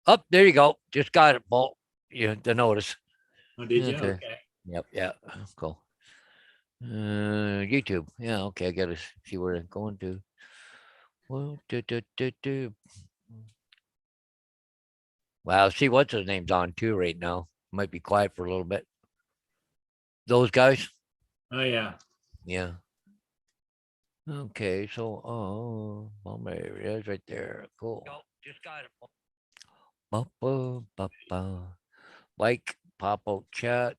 Up there you go. Just got it, Paul. The notice. Oh, did you? Okay. Okay. Yep. Yeah. Cool. YouTube. Yeah. Okay. I gotta see where it's going to. Well, Wow. See what's his name's on too right now. Might be quiet for a little bit. Those guys. Oh, yeah. Yeah. Okay. So, Bomber areas right there. Cool. Just got it. Like pop out chat.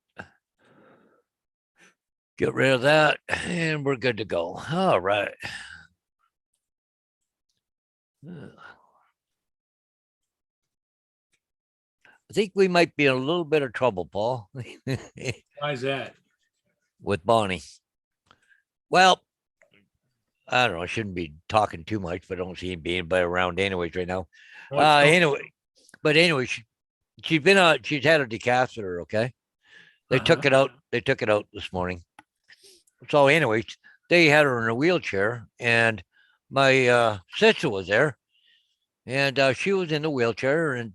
Get rid of that, and we're good to go. All right. I think we might be in a little bit of trouble, Paul, Why is that? with Bonnie. Well, I don't know. I shouldn't be talking too much, but I don't see him being around anyways right now. Anyway, she's been she's had a decatheter. Okay, they took it out. They took it out this morning. So, anyways, they had her in a wheelchair, and my sister was there, and she was in the wheelchair, and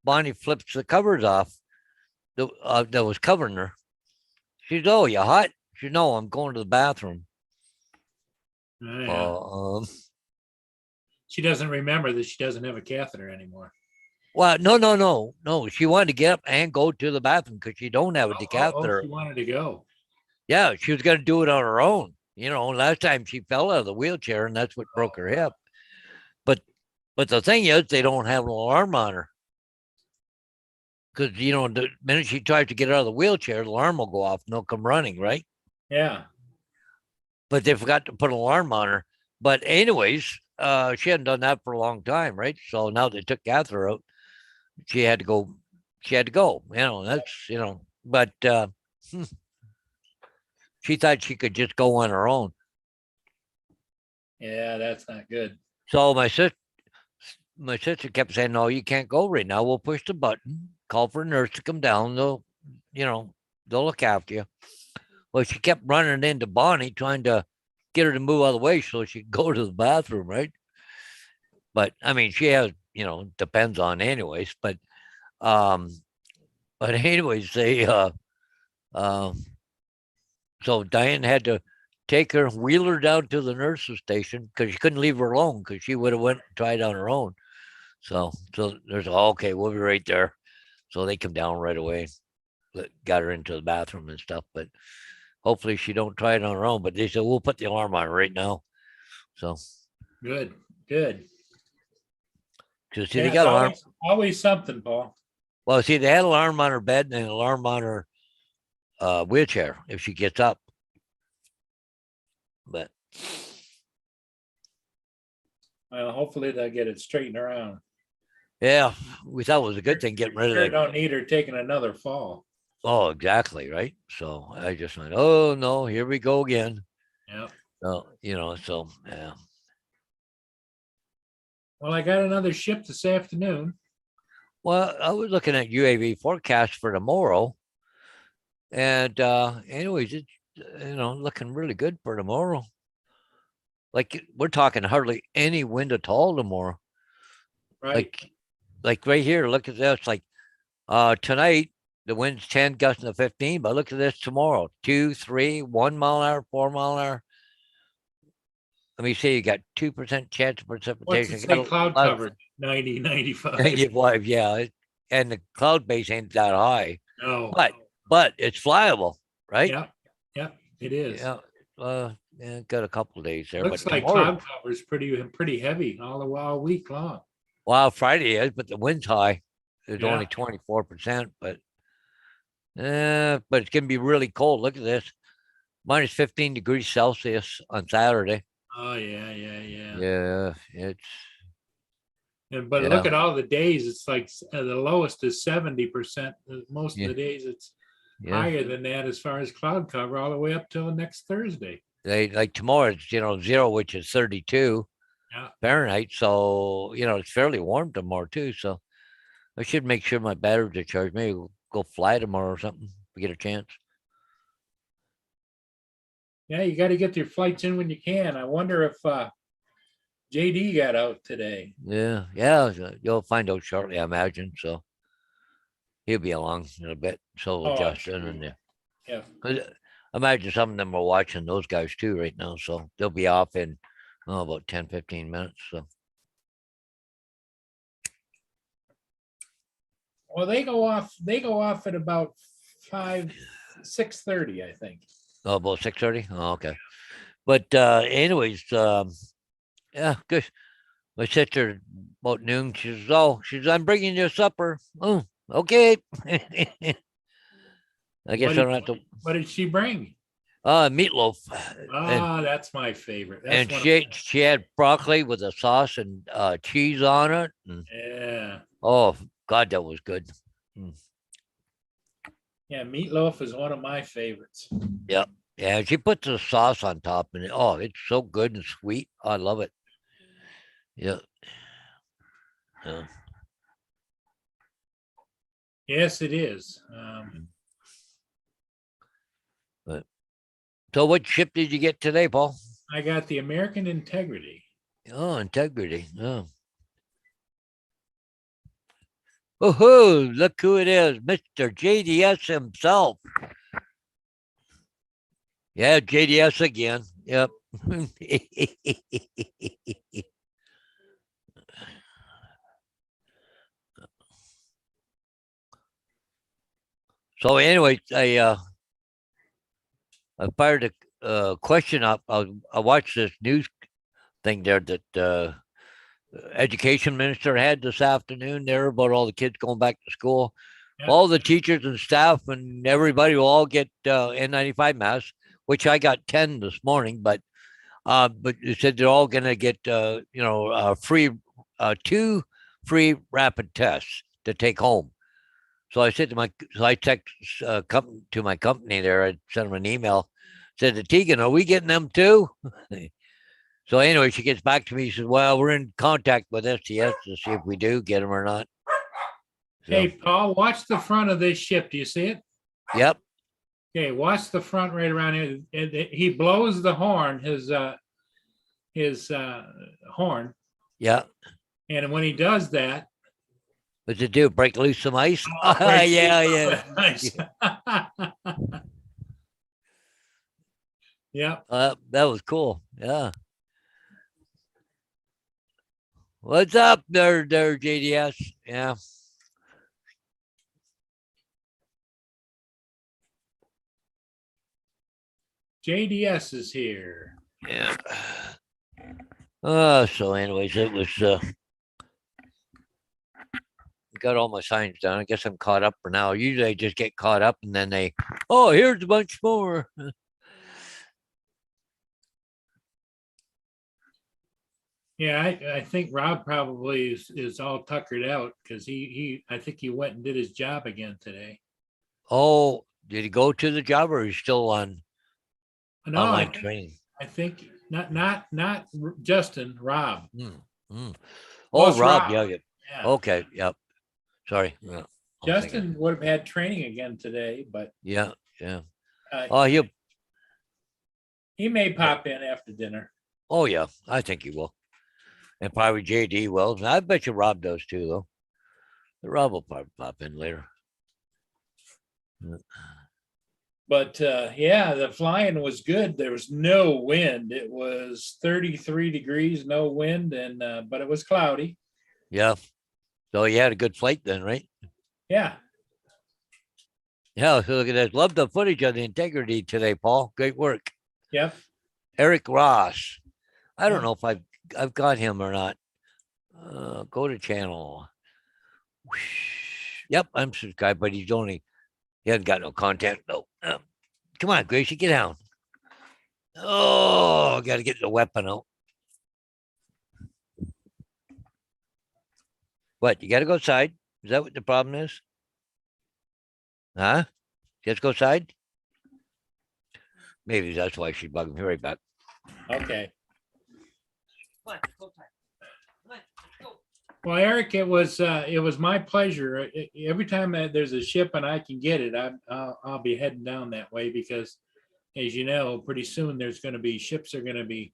Bonnie flips the covers off that was covering her. She said, "Oh, you hot?" She said, "No, I'm going to the bathroom." Yeah. She doesn't remember that she doesn't have a catheter anymore. Well, no. She wanted to get up and go to the bathroom because she don't have a decatheter. She wanted to go. Yeah, she was going to do it on her own. Last time she fell out of the wheelchair, and that's what broke her hip. But the thing is, they don't have an alarm on her. Because, the minute she tries to get out of the wheelchair, the alarm will go off and they'll come running, right? Yeah. But they forgot to put an alarm on her. But anyways, she hadn't done that for a long time, right? So now they took catheter out. She had to go. That's, but she thought she could just go on her own. Yeah, that's not good. So my sister kept saying, "No, you can't go right now. We'll push the button, call for a nurse to come down. They'll look after you." Well, she kept running into Bonnie, trying to get her to move out of the way so she could go to the bathroom, right? But I mean, she has, depends on anyways. Um, but anyways, so Diane had to take her, wheel her down to the nurse's station because she couldn't leave her alone because she would have went and tried on her own. So there's okay, we'll be right there. So they come down right away, got her into the bathroom and stuff. But hopefully she don't try it on her own. But they said we'll put the alarm on her right now. So good. Because they got alarm. Always something, Paul. Well, see, they had an alarm on her bed and an alarm on her wheelchair if she gets up. But well, hopefully they'll get it straightened around. Yeah, we thought it was a good thing getting rid of it. Don't need her taking another fall. Oh, exactly, right? So I just went, oh no, here we go again. Yeah. So yeah. Well, I got another ship this afternoon. Well, I was looking at UAV forecast for tomorrow, and anyways, it's looking really good for tomorrow. Like we're talking hardly any wind at all tomorrow. Right. Like right here, look at this. Like tonight, the wind's 10, gusting to 15. But look at this tomorrow: 2, 3, 1 mile an hour, 4 mile an hour. Let me see. You got 2% chance of precipitation. What's it say cloud coverage? 90, 95. 95, yeah. And the cloud base ain't that high. No. But it's flyable, right? Yeah, it is. Yeah. Got a couple of days there. Looks but like cloud cover is pretty heavy all week long. Well, Friday is, but the wind's high. It's only 24%, but it's gonna be really cold. Look at this. Minus 15 degrees Celsius on Saturday. Oh yeah. Yeah, it's. But look at all the days. It's like the lowest is 70%. Most of the days it's higher than that as far as cloud cover, all the way up till next Thursday. Like tomorrow, it's 0, which is 32 Fahrenheit. So it's fairly warm tomorrow too. So I should make sure my batteries are charged. Maybe we'll go fly tomorrow or something if we get a chance. Yeah, you got to get your flights in when you can. I wonder if JD got out today. Yeah, yeah. You'll find out shortly, I imagine. So he'll be along in a bit. So will Oh, I'm Justin sure. and Yeah. because I imagine some of them are watching those guys too right now. So they'll be off in about 10, 15 minutes. So Well, they go off. They go off at about 6:30, I think. oh, about 6:30. Oh, okay. But anyways, yeah, good. My sister about noon. She's I'm bringing you supper. Oh, okay. I guess I don't have to. What did she bring? Meatloaf, and That's my favorite. That's and one. she had broccoli with a sauce and cheese on it. And, Yeah. oh God, that was good. Yeah, meatloaf is one of my favorites. Yeah, yeah. She puts the sauce on top, and oh, it's so good and sweet. I love it. Yeah. Yeah. Yes, it is. But, so, what ship did you get today, Paul? I got the American Integrity. Oh, Integrity. Oh. Oh, look who it is, Mr. JDS himself. Yeah, JDS again. Yep. So, anyway, I fired a question up. I watched this news thing there that education minister had this afternoon there about all the kids going back to school. Yeah. All the teachers and staff and everybody will all get N95 masks, which I got 10 this morning, but they said they're all going to get free 2 free rapid tests to take home. So I said I text to my company there. I sent them an email. Said to Tegan, "Are we getting them too?" So anyway, she gets back to me. She says, "Well, we're in contact with STS to see if we do get them or not." So, Hey, Paul, watch the front of this ship. Do you see it? yep. Okay, watch the front right around here. He blows the horn, his horn, Yeah. and when he does that, What's it do? Break loose some ice? breaks Yeah, loose yeah. some ice. Yeah. That was cool. Yeah. What's up there, JDS? Yeah. JDS is here. Yeah. So anyways, it was got all my signs done. I guess I'm caught up for now. Usually I just get caught up and then here's a bunch more. Yeah, I think Rob probably is all tuckered out because I think he went and did his job again today. Oh, did he go to the job or is he still on online training? I think not Justin, Rob. Oh, Rob. Yeah. Yeah. Okay. Yep. Sorry. Yeah. Justin would have had training again today, but yeah. He may pop in after dinner. Oh yeah, I think he will. And probably JD will. I bet you Rob does too, though. Rob will probably pop in later. But the flying was good. There was no wind. It was 33 degrees, no wind, and but it was cloudy. Yeah. So you had a good flight then, right? Yeah. Yeah. So look at that. Love the footage of the Integrity today, Paul. Great work. Yep. Eric Ross. I don't know if I've got him or not. Go to channel. Yep, I'm subscribed, but he hasn't got no content. No. Come on, Gracie, get down. Oh, got to get the weapon out. What? You got to go outside? Is that what the problem is? Huh? Just go outside? Maybe that's why she's bugging me. Right back. Okay. Well, Eric, it was my pleasure. Every time there's a ship and I can get it, I'll be heading down that way because, as you know, pretty soon there's going to be ships are going to be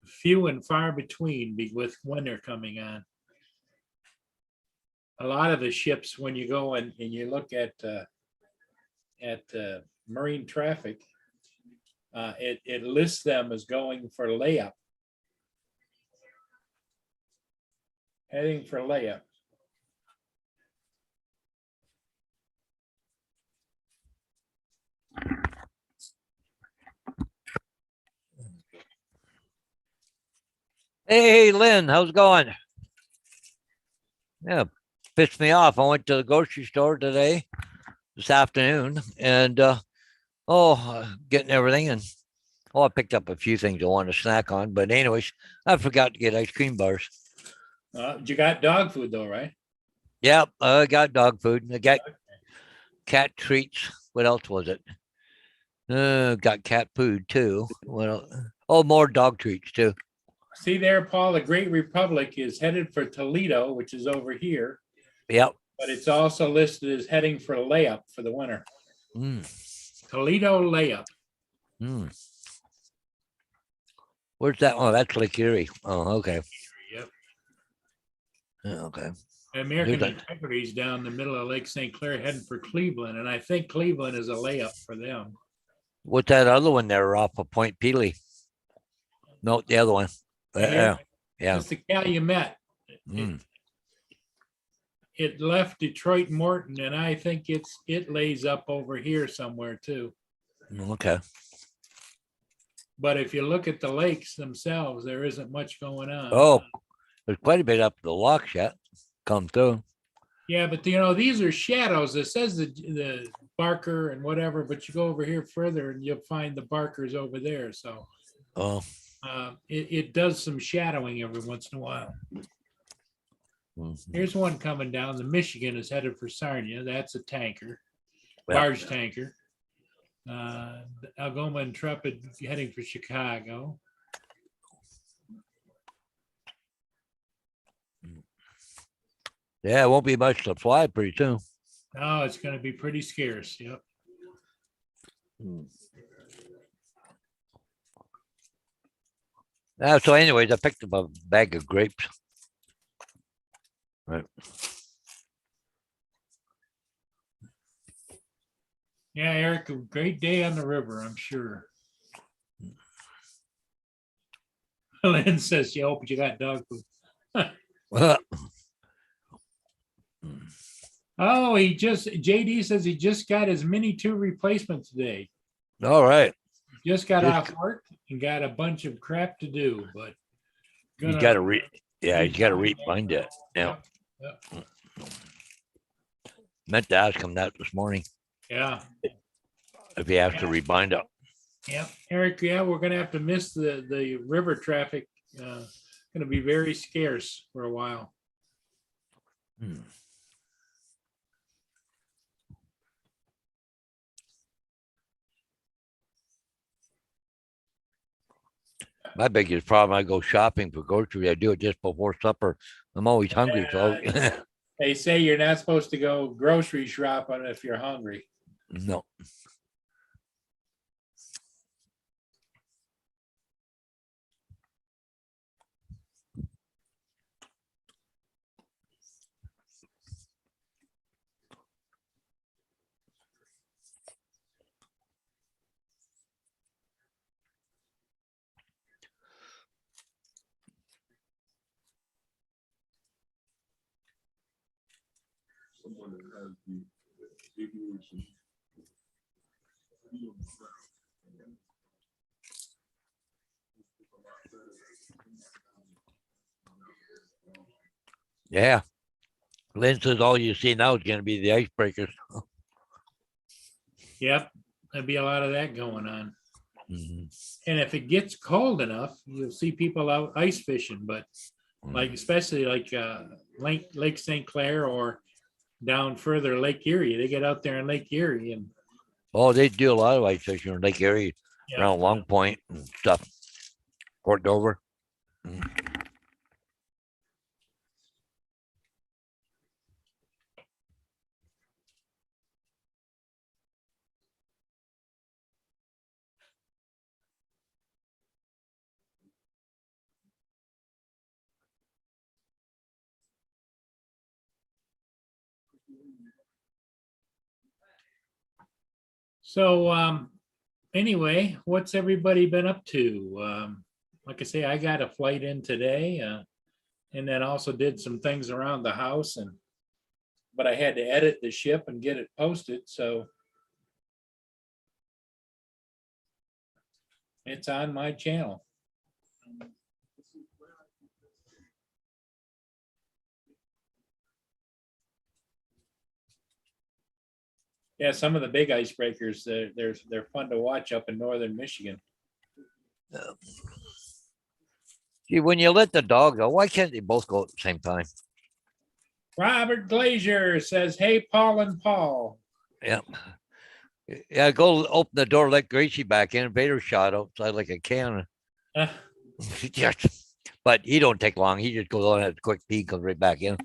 few and far between with winter coming on. A lot of the ships, when you go and you look at marine traffic, it lists them as going for layup, heading for layup. Hey, Lynn, how's it going? Yeah, pissed me off. I went to the grocery store this afternoon, and getting everything, and I picked up a few things I wanted to snack on. But anyways, I forgot to get ice cream bars. You got dog food though, right? Yep, I got dog food. I got cat treats. What else was it? Got cat food too. Well, more dog treats too. See there, Paul, the Great Republic is headed for Toledo, which is over here. Yep. But it's also listed as heading for layup for the winter. Toledo layup. Where's that? Oh, that's Lake Erie. Oh, okay. Yep. Okay. American Integrity is down the middle of Lake St. Clair heading for Cleveland, and I think Cleveland is a layup for them. What's that other one there off of Point Pelee? No, the other one. Yeah. It's the Calumet. It left Detroit Morton, and I think it lays up over here somewhere too. Okay. But if you look at the lakes themselves, there isn't much going on. Oh, there's quite a bit up the locks yet. Come through. Yeah, but these are shadows. It says the Barker and whatever, but you go over here further and you'll find the Barkers over there. So it does some shadowing every once in a while. Here's one coming down. The Michigan is headed for Sarnia. That's a tanker, barge tanker. Algoma Intrepid heading for Chicago. Yeah, it won't be much to fly pretty soon. No, it's going to be pretty scarce. Yep. So anyways, I picked up a bag of grapes. Right. Yeah, Eric, a great day on the river, I'm sure. Lynn says, "You hope you got dog food." Oh, JD says he just got his Mini 2 replacement today. All right. Just got off work and got a bunch of crap to do, but you got to he's got to rebind it. Yeah. Yep. Meant to ask him that this morning. Yeah. If he has to rebind it. Yeah, Eric. Yeah, we're gonna have to miss the river traffic. Going to be very scarce for a while. My biggest problem, I go shopping for groceries. I do it just before supper. I'm always hungry. So they say you're not supposed to go grocery shopping if you're hungry. No. Someone that has the aviation. Yeah. Lynn says all you see now is going to be the icebreakers. Yep. There'll be a lot of that going on. Mm-hmm. And if it gets cold enough, you'll see people out ice fishing, but like, especially like Lake St. Clair or down further Lake Erie, they get out there in Lake Erie and they do a lot of ice fishing in Lake Erie, around Long Point and stuff. Port Dover. So, anyway, what's everybody been up to? Like I say, I got a flight in today, and then also did some things around the house but I had to edit the ship and get it posted, so it's on my channel. Yeah, some of the big icebreakers, they're fun to watch up in northern Michigan. See, when you let the dog go, why can't they both go at the same time? Robert Glazier says, "Hey, Paul and Paul." Yeah. Yeah, go open the door, let Gracie back in. Vader shot outside like a can. Uh, Yes. But he don't take long. He just goes on, has a quick pee, comes right back in.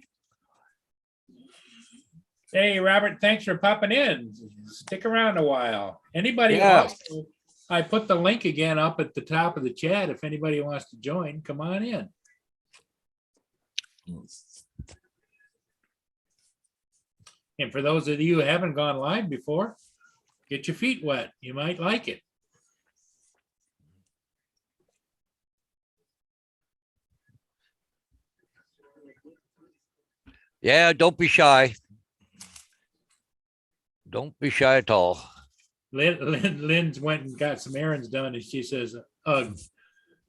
Hey, Robert, thanks for popping in. Stick around a while. Anybody Yeah. wants to, I put the link again up at the top of the chat. If anybody wants to join, come on in. And for those of you who haven't gone live before, get your feet wet. You might like it. Yeah, don't be shy. Don't be shy at all. Lynn's went and got some errands done, and she says, "Ugh,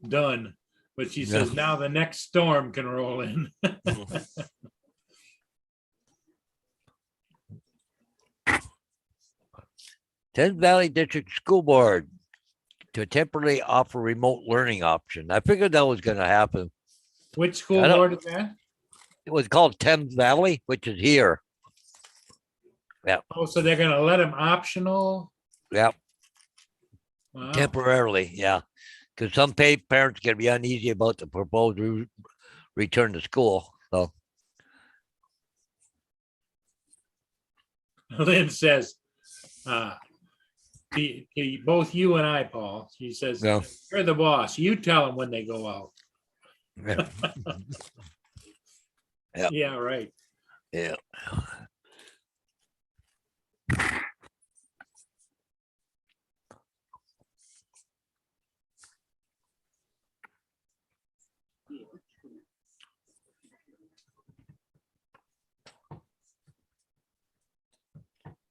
done." But she says, now the next storm can roll in. Thames Valley District School Board to temporarily offer remote learning option. I figured that was going to happen. Which school board is that? It was called Thames Valley, which is here. Yeah. Oh, so they're going to let them optional? Yeah. Wow. Temporarily. Yeah. Because some parents can be uneasy about the proposed return to school. So Lynn says, both you and I, Paul, she says, yeah. You're the boss. You tell them when they go out. Yeah. Yeah. Yeah, right. Yeah.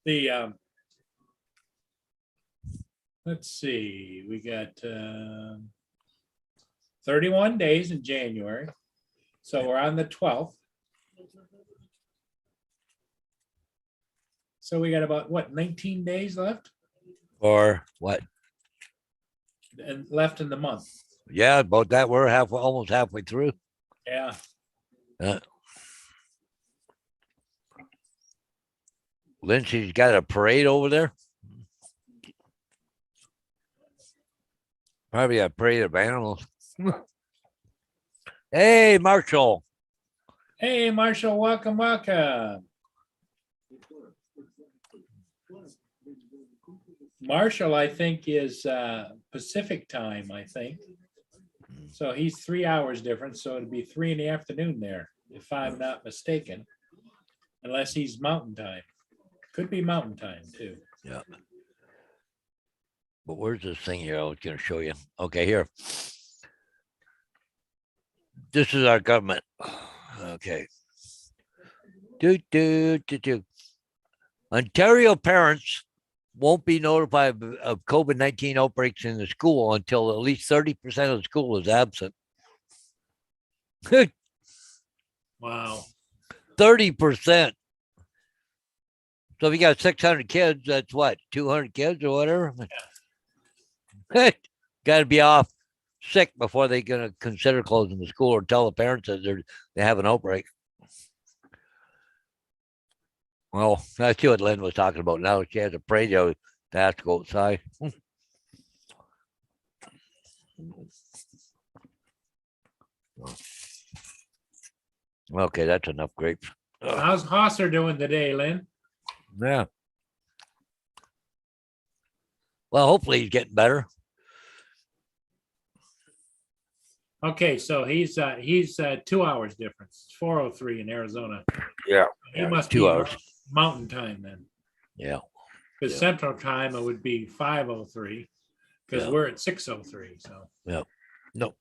The let's see, we got 31 days in January. So we're on the 12th. So we got about what, 19 days left? Or what? And left in the month. Yeah, about that. We're almost halfway through. Yeah. Lindsay's got a parade over there. Probably a parade of animals. Hey, Marshall. Hey, Marshall, welcome, welcome. Marshall, I think, is Pacific time, I think. So he's 3 hours different. So it'd be 3 in the afternoon there, if I'm not mistaken. Unless he's mountain time. Could be mountain time too. Yeah. But where's this thing here? I was going to show you. Okay, here. This is our government. Okay. Ontario parents won't be notified of COVID-19 outbreaks in the school until at least 30% of the school is absent. Wow. 30%. So if you got 600 kids, that's what, 200 kids or whatever? Yeah. Got to be off sick before they're going to consider closing the school or tell the parents that they have an outbreak. Well, that's what Lynn was talking about now. She has a parade to have to go outside. Okay, that's enough grapes. How's Hosser doing today, Lynn? Yeah. Well, hopefully he's getting better. Okay, so he's 2 hours difference. It's 4:03 in Arizona. Yeah. He must 2 be hours. mountain time then. Yeah. Because Yeah. Central Time it would be 5:03 because Yeah. we're at 6:03. So Yeah. No.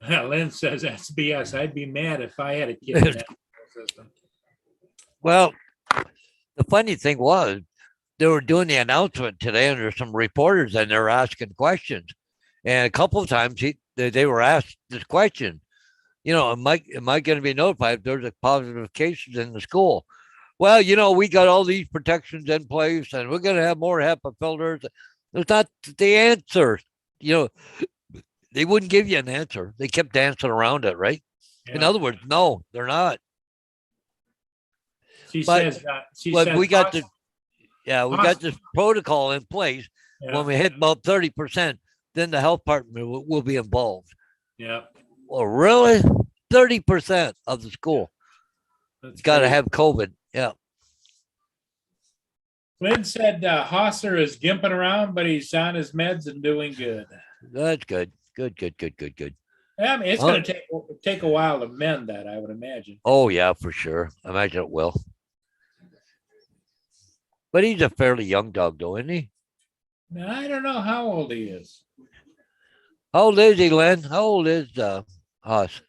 Lynn says that's BS. I'd be mad if I had a kid in that system. Well, the funny thing was they were doing the announcement today, and there's some reporters and they're asking questions. And a couple of times they were asked this question, am I going to be notified if there's a positive cases in the school? Well, we got all these protections in place and we're going to have more HEPA filters. There's not the answer. They wouldn't give you an answer. They kept dancing around it, right? In Yeah. other words, no, they're not. She But- says we got us- we got this protocol in place. yeah, When we hit about 30%, then the health department will be involved. yeah. Well, really? 30% of the school That's got to crazy. have COVID. Yeah. Lynn said Hosser is gimping around, but he's on his meds and doing good. That's good. Good. I mean, it's Well- going to take a while to mend that, I would imagine. Oh, yeah, for sure. I imagine it will. But he's a fairly young dog, though, isn't he? Now, I don't know how old he is. How old is he, Len? How old is Haas?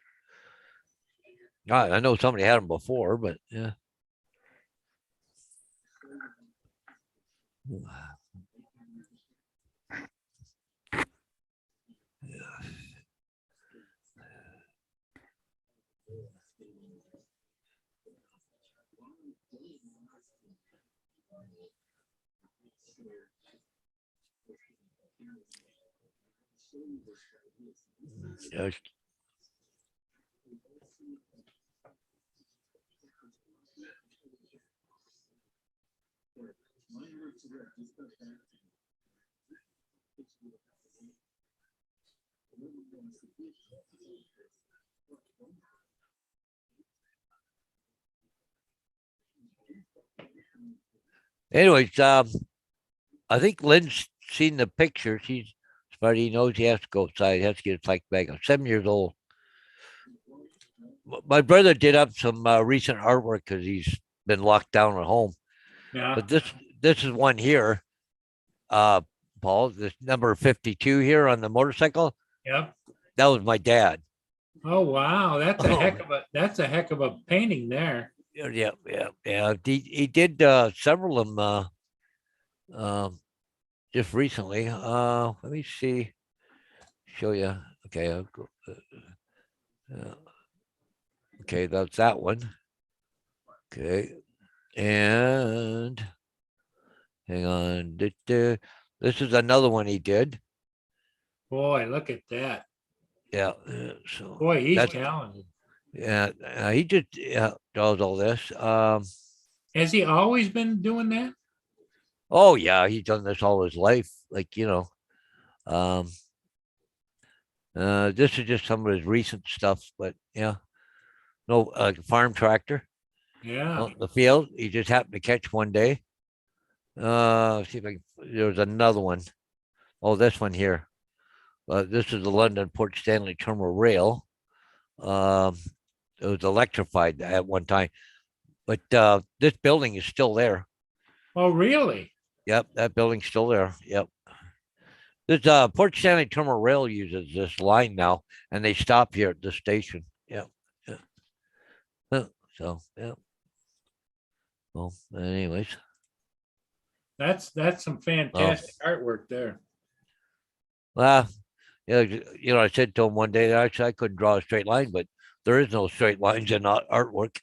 I know somebody had him before, but yeah. Just anyways, I think Lynn's seen the picture. She's but he knows he has to go outside. He has to get a bike bag. I'm 7 years old. My brother did up some recent artwork because he's been locked down at home. Yeah. But this is one here, Paul. This number 52 here on the motorcycle. Yep. That was my dad. Oh wow, that's a Oh. heck of a painting there. Yeah. He did several of them just recently. Let me see. Show you. Okay. I'll go, okay, that's that one. Okay. And hang on. This is another one he did. Boy, look at that. Yeah. So Boy, he's that's- talented. yeah, he just does all this. Has he always been doing that? Oh yeah, he's done this all his life. Like this is just some of his recent stuff, but yeah, no farm tractor. Yeah. Out in the field. He just happened to catch one day. See if I can, there was another one. Oh, this one here. This is the London Port Stanley Terminal Rail. It was electrified at one time, but this building is still there. Oh, really? Yep, that building's still there. Yep. This Port Stanley Terminal Rail uses this line now, and they stop here at the station. Yep. Yeah. So yeah. Well, anyways. That's some fantastic artwork there. Well, yeah, I said to him one day that actually I couldn't draw a straight line, but there is no straight lines in artwork.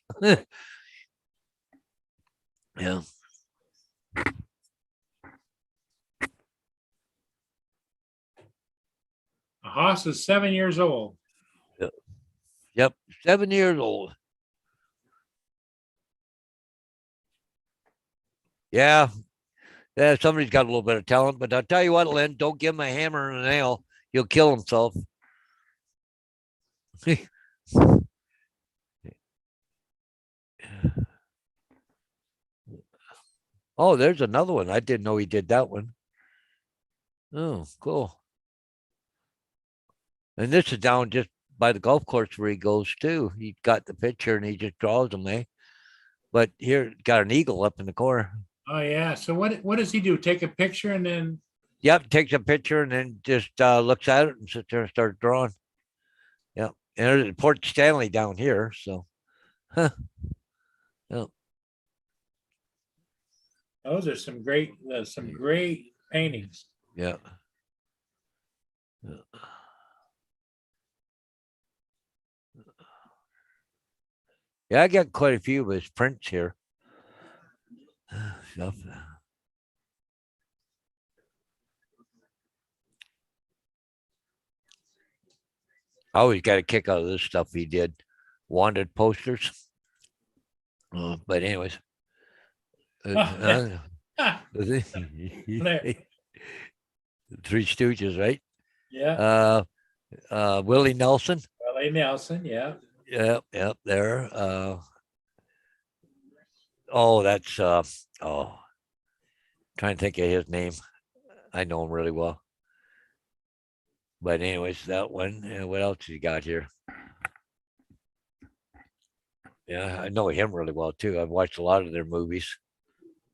Yeah. Haas is 7 years old. Yep. 7 years old. Yeah. Yeah, somebody's got a little bit of talent, but I'll tell you what, Lynn, don't give him a hammer and a nail. He'll kill himself. Oh, there's another one. I didn't know he did that one. Oh, cool. And this is down just by the golf course where he goes too. He got the picture and he just draws them, eh? But here got an eagle up in the corner. Oh, yeah. So what does he do? Take a picture and then, Yep, takes a picture and then just looks at it and sits there and starts drawing. Yep. And there's Port Stanley down here. So huh. Yep. those are some great paintings. Yeah. Yeah. Yeah, I got quite a few of his prints here. Stuff. I always got a kick out of this stuff he did. Wanted posters. But anyways. There. Three Stooges, right? Yeah. Willie Nelson. Willie Nelson. Yeah. Yep, there. Oh, that's trying to think of his name. I know him really well. But anyways, that one. What else you got here? Yeah, I know him really well too. I've watched a lot of their movies.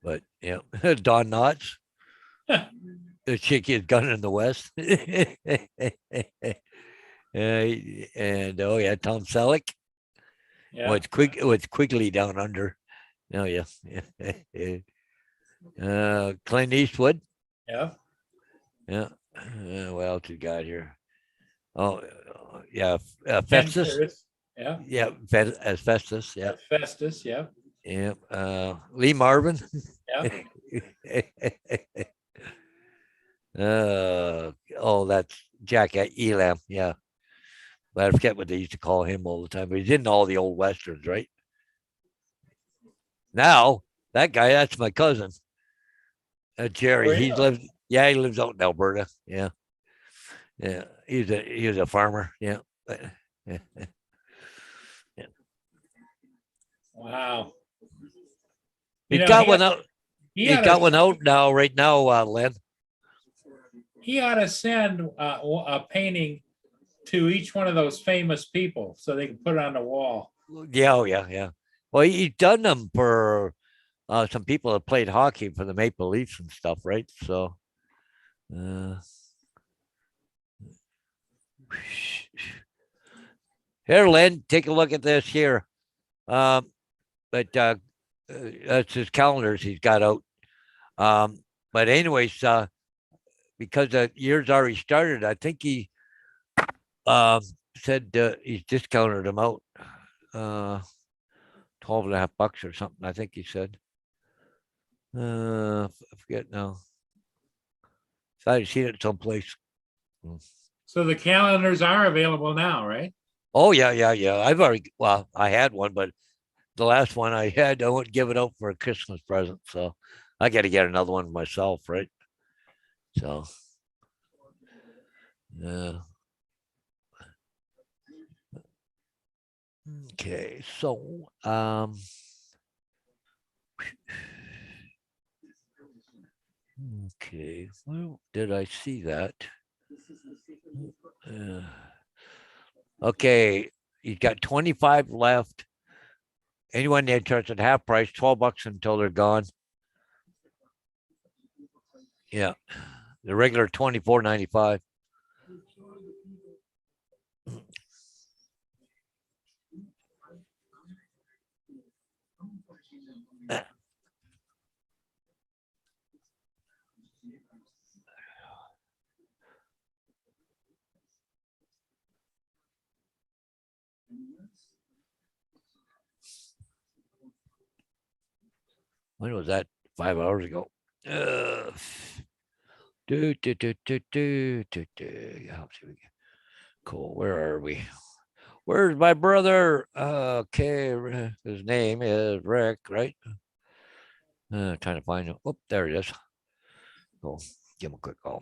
But yeah, Don Knotts, the chick is gun in the West. And oh yeah, Tom Selleck. Yeah. What's Quigley down under? Oh yeah. Clint Eastwood. Yeah. Yeah. What else you got here? Oh, yeah. Ken Festus. Curtis. Yeah. Yeah. As Festus. Yeah. Festus. Yeah. Yeah. Lee Marvin. Yeah. Oh, that's Jack Elam. Yeah. But I forget what they used to call him all the time. But he's in all the old westerns, right? Now, that guy, that's my cousin. Jerry. Oh, He really? lives. Yeah, he lives out in Alberta. Yeah. Yeah. He was a farmer. Yeah. Yeah. Wow. He's got one out. He He's ought got to, one out now, right now, Len. he ought to send a painting to each one of those famous people so they can put it on the wall. Yeah, oh, yeah. Well, he's done them for some people that played hockey for the Maple Leafs and stuff, right? So, here, Len, take a look at this here. But that's his calendars he's got out. But anyways, because the year's already started, I think he said he's discounted them out. 12.5 bucks or something, I think he said. I forget now. So I've seen it someplace. So the calendars are available now, right? Oh yeah. I had one, but the last one I had, I wouldn't give it out for a Christmas present. So I got to get another one myself, right? So, yeah. Okay, so okay, well, did I see that? Okay, he's got 25 left. Anyone that turns at half price, 12 bucks until they're gone. Yeah, the regular 24.95. When was that? 5 hours ago. Do, do, do, do, do, do, do. Yeah, cool. Where are we? Where's my brother? Okay, his name is Rick, right? Trying to find him. Oh, there he is. Cool. Give him a quick call.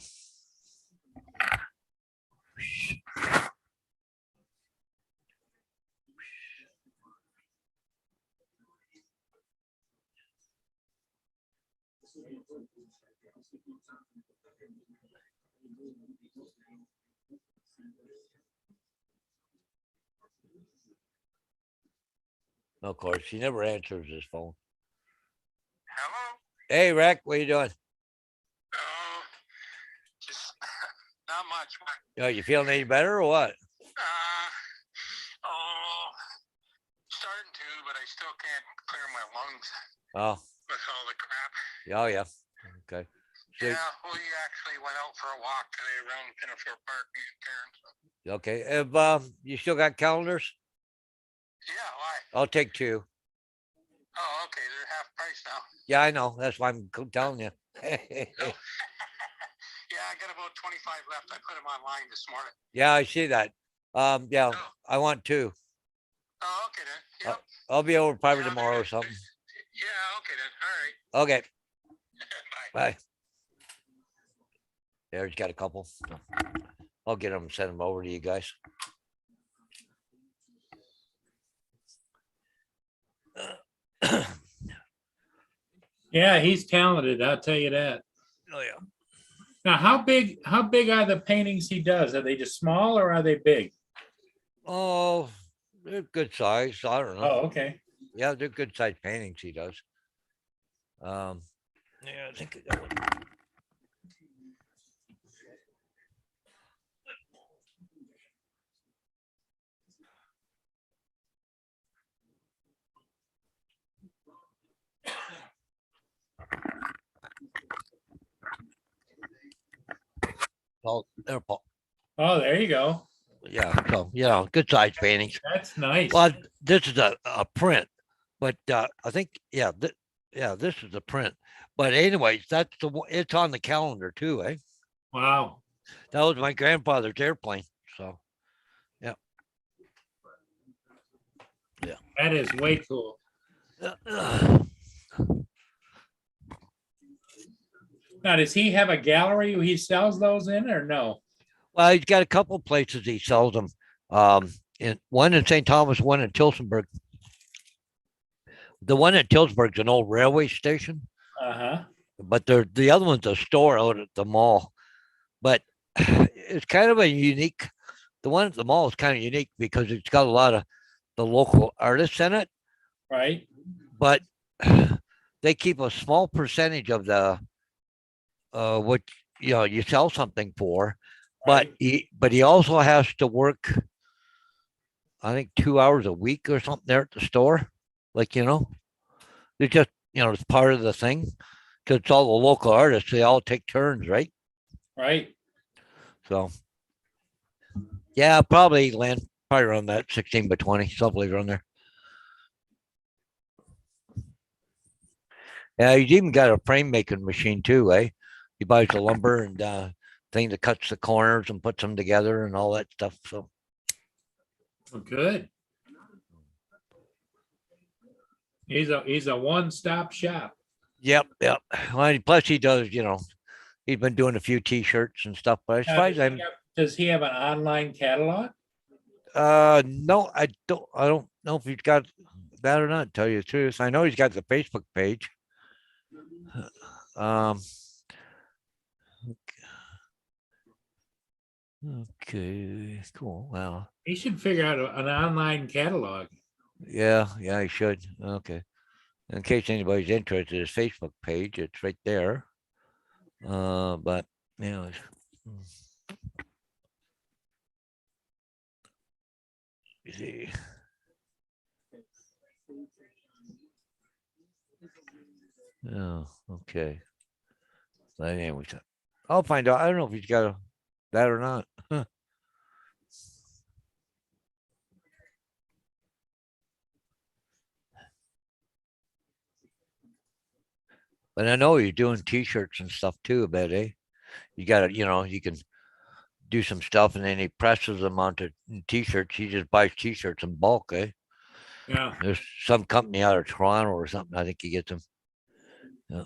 Of course, he never answers his phone. Hello? Hey, Rick, what you doing? Oh, just not much. You feeling any better or what? Oh, starting to, but I still can't clear my lungs Oh, with all the crap. yeah. Okay. So, Yeah, we actually went out for a walk today around Pinnafield Park, me and Karen. So. okay. If you still got calendars, Yeah, why? I'll take 2. Oh, okay, they're half price now. Yeah, I know. That's why I'm telling you. Yeah, I got about 25 left. I put them online this morning. Yeah, I see that. Yeah, Oh. I want 2. Oh, okay then. Yep. I'll be over probably Yeah, tomorrow or something. Yeah, okay then. All right. Okay. Bye. Bye. There's got a couple. I'll get them, send them over to you guys. Yeah, he's talented. I'll tell you that. Oh yeah. Now, how big are the paintings he does? Are they just small or are they big? Oh, they're good size. I don't know. Oh, okay. Yeah, they're good size paintings he does. Yeah, I think I got one. Paul, there, Paul. Oh, there you go. Yeah, so good size paintings. That's nice. Well, this is a print, but I think this is a print. But anyways, that's it's on the calendar too, eh? Wow. That was my grandfather's airplane. So yeah. That is way cool. Now, does he have a gallery where he sells those in or no? Well, he's got a couple places he sells them. One in St. Thomas, one in Tilsonburg. The one at Tilsonburg's an old railway station. Uh-huh. But the other one's a store out at the mall. But it's kind of a unique. The one at the mall is kind of unique because it's got a lot of the local artists in it. Right. But they keep a small percentage of the what you sell something for. But Right. he also has to work, I think 2 hours a week or something there at the store. Like, it's just, it's part of the thing because it's all the local artists. They all take turns, right? Right. So, yeah, probably around that 16 by 20, something around there. Yeah, he's even got a frame making machine too, eh? He buys the lumber and thing that cuts the corners and puts them together and all that stuff. So, Well, good. He's a one-stop shop. yep. Well, plus he does, he's been doing a few T-shirts and stuff. But as Now, far as does he have an online catalog? no, I don't know if he's got that or not. To tell you the truth, I know he's got the Facebook page. Okay, cool. Well, He should figure out an online catalog. yeah, he should. Okay. In case anybody's interested, his Facebook page, it's right there. But yeah. You see. Oh, okay. But anyway, I'll find out. I don't know if he's got that or not. Huh. But I know you're doing T-shirts and stuff too. I bet, eh? You got to, you can do some stuff, and then he presses them onto T-shirts. He just buys T-shirts in bulk, eh? Yeah. There's some company out of Toronto or something. I think he gets them. Yeah.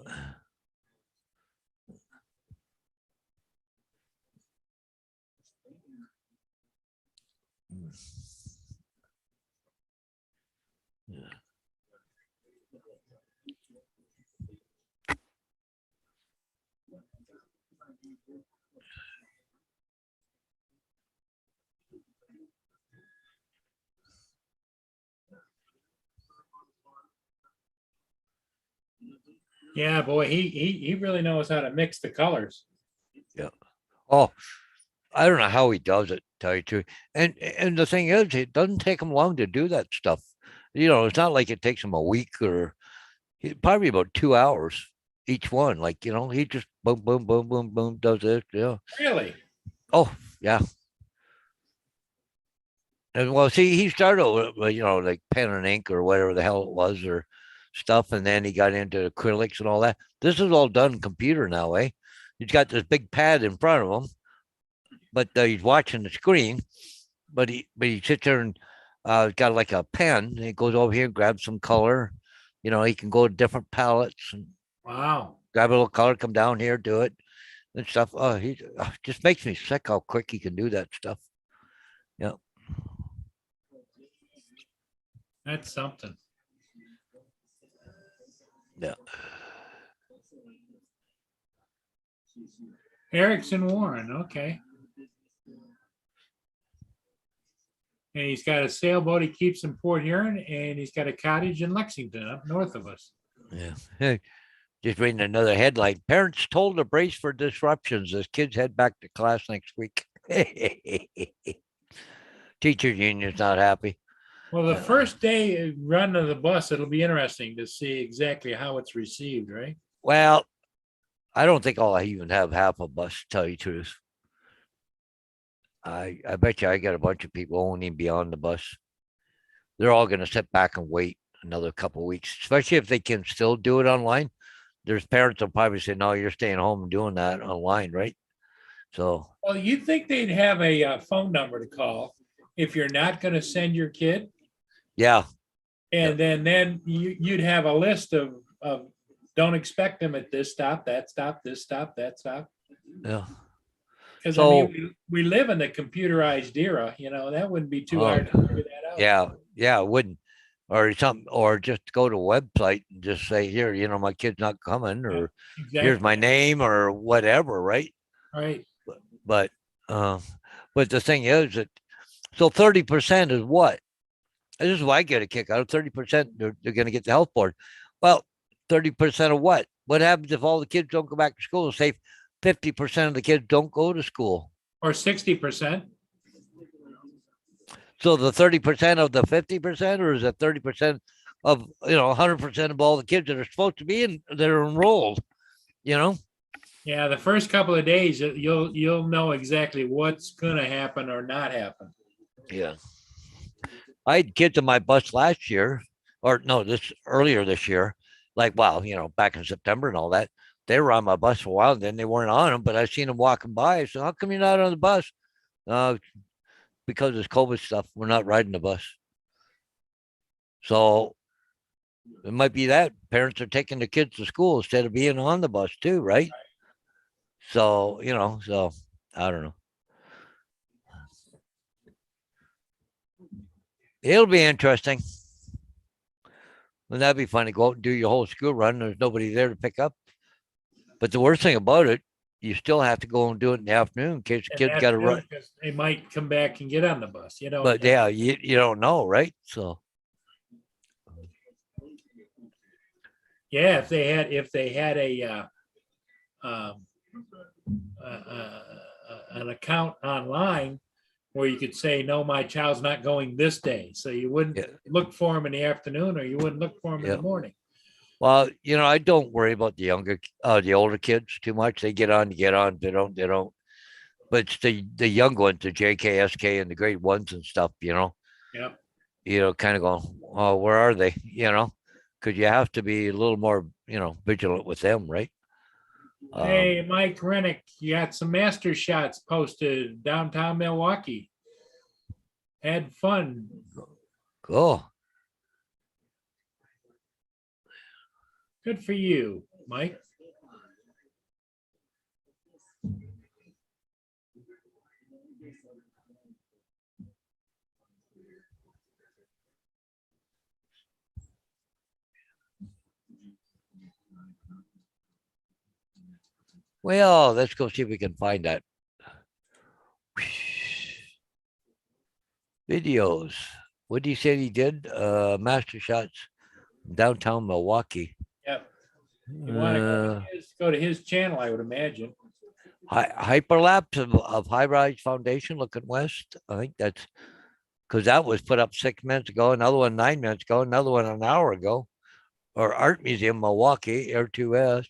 Yeah, boy, he really knows how to mix the colors. Oh, I don't know how he does it, tell you the truth. And the thing is, it doesn't take him long to do that stuff. It's not like it takes him a week or probably about 2 hours each one. Like, he just boom, boom, boom, boom, boom, does it. Yeah. Really? Oh, yeah. And well, see, he started with, like pen and ink or whatever the hell it was or stuff. And then he got into acrylics and all that. This is all done computer now, eh? He's got this big pad in front of him, but he's watching the screen. But he sits there and got like a pen. And he goes over here and grabs some color. He can go to different palettes and Wow. grab a little color, come down here, do it and stuff. Oh, he just makes me sick how quick he can do that stuff. Yeah. That's something. Yeah. Erickson Warren, okay. And he's got a sailboat he keeps in Port Huron, and he's got a cottage in Lexington up north of us. Yeah. Hey, just reading another headline. Parents told to brace for disruptions as kids head back to class next week. Teachers union's not happy. Well, the first day run of the bus, it'll be interesting to see exactly how it's received, right? Well, I don't think I'll even have half a bus, to tell you the truth. I bet you I got a bunch of people won't even be on the bus. They're all going to sit back and wait another couple of weeks, especially if they can still do it online. There's parents will probably say, no, you're staying home and doing that online, right? So, Well, you'd think they'd have a phone number to call if you're not going to send your kid. yeah. And then you'd have a list of don't expect them at this stop, that stop, this stop, that stop. Yeah. Because So- we live in the computerized era, that wouldn't be too hard to figure that out. Yeah, it wouldn't. Or something, or just go to a website and just say, here, my kid's not coming, or here's my Exactly. name, or whatever, right? Right. But the thing is that, so 30% is what? This is why I get a kick out of 30%. They're going to get the health board. Well, 30% of what? What happens if all the kids don't go back to school? Say 50% of the kids don't go to school. Or 60%. So the 30% of the 50%, or is it 30% of 100% of all the kids that are supposed to be in that are enrolled? Yeah, the first couple of days you'll know exactly what's gonna happen or not happen. Yeah. I had kids on my bus last year, or no, earlier this year. Like, wow, back in September and all that. They were on my bus for a while, and then they weren't on them, but I seen them walking by. I said, how come you're not on the bus? Because it's COVID stuff. We're not riding the bus. So it might be that parents are taking the kids to school instead of being on the bus too, right? So, so I don't know. It'll be interesting. Wouldn't that be fun to go out and do your whole school run? There's nobody there to pick up. But the worst thing about it, you still have to go and do it in the afternoon in case the kids got to run. Because they might come back and get on the bus, But yeah, you don't know, right? So Yeah, if they had an account online where you could say, no, my child's not going this day. So you wouldn't Yeah. look for them in the afternoon, or you wouldn't look for them in Yeah. the morning. well, I don't worry about the older kids too much. They get on, they don't. But it's the young ones, the JK, SK, and the grade ones and stuff, Yep. kind of going, oh, where are they? Because you have to be a little more, vigilant with them, right? Hey, Mike Rennick, you got some master shots posted downtown Milwaukee. Had fun. Cool. Good for you, Mike. Well, let's go see if we can find that. Videos. What did he say he did? Master shots downtown Milwaukee. Yep. You want to go to his channel, I would imagine. Hyperlapse of High Rise Foundation looking west. I think that's because that was put up 6 minutes ago, another one 9 minutes ago, another one an hour ago. Or Art Museum, Milwaukee, Air 2S.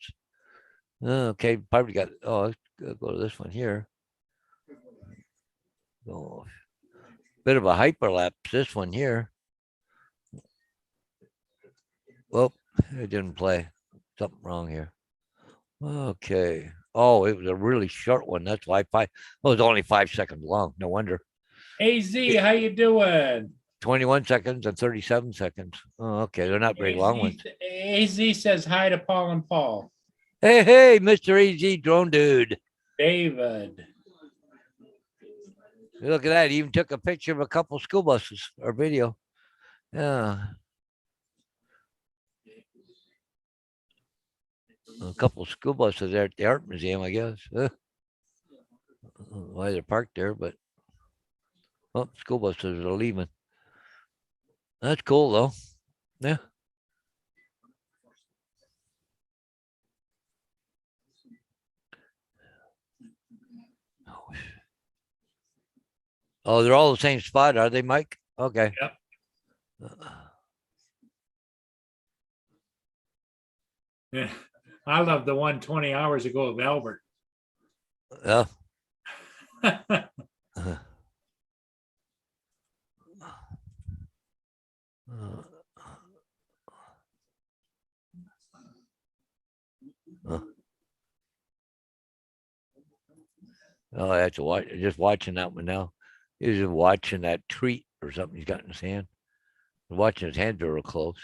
Okay, probably got, let's go to this one here. Oh, bit of a hyperlapse, this one here. Well, it didn't play. Something wrong here. Okay. Oh, it was a really short one. That's why it was only 5 seconds long. No wonder. AZ, how you doing? 21 seconds and 37 seconds. Oh, okay. They're not very long ones. AZ says hi to Paul and Paul. Hey, Mr. AZ drone dude. David. Look at that. He even took a picture of a couple school buses or video. Yeah. A couple school buses there at the art museum, I guess. I don't know why they're parked there, but school buses are leaving. That's cool though. Yeah. Oh, they're all the same spot, are they, Mike? Okay. Yep. Yeah. I love the one 20 hours ago of Albert. Yeah. Oh, I have to watch. Just watching that one now. He's just watching that treat or something he's got in his hand. Watching his hands real close.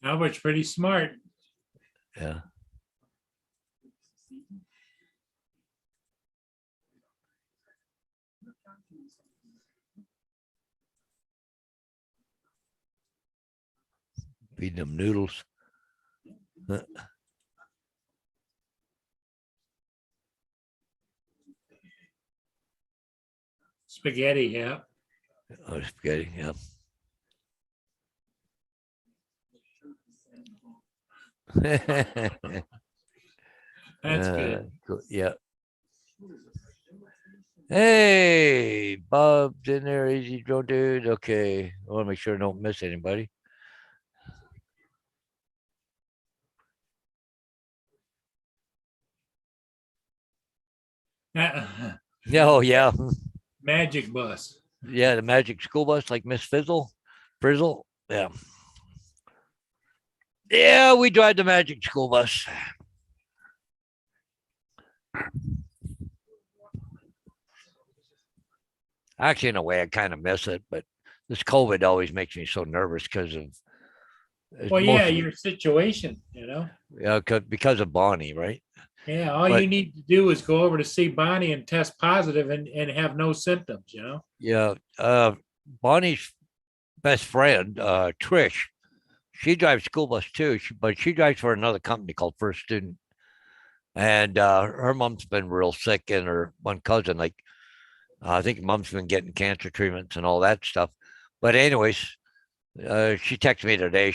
Albert's pretty smart. Yeah. Feeding them noodles. Spaghetti, yeah. Oh, spaghetti, yeah. That's good. Cool. Yeah. Hey, Bob's in there, easy drone dude. Okay. I want to make sure I don't miss anybody. Oh, yeah. Magic bus. Yeah, the magic school bus like Miss Frizzle. Yeah. Yeah, we drive the magic school bus. Actually, in a way, I kind of miss it, but this COVID always makes me so nervous because of. Well, yeah, your situation, you know. Yeah, because of Bonnie, right? Yeah, all you need to do is go over to see Bonnie and test positive and have no symptoms, you know. Yeah, Bonnie's best friend, Trish, she drives school bus too, but she drives for another company called First Student. And her mom's been real sick, and her one cousin, like, I think mom's been getting cancer treatments and all that stuff. But anyways, she texted me today.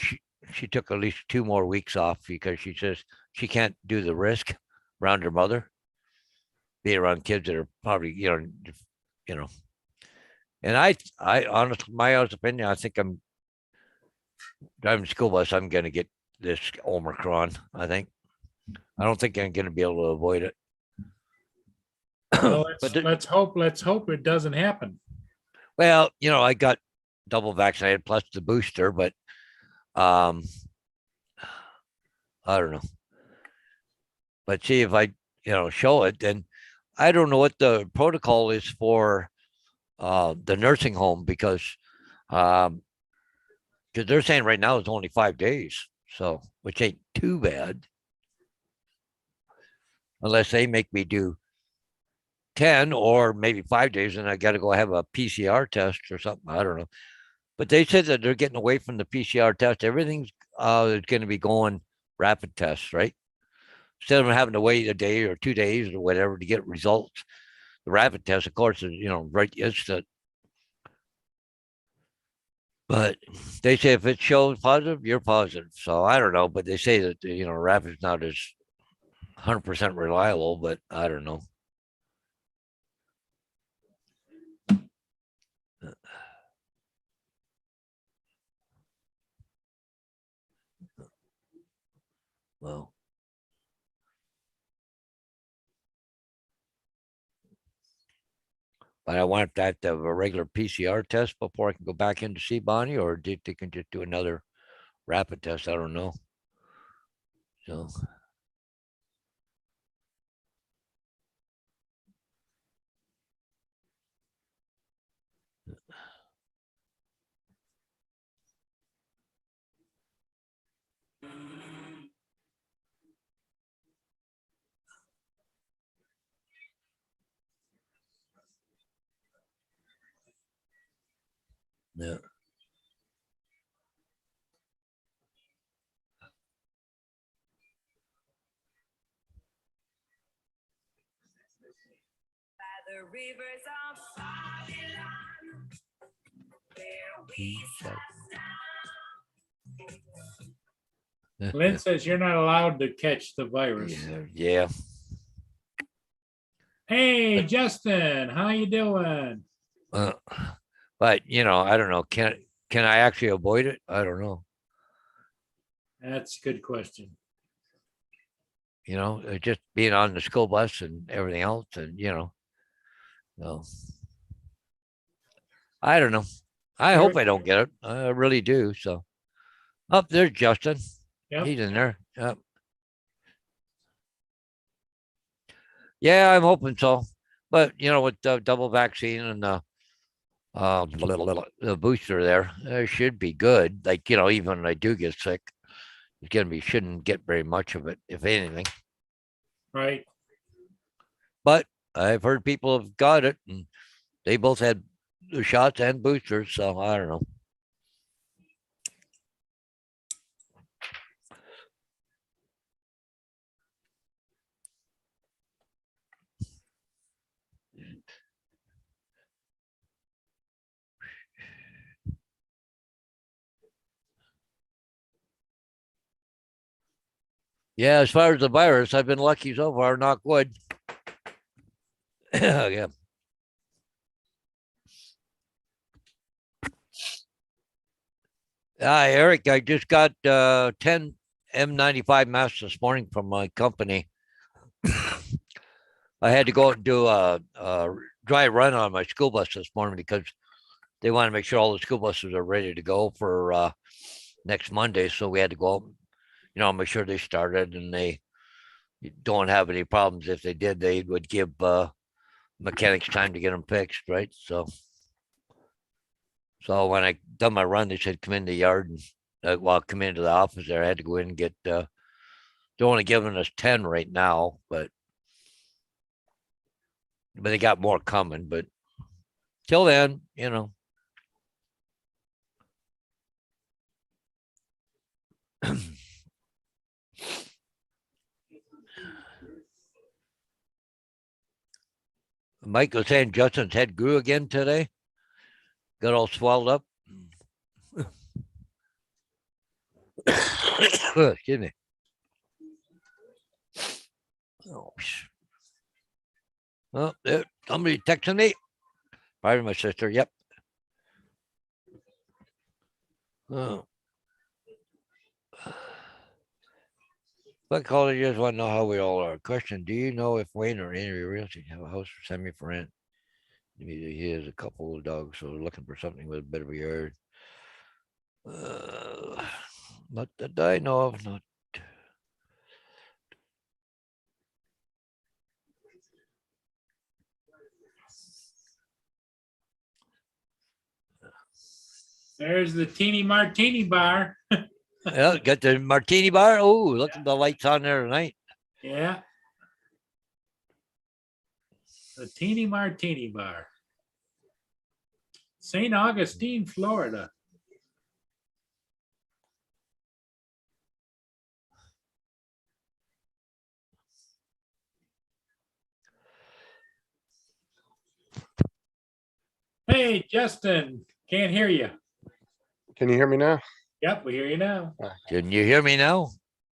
She took at least 2 more weeks off because she says she can't do the risk around her mother, being around kids that are probably, you know. And I honestly, my honest opinion, I think I'm driving school bus. I'm going to get this Omicron. I don't think I'm going to be able to avoid it. Well, let's hope it doesn't happen. Well, I got double vaccinated plus the booster, but I don't know. But see if I, show it, then I don't know what the protocol is for the nursing home because they're saying right now it's only 5 days, so which ain't too bad, unless they make me do 10 or maybe 5 days, and I got to go have a PCR test or something. I don't know, but they said that they're getting away from the PCR test. Everything's is going to be going rapid tests, right? Instead of having to wait a day or 2 days or whatever to get results, the rapid test, of course, is, right instant. But they say if it shows positive, you're positive. So I don't know, but they say that rapid's not as 100% reliable, but I don't know. Well, but I want to have to have a regular PCR test before I can go back in to see Bonnie, or they can just do another rapid test. I don't know. So yeah. The rivers of Babylon, where we Lynn says you're not allowed to catch the virus. Yeah. Hey, Justin, how you doing? But I don't know. Can I actually avoid it? I don't know. That's a good question. Just being on the school bus and everything else, and no. I don't know. I hope I don't get it. I really do. So, up there's Justin. Yep. He's in there. Yep. Yeah, I'm hoping so. But with the double vaccine and the booster there, it should be good. Like even when I do get sick, shouldn't get very much of it, if anything. Right. But I've heard people have got it, and they both had the shots and boosters. So I don't know. Yeah, as far as the virus, I've been lucky so far. Knock wood. Yeah. Eric, I just got 10 M95 masks this morning from my company. I had to go out and do a dry run on my school bus this morning because they want to make sure all the school buses are ready to go for next Monday. So we had to go out, make sure they started and they don't have any problems. If they did, they would give mechanics time to get them fixed, right? So when I done my run, they said come in the yard and come into the office there. I had to go in and get. They're only giving us 10 right now, but they got more coming. But till then, Mike was saying Justin's head grew again today. Got all swelled up. Excuse me. Oh, somebody texting me. Probably my sister. Yep. Oh. But colleges want to know how we all are. Question: do you know if Wayne or Andrew Realty have a house for semi for rent? He has a couple of dogs, so looking for something with a bit of a yard. Not that I know of. Not. There's the teeny martini bar. Yeah, got the martini bar. Oh, look at the lights on there tonight. Yeah. The teeny martini bar. St. Augustine, Florida. Hey, Justin, can't hear you. Can you hear me now? Yep, we hear you now. Can you hear me now?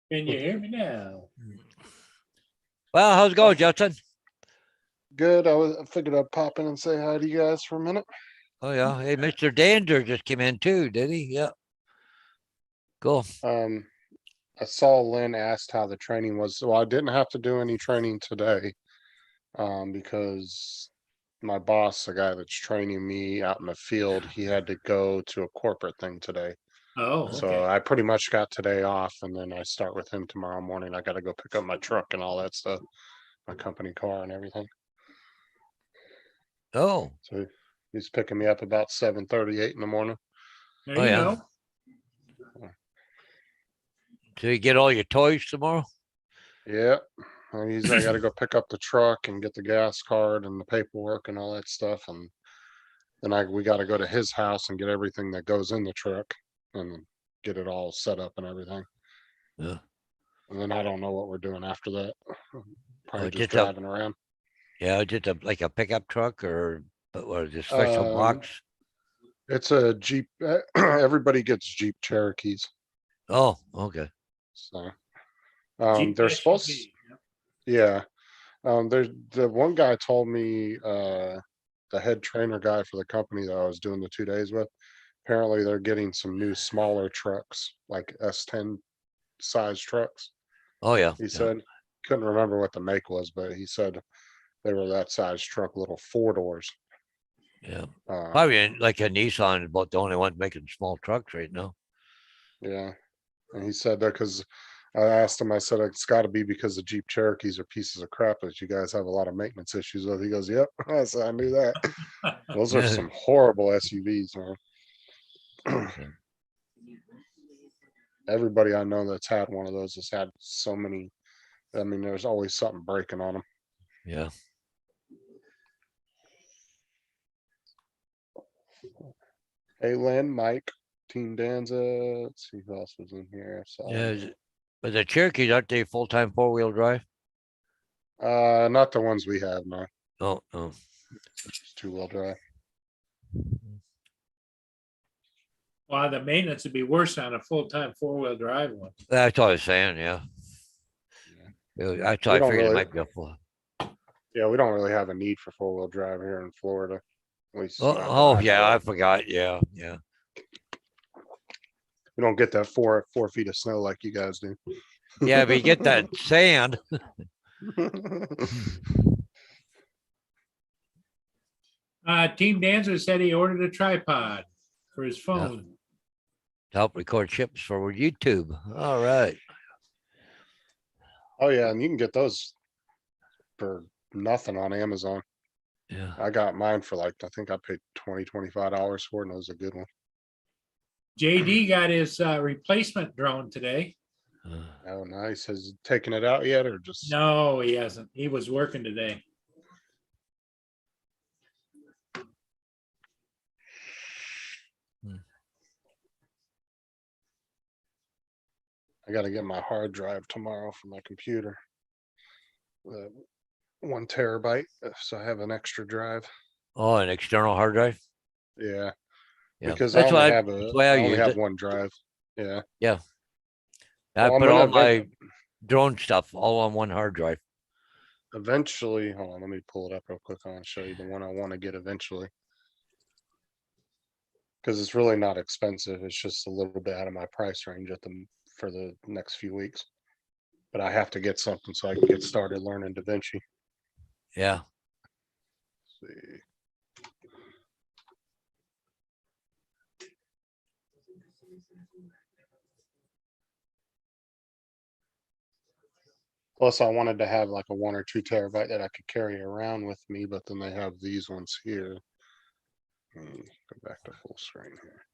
Can you hear me now? Well, how's it going, Justin? Good. I figured I'd pop in and say hi to you guys for a minute. Oh yeah. Hey, Mr. Dander just came in too, did he? Yeah. Cool. I saw Lynn asked how the training was. Well, I didn't have to do any training today. Because my boss, the guy that's training me out in the field, he had to go to a corporate thing today. Oh, So okay. I pretty much got today off, and then I start with him tomorrow morning. I got to go pick up my truck and all that stuff, my company car and everything. Oh, So he's picking me up about 7:38 in the morning. There Oh, you yeah. go. so you get all your toys tomorrow? Yeah. I got to go pick up the truck and get the gas card and the paperwork and all that stuff, and then we got to go to his house and get everything that goes in the truck and get it all set up and everything. Yeah. And then I don't know what we're doing after that. Probably Oh, just just a- driving around. Yeah, just like a pickup truck or just special Um, box. It's a Jeep. Everybody gets Jeep Cherokees. Oh, okay. So Jeep they're SUV, supposed, yep. yeah. There's the one guy told me, the head trainer guy for the company that I was doing the 2 days with, apparently they're getting some new smaller trucks, like S10 size trucks. Oh yeah. He yeah. said, couldn't remember what the make was, but he said they were that size truck, little 4 doors. Yeah. Uh, Probably like a Nissan, about the only one making small trucks right now. yeah. And he said that because I asked him, I said, it's got to be because the Jeep Cherokees are pieces of crap that you guys have a lot of maintenance issues with. He goes, yep. I said, I knew that. Those are some horrible SUVs, man. Yeah. Everybody I know that's had one of those has had so many. I mean, there's always something breaking on them. Yeah. Hey, Lynn, Mike, Team Danza. Let's see who else was in here. So, Yeah. But the Cherokees, aren't they full-time four-wheel drive? not the ones we have, no. Oh, oh. It's 2-wheel drive. Well, the maintenance would be worse on a full-time four-wheel drive one. That's what I was saying, yeah. That's why I don't figured it really- might be a full. Yeah, we don't really have a need for 4-wheel drive here in Florida. At least Oh, not that oh I yeah, know I of. forgot. Yeah, yeah. We don't get that 4 feet of snow like you guys do. Yeah, but you get that sand. Team Dancer said he ordered a tripod for his phone. To help record chips for YouTube. All right. Oh yeah, and you can get those for nothing on Amazon. Yeah. I got mine for like, I think I paid $25 for it, and it was a good one. JD got his replacement drone today. Oh, nice. Has he taken it out yet, or just? No, he hasn't. He was working today. I got to get my hard drive tomorrow for my computer. 1 terabyte, so I have an extra drive. Oh, an external hard drive. Yeah, Yeah. because That's why I that's why I only use have it. 1 drive. Yeah. I Well, I'm put all gonna my drone stuff all on one hard drive. Eventually, hold on, let me pull it up real quick. I want to show you the one I want to get eventually. Because it's really not expensive. It's just a little bit out of my price range for the next few weeks. But I have to get something so I can get started learning DaVinci. Yeah. Let's see. Plus, I wanted to have like a 1 or 2 terabyte that I could carry around with me, but then they have these ones here. Go back to full screen here.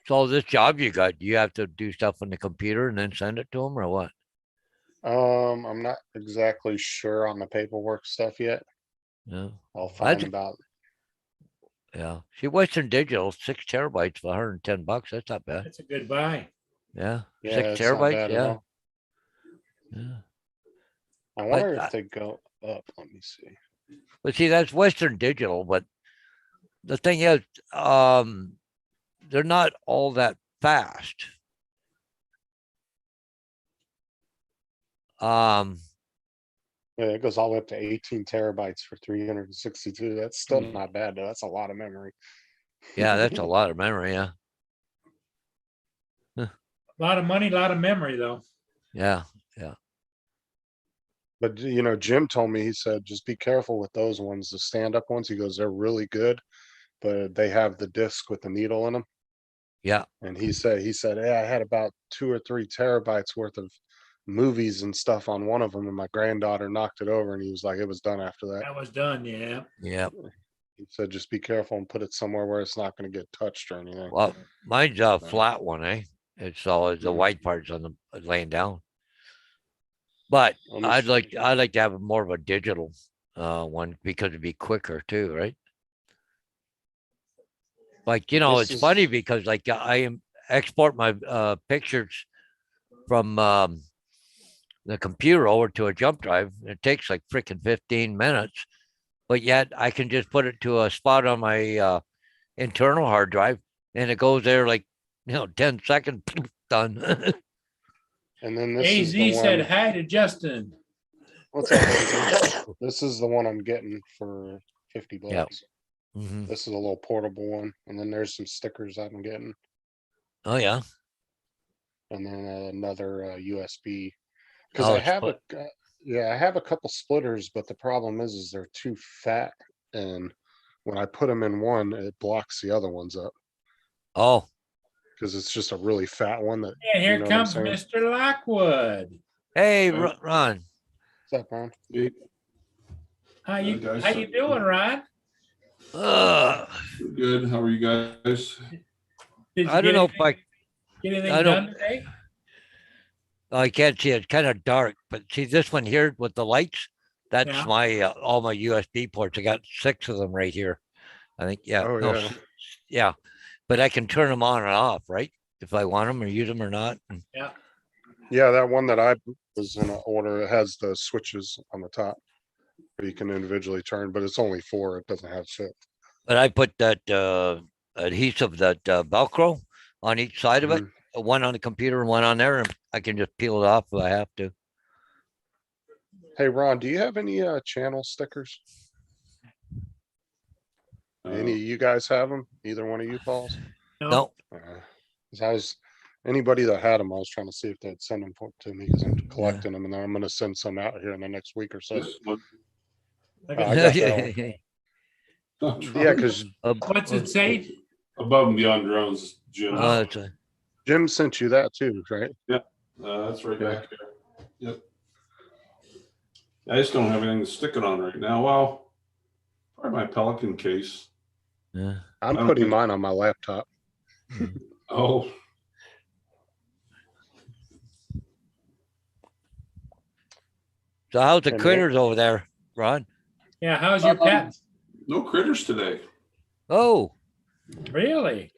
So this job you got, you have to do stuff on the computer and then send it to them, or what? I'm not exactly sure on the paperwork stuff yet. Yeah. I'll find That's- about. Yeah. See, Western Digital, 6 terabytes for $110. That's not bad. That's a good buy. Yeah. Yeah, 6 it's not terabytes. bad at Yeah. all. Yeah. I wonder I- if they go up. Let me see. But see, that's Western Digital, but the thing is, they're not all that fast. Um, Yeah, it goes all the way up to 18 terabytes for 362. That's still Mm. not bad though. That's a lot of memory. yeah, that's a lot of memory. Yeah, A lot of money, a lot of memory, though. yeah. But you know, Jim told me, he said, just be careful with those ones, the stand-up ones. He goes, they're really good, but they have the disc with the needle in them. Yeah. And he said, yeah, I had about 2 or 3 terabytes worth of movies and stuff on one of them, and my granddaughter knocked it over, and he was like, it was done after that. That was done, yeah. Yeah. He said, just be careful and put it somewhere where it's not going to get touched or anything. Well, mine's a So- flat one, eh? It's all the Mhm. white parts on the laying down. But Let me I'd see. like to have more of a digital one because it'd be quicker too, right? Like, This it's funny is- because like export my pictures from the computer over to a jump drive. It takes like freaking 15 minutes, but yet I can just put it to a spot on my internal hard drive and it goes there like 10 seconds done. And then this is the AZ said one. hi to Justin. What's up, AZ? This is the one I'm getting for 50 bucks. Yeah. Mhm. This is a little portable one, and then there's some stickers I'm getting, Oh yeah. and then another USB. Because Oh, I have split. I have a couple splitters, but the problem is they're too fat, and when I put them in one, it blocks the other ones up Oh, because it's just a really fat one. That And you here know what I'm comes saying? Mr. Lockwood. hey, Okay. Ron. What's up, Ron? How you, guys, how you doing, Ron? Good. How are you guys? Did you I don't get know if anything- Get anything I don't- done today? I can't see it. It's kind of dark, but see this one here with the lights. That's Yeah. my all my USB ports. I got 6 of them right here. I think yeah. Oh, no, yeah. yeah. But I can turn them on and off, right? If I want them or use them or not. Yeah, that one that I was in order, it has the switches on the top where you can individually turn, but it's only 4. It doesn't have 6. But I put that adhesive, that Velcro on each side of it, one on the computer and one on there, and I can just peel it off if I have to. Hey, Ron, do you have any channel stickers? Any of you guys have them? Either one of you, Pauls? No, 'Cause anybody that had them, I was trying to see if they'd send them to me because I'm collecting them, and then I'm gonna send some out here in the next week or so. This one. Look I at- got that one. Yeah, because What's it say? Above and Beyond Drones, Jim. it's Jim sent you that too, right? That's right back there. Yep. I just don't have anything to stick it on right now. Well, probably my Pelican case. yeah. I'm I don't putting think- mine on my laptop. Oh, So how's the And critters over there, Ron? Yeah, how's your pet? no critters today. Oh, Really?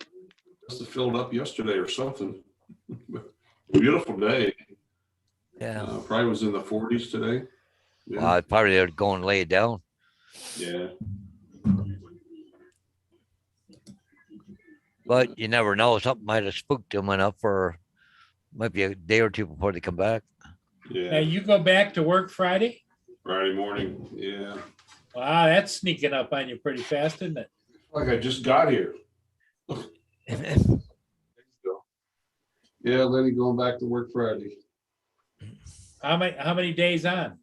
Must have filled up yesterday or something. Beautiful day. yeah. Probably was in the 40s today. Yeah. Probably they're going to lay it down. Yeah. But you never know. Something might have spooked them enough for might be a day or two before they come back. Now, Yeah. you go back to work Friday? Friday morning. Yeah. Wow, that's sneaking up on you pretty fast, isn't it? Like I just got here. Yeah, Lenny going back to work Friday. How many days on?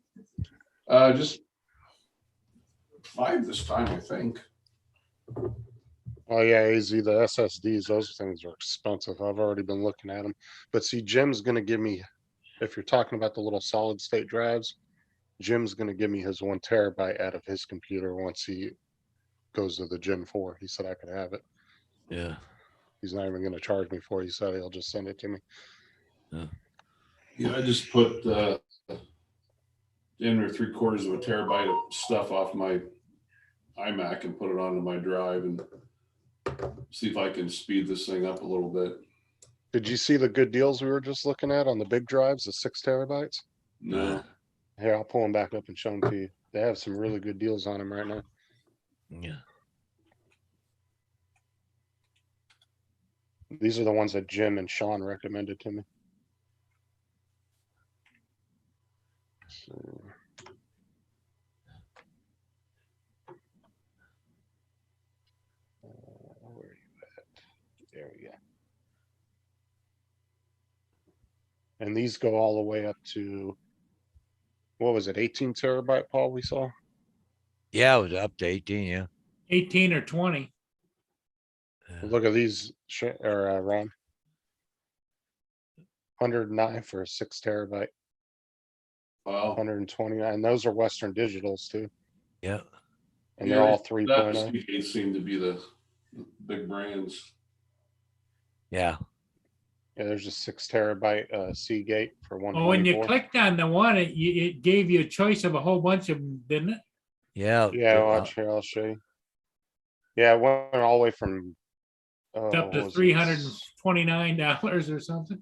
Just 5 this time, I think. Oh yeah, AZ, the SSDs, those things are expensive. I've already been looking at them. But see, Jim's gonna give me, if you're talking about the little solid state drives, Jim's gonna give me his 1 terabyte out of his computer once he goes to the Gen 4. He said I could have it. Yeah. He's not even gonna charge me for it. He said he'll just send it to me. Yeah, I just put in or 3/4 of a terabyte of stuff off my iMac and put it onto my drive and see if I can speed this thing up a little bit. Did you see the good deals we were just looking at on the big drives, the 6 terabytes? No. Here, I'll pull them back up and show them to you. They have some really good deals on them right now. Yeah. These are the ones that Jim and Sean recommended to me. So, where are you at? There we go. And these go all the way up to, what was it, 18 terabyte, Paul, we saw? Yeah, it was up to 18. Yeah. 18 or 20. Look at these, Ron. 109 for a 6 terabyte, Wow. 129, and those are Western Digitals too, Yeah. and they're all 3.0. Seagate seem to be the big brands. Yeah. Yeah, there's a 6 terabyte Seagate for Oh, when you 124. clicked on the one, it gave you a choice of a whole bunch of them, didn't it? Yeah. Yeah, watch here, I'll show you. Yeah, it went all the way from It's up what to was it? $329 or something.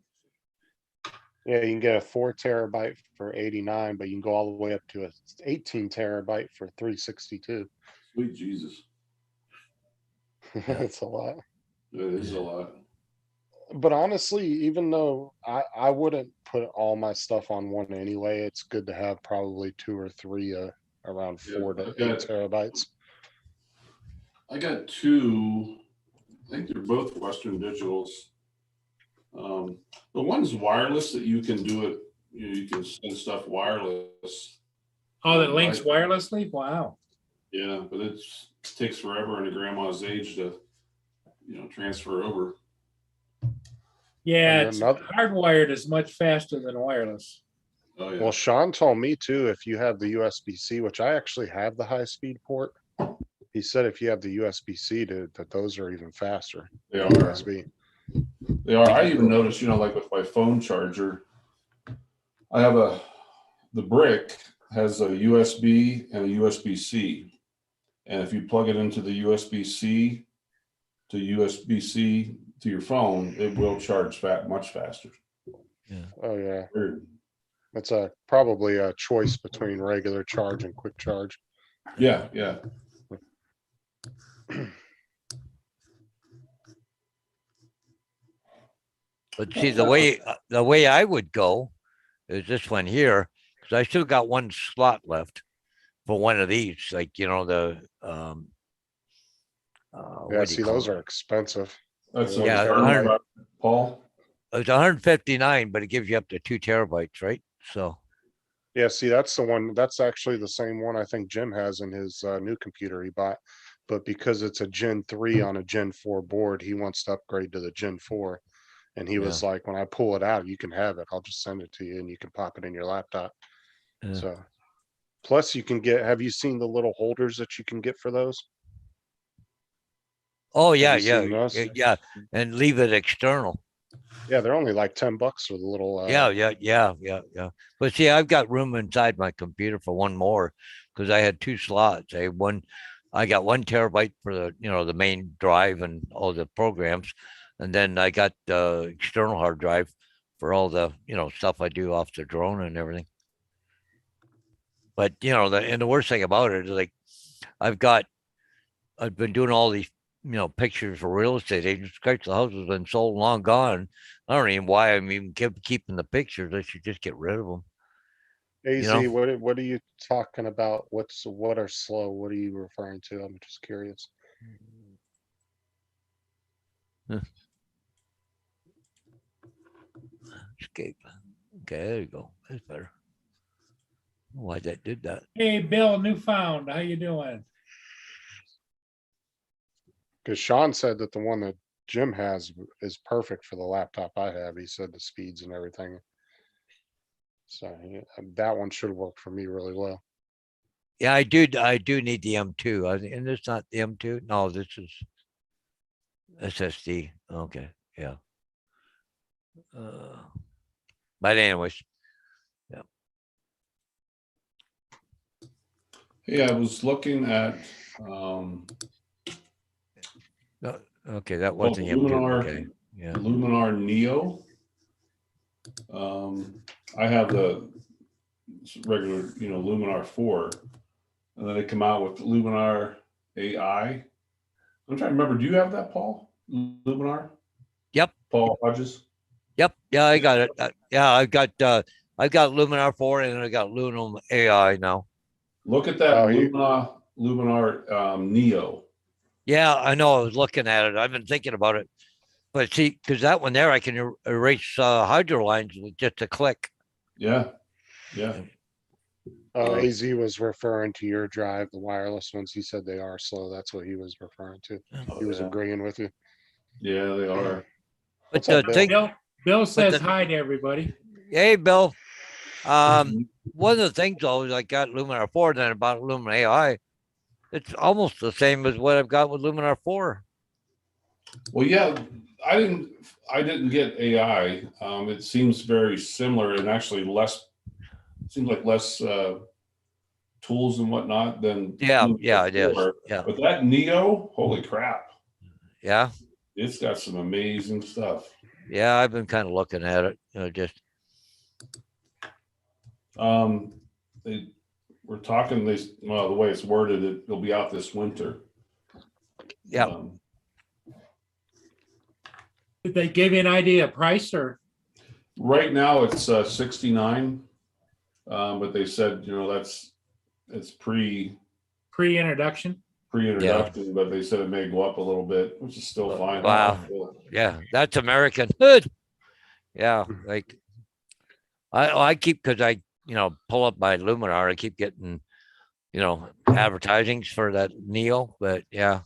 Yeah, you can get a 4 terabyte for 89, but you can go all the way up to a 18 terabyte for 362. Sweet Jesus. It's a lot. It is a lot. But honestly, even though I wouldn't put all my stuff on one anyway, it's good to have probably 2 or 3 around Yeah, 4 to okay. 8 terabytes. I got two. I think they're both Western Digitals. The one's wireless that you can do it. You can send stuff wireless. Oh, that links wirelessly? Wow. Yeah, but it takes forever in a grandma's age to, transfer over. Yeah, And it's another- hardwired is much faster than wireless. Oh yeah. Well, Sean told me too, if you have the USB-C, which I actually have the high-speed port, he said if you have the USB-C that those are even faster. They than are. USB. They are. I even noticed, like with my phone charger, I have the brick has a USB and a USB-C. And if you plug it into the USB-C to USB-C to your phone, it will charge much faster. Oh yeah, Weird. it's probably a choice between regular charge and quick charge. Yeah, yeah. But see, the way I would go is this one here, because I still got one slot left for one of these, like the Yeah, what do you see, call those it? are expensive. That's Yeah, a 100 Paul. It's 159, but it gives you up to 2 terabytes, right? So Yeah, see, that's the one, that's actually the same one I think Jim has in his new computer he bought. But because it's a Gen 3 on a Gen 4 board, he wants to upgrade to the Gen 4. And he was like, when I pull it out, you can have it. I'll just send it to you and you can pop it in your laptop. Yeah. So plus you can have you seen the little holders that you can get for those? oh yeah, you seen those? yeah, and leave it external. Yeah, they're only like $10 for the little Yeah. But see, I've got room inside my computer for one more because I had 2 slots. I got 1 terabyte for the main drive and all the programs, and then I got the external hard drive for all the stuff I do off the drone and everything. But the worst thing about it is like I've been doing all these pictures for real estate agents. Christ, the house has been sold, long gone. I don't even why I'm even keeping the pictures. I should just get rid of them. AZ, know? what are you talking about? What are slow? What are you referring to? I'm just curious. Escape. Okay, there you go. That's better. Why that did that? Hey, Bill Newfound, how you doing? Because Sean said that the one that Jim has is perfect for the laptop I have. He said the speeds and everything. So that one should work for me really well. Yeah, I do need the M2. And it's not the M2. No, this is SSD. Okay, yeah. But anyways, Hey, I was looking at no, okay, that wasn't the M2. Luminar. Okay, yeah. Luminar Neo. I have the regular, Luminar 4, and then they come out with Luminar AI. I'm trying to remember. Do you have that, Paul? Luminar? Yep. Paul Hodges? Yep. Yeah, I got it. Yeah, I've got Luminar 4 and I got Lunum AI now. Look at that Oh, he- Luminar Neo. Yeah, I know. I was looking at it. I've been thinking about it. But see, because that one there, I can erase hydro lines with just a click. Yeah, yeah. AZ was referring to your drive, the wireless ones. He said they are slow. That's what he was referring to. He was yeah. agreeing with you. Yeah, they are. But What's up, the Bill? thing, Bill says the- hi to everybody. hey, Bill. One of the things though is I got Luminar 4, then I bought Luminar AI. It's almost the same as what I've got with Luminar 4. Well, yeah, I didn't get AI. It seems very similar and actually seems like less tools and whatnot than Yeah, Luminar yeah, it is. 4. Yeah, But that Neo, holy crap. yeah, It's got some amazing stuff. yeah. I've been kind of looking at it. Just We're talking well, the way it's worded, it'll be out this winter. yeah. Did they give you an idea of price or? Right now it's 69. But they said, it's Pre-introduction? pre-introduction, but they said it may go up a little bit, which is still fine. Wow. Yeah, that's American. Good. Yeah, like I keep because I pull up my Luminar. I keep getting advertisings for that Neo, but yeah.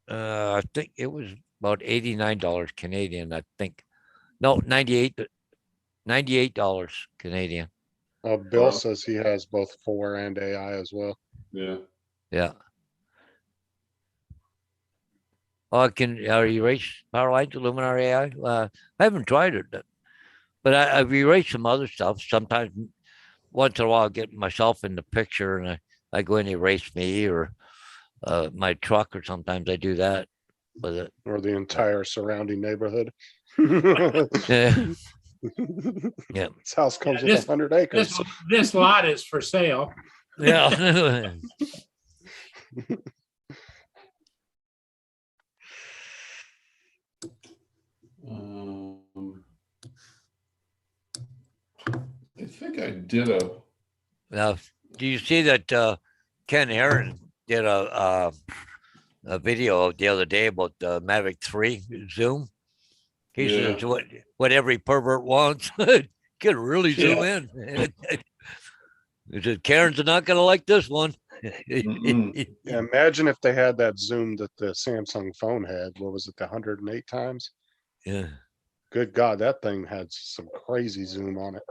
I think it was about $89 Canadian. I think no $98 Canadian. Bill Wow. says he has both 4 and AI as well. Yeah. Yeah. Oh, I can erase power lines to Luminar AI. I haven't tried it, but I've erased some other stuff. Sometimes, once in a while, I get myself in the picture and I go and erase me or my truck, or sometimes I do that with it. Or the entire surrounding neighborhood. Yeah. Yeah. This house comes Yeah, with 100 acres. This lot is for sale. Yeah. I think I did a. Now, do you see that Ken Aaron did a video the other day about the Mavic 3 Zoom? He says what every pervert wants. Can really zoom in. He said Karens are not going to like this one. Mm-mm. Yeah, imagine if they had that zoom that the Samsung phone had. What was it, the 108 times? Yeah. Good God, that thing had some crazy zoom on it.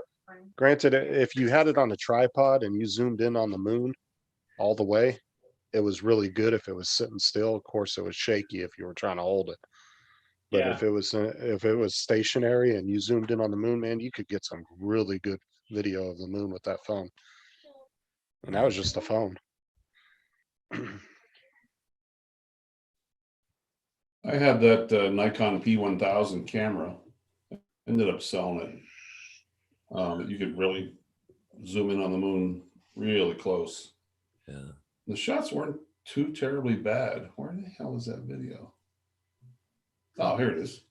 Granted, if you had it on a tripod and you zoomed in on the moon all the way, it was really good if it was sitting still. Of course, it was shaky if you were trying to hold it. But Yeah. if it was stationary and you zoomed in on the moon, man, you could get some really good video of the moon with that phone. And that was just a phone. I had that Nikon P1000 camera. Ended up selling it. You could really zoom in on the moon really close. Yeah. The shots weren't too terribly bad. Where the hell is that video? Oh, here it is.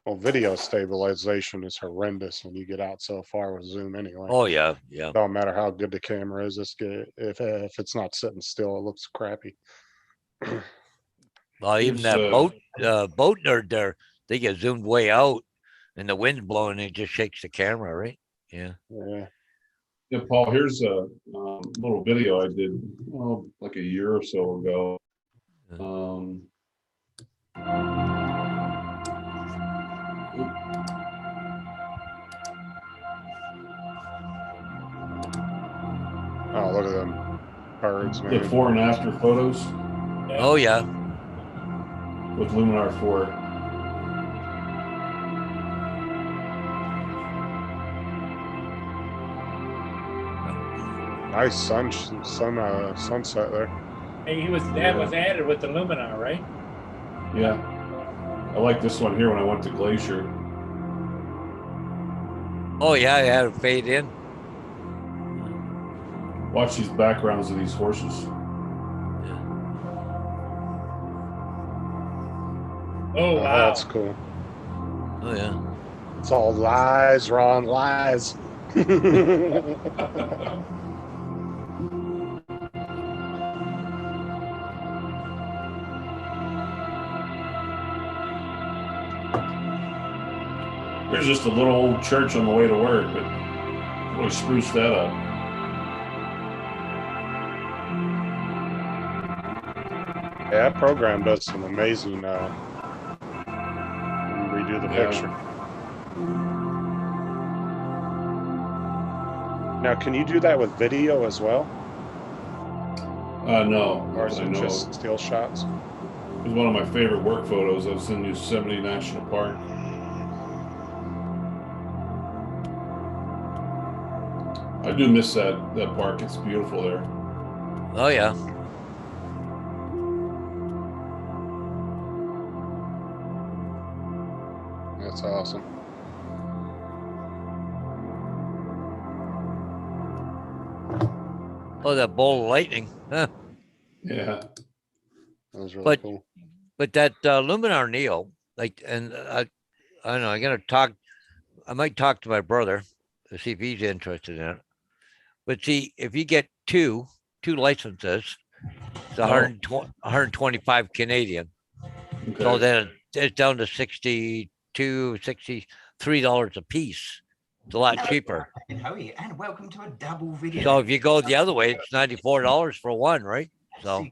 Well, video stabilization is horrendous when you get out so far with zoom anyway. Oh yeah, yeah. Don't matter how good the camera is, if it's not sitting still, it looks crappy. Well, even Here's, that boat nerd there, they get zoomed way out, and the wind's blowing, and it just shakes the camera, right? Yeah. Yeah. Yeah, Paul, here's a little video I did, like a year or so ago. Oh, look at them birds, The man. before and after photos Oh yeah. with Luminar 4. Nice sunset there. Hey, that was added with the Luminar, right? Yeah. I like this one here when I went to Glacier. Oh yeah, I had it fade in. Watch these backgrounds of these horses. Yeah. Oh, wow. That's cool. Oh yeah. It's all lies, Ron, lies. There's just a little old church on the way to work, but really spruced that up. Yeah, that program does some amazing redo the Yeah. picture. Now, can you do that with video as well? No, Or not is that I it know just of. still shots? It was one of my favorite work photos of was in Yosemite National Park. I do miss that park. It's beautiful there. Oh yeah. That's awesome. Oh, that bolt of lightning. Huh. Yeah. That was really But- cool. But that Luminar Neo, like, and I don't know. I gotta talk. I might talk to my brother to see if he's interested in it. But see, if you get two licenses, it's 125 Canadian. So Okay. then it's down to $63 a piece. It's a lot cheaper. Hoey, and welcome to a double video. So if you go the other way, it's $94 for one, right? So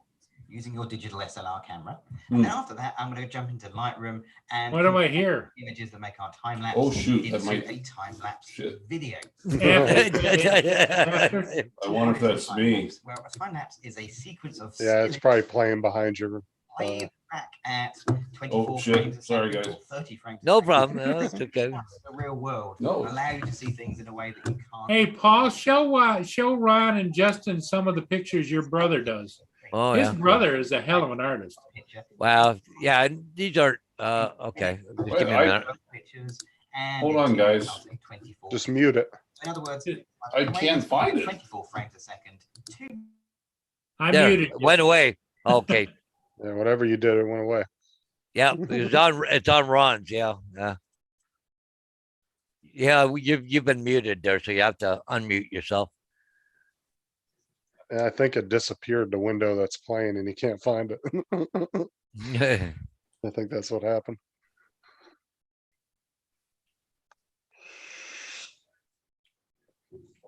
using your digital SLR camera. Hmm. And then after that, I'm going to jump into Lightroom and What do I hear? images that make our time lapse Oh, shoot, that into might- a time lapse Shit. video. I wonder if that's me. Well, a time lapse is a sequence of Yeah, it's probably playing behind you. way back at 24 Oh, shit. frames a Sorry, second guys. or 30 frames a No second. problem. No, it's okay. The real world No. will allow you to see things in a way that you can't. Hey, Paul, show Ron and Justin some of the pictures your brother does. Oh His yeah. brother is a hell of an artist. Picture, Wow. Yeah. and These are okay. Just give me a Wait, minute. pictures, and Hold it's on, guys. 24. Just mute it. In other words, I can't find it. 24 frames a second. I There, muted it you. went away. Okay. Yeah, whatever you did, it went away. Yeah, it's on Ron's. Yeah. Yeah, you've been muted there, so you have to unmute yourself. And I think it disappeared the window that's playing and you can't find it. I think that's what happened.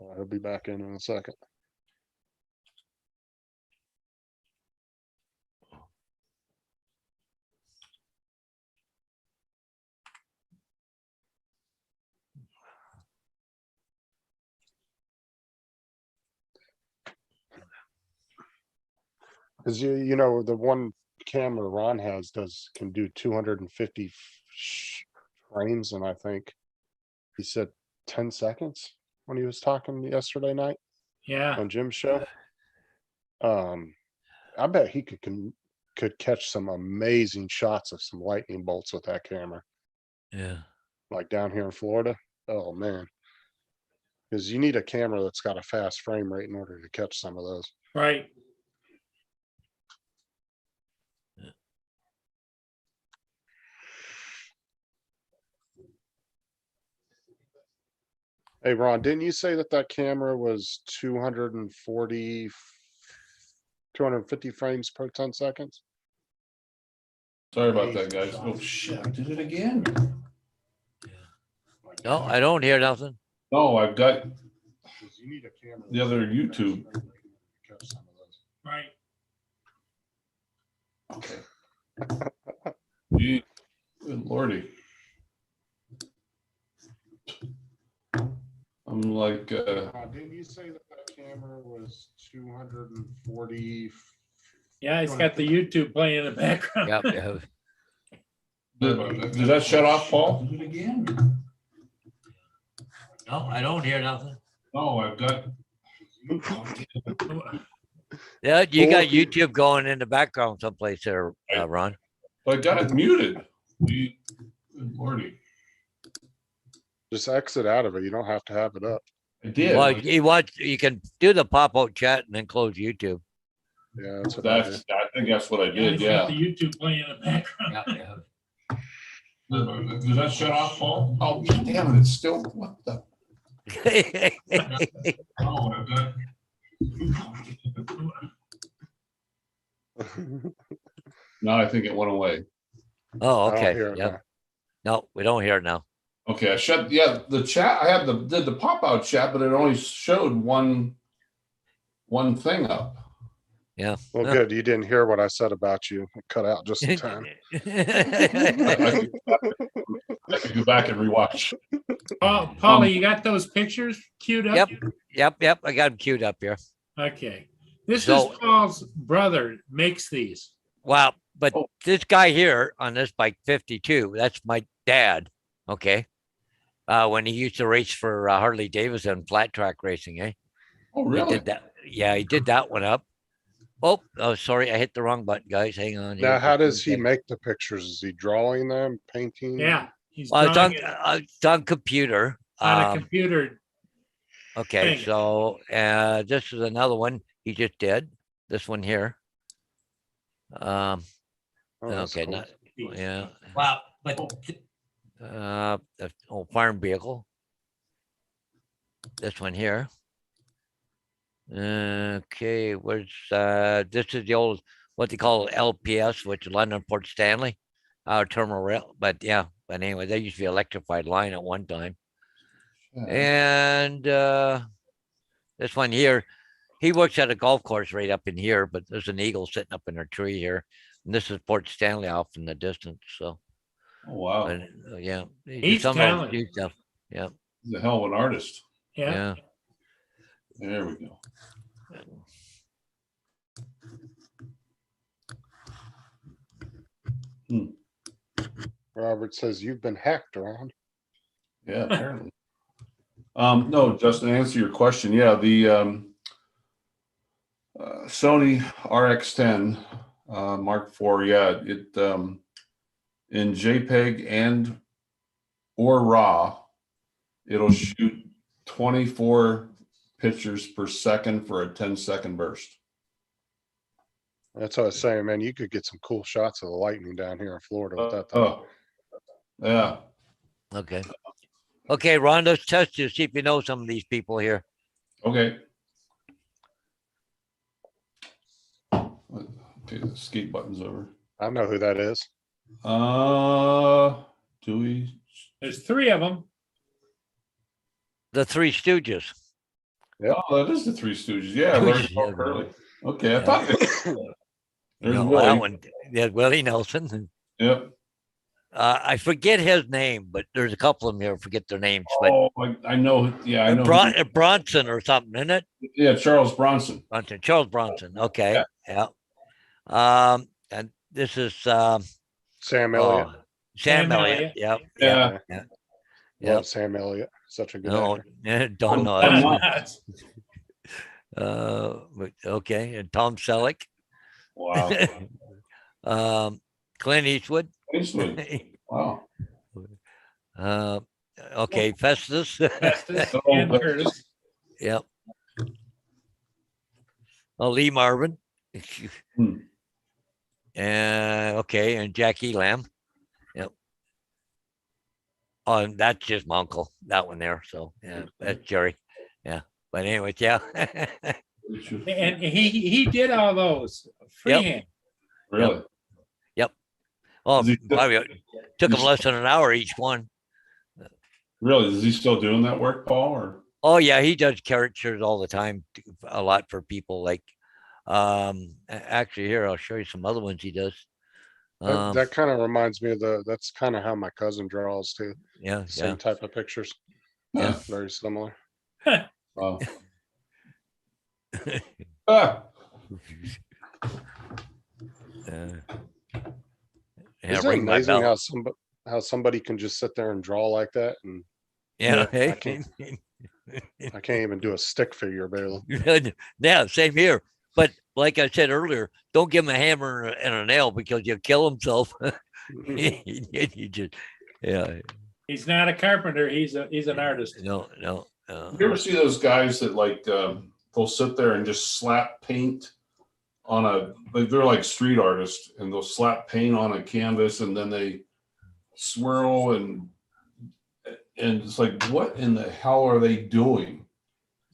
I'll be back in a second. Cause you know, the one camera Ron has can do 250 frames, and I think he said 10 seconds when he was talking yesterday night Yeah. on Jim's show. I bet he could catch some amazing shots of some lightning bolts with that camera, Yeah. like down here in Florida. Oh man, because you need a camera that's got a fast frame rate in order to catch some of those. Right. Hey Ron, didn't you say that camera was 250 frames per 10 seconds? Sorry about that, guys. Oh, shit. I did it again. No, I don't hear nothing. No, I've got You need a camera the other YouTube. Right. Okay. Gee, good lordy. I'm like, Didn't you say that camera was 240? Yeah, he's got the YouTube playing in the background. Yep. Yeah. did that shut off, Paul? No, I don't hear nothing. No, I've got. Yeah, you got Or- YouTube going in the background someplace there, Ron. I got it muted. Good lordy. Just exit out of it. You don't have to have it up. I did. Well, you can do the pop-out chat and then close YouTube. Yeah, that's what I did. I think that's what I Yeah, did. he's Yeah. got the YouTube playing in the background. Yeah. Does that shut off, Paul? Oh, damn it, it's still, what the? No, I think it went away. Oh, I don't okay. hear it Yeah. now. No, we don't hear it now. Okay, I shut, yeah, the chat, I had did the pop-out chat, but it only showed one thing up. Yeah. Well, Yeah. good. You didn't hear what I said about you. It cut out just in time. I could go back and rewatch. Paula, you got those pictures queued up? Yep. I got him queued up here. Okay. This So- is Paul's brother makes these. Wow. But Oh. this guy here on this bike 52, that's my dad. Okay. When he used to race for Harley Davidson flat track racing, eh? Oh, He really? did that. Yeah, he did that one up. Oh, sorry, I hit the wrong button, guys. Hang on. Now, here. how does he make the pictures? Is he drawing them, painting? Yeah. He's Well, drawing it it's on computer. on a computer. Okay, thing. so this is another one he just did. This one here. Oh, that's Okay, cool. not yeah. Wow, but Farm vehicle. This one here. Okay, where's this is the old what they call LPS, which is London Port Stanley, terminal rail. But yeah, but anyway, they used to be electrified line at one time. Yeah. And this one here, he works at a golf course right up in here, but there's an eagle sitting up in a tree here. And this is Port Stanley off in the distance. So, Oh, wow. but, yeah, he He's some of those talented. new stuff. Yeah, He's a hell of an artist. Yeah. yeah. There we go. Robert says you've been hacked, Ron. Yeah, apparently. No, Justin, to answer your question. Yeah, the Sony RX10 Mark IV. Yeah, it in JPEG and or RAW, it'll shoot 24 pictures per second for a 10-second burst. That's what I was saying, man. You could get some cool shots of the lightning down here in Florida with that thing. Oh, yeah. Okay. Okay, Ron, let's test you, see if you know some of these people here. Okay. Okay, the skate button's over. I know who that is. Do we? There's three of them. The Three Stooges. Oh, that is the Three Stooges. Yeah, Larry Paul Curly. Okay, I thought. There's No, Willie. that one. Yeah, Willie Nelson. Yep. I forget his name, but there's a couple of them here. I forget their names, but Oh, I know. Yeah, I know. Bronson or something, isn't it? Yeah, Charles Bronson. Bronson, Charles Bronson. Okay, yeah. And this is Sam Elliott. Sam Sam Elliott. Elliott. Yep. Yeah. Yep. Love Sam Elliott. Such a good No, actor. don't know. Oh, that. But okay, and Tom Selleck. Wow. Clint Eastwood. Eastwood. Wow. Okay, Festus. Festus Oh, and but- Curtis. Yep. Lee Marvin. Hmm. And okay, and Jackie Lamb. Yep. Oh, and that's just my uncle, that one there. So yeah, that's Jerry. Yeah. But anyways, yeah. And he did all those freehand. Really? Oh, Is he- probably took him less than an hour each one. Really? Is he still doing that work, Paul? Or Oh yeah, he does characters all the time, a lot for people like actually here I'll show you some other ones he does. That kind of reminds me of that's kind of how my cousin draws too. Yeah, Same yeah. type of pictures. Yeah. Very similar. wow. Ah, Yeah, Isn't it ring my amazing bell. how somebody can just sit there and draw like that? And Yeah, I can't even do a stick figure barely. yeah, same here. But like I said earlier, don't give him a hammer and a nail because you'll kill himself. You just, yeah, He's not a carpenter. He's an artist. no. You ever see those guys that like they'll sit there and just slap paint on like they're like street artists and they'll slap paint on a canvas and then they swirl and it's like, what in the hell are they doing?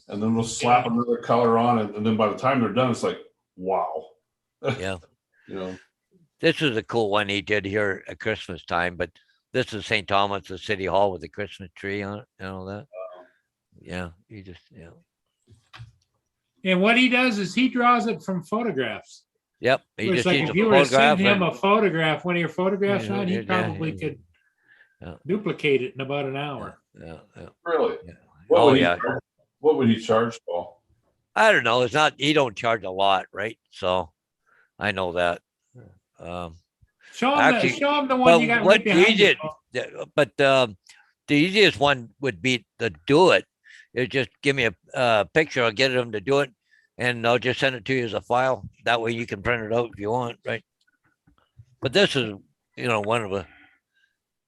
And then we'll slap another color on it, and then by the time they're done, it's like, wow. Yeah. You know, This is a cool one he did here at Christmas time, but this is St. Thomas, the city hall with the Christmas tree on it and all that. Yeah, he just, yeah. And what he does is he draws it from photographs. Yep. He It's just like needs if a you were to photograph send him and- a photograph, one of your photographs, Yeah, on, he yeah, probably yeah. could Yeah. duplicate it in about an hour. Yeah, yeah. really. Yeah. What Oh, would he yeah. charge? What would he charge, Paul? I don't know. It's not, he don't charge a lot, right? So I know that. Show him, Actually, show him the but one you got what right behind he you. did- yeah, but the easiest one would be to do it. Is just give me a picture. I'll get them to do it, and I'll just send it to you as a file. That way you can print it out if you want, right? But this is, one of the.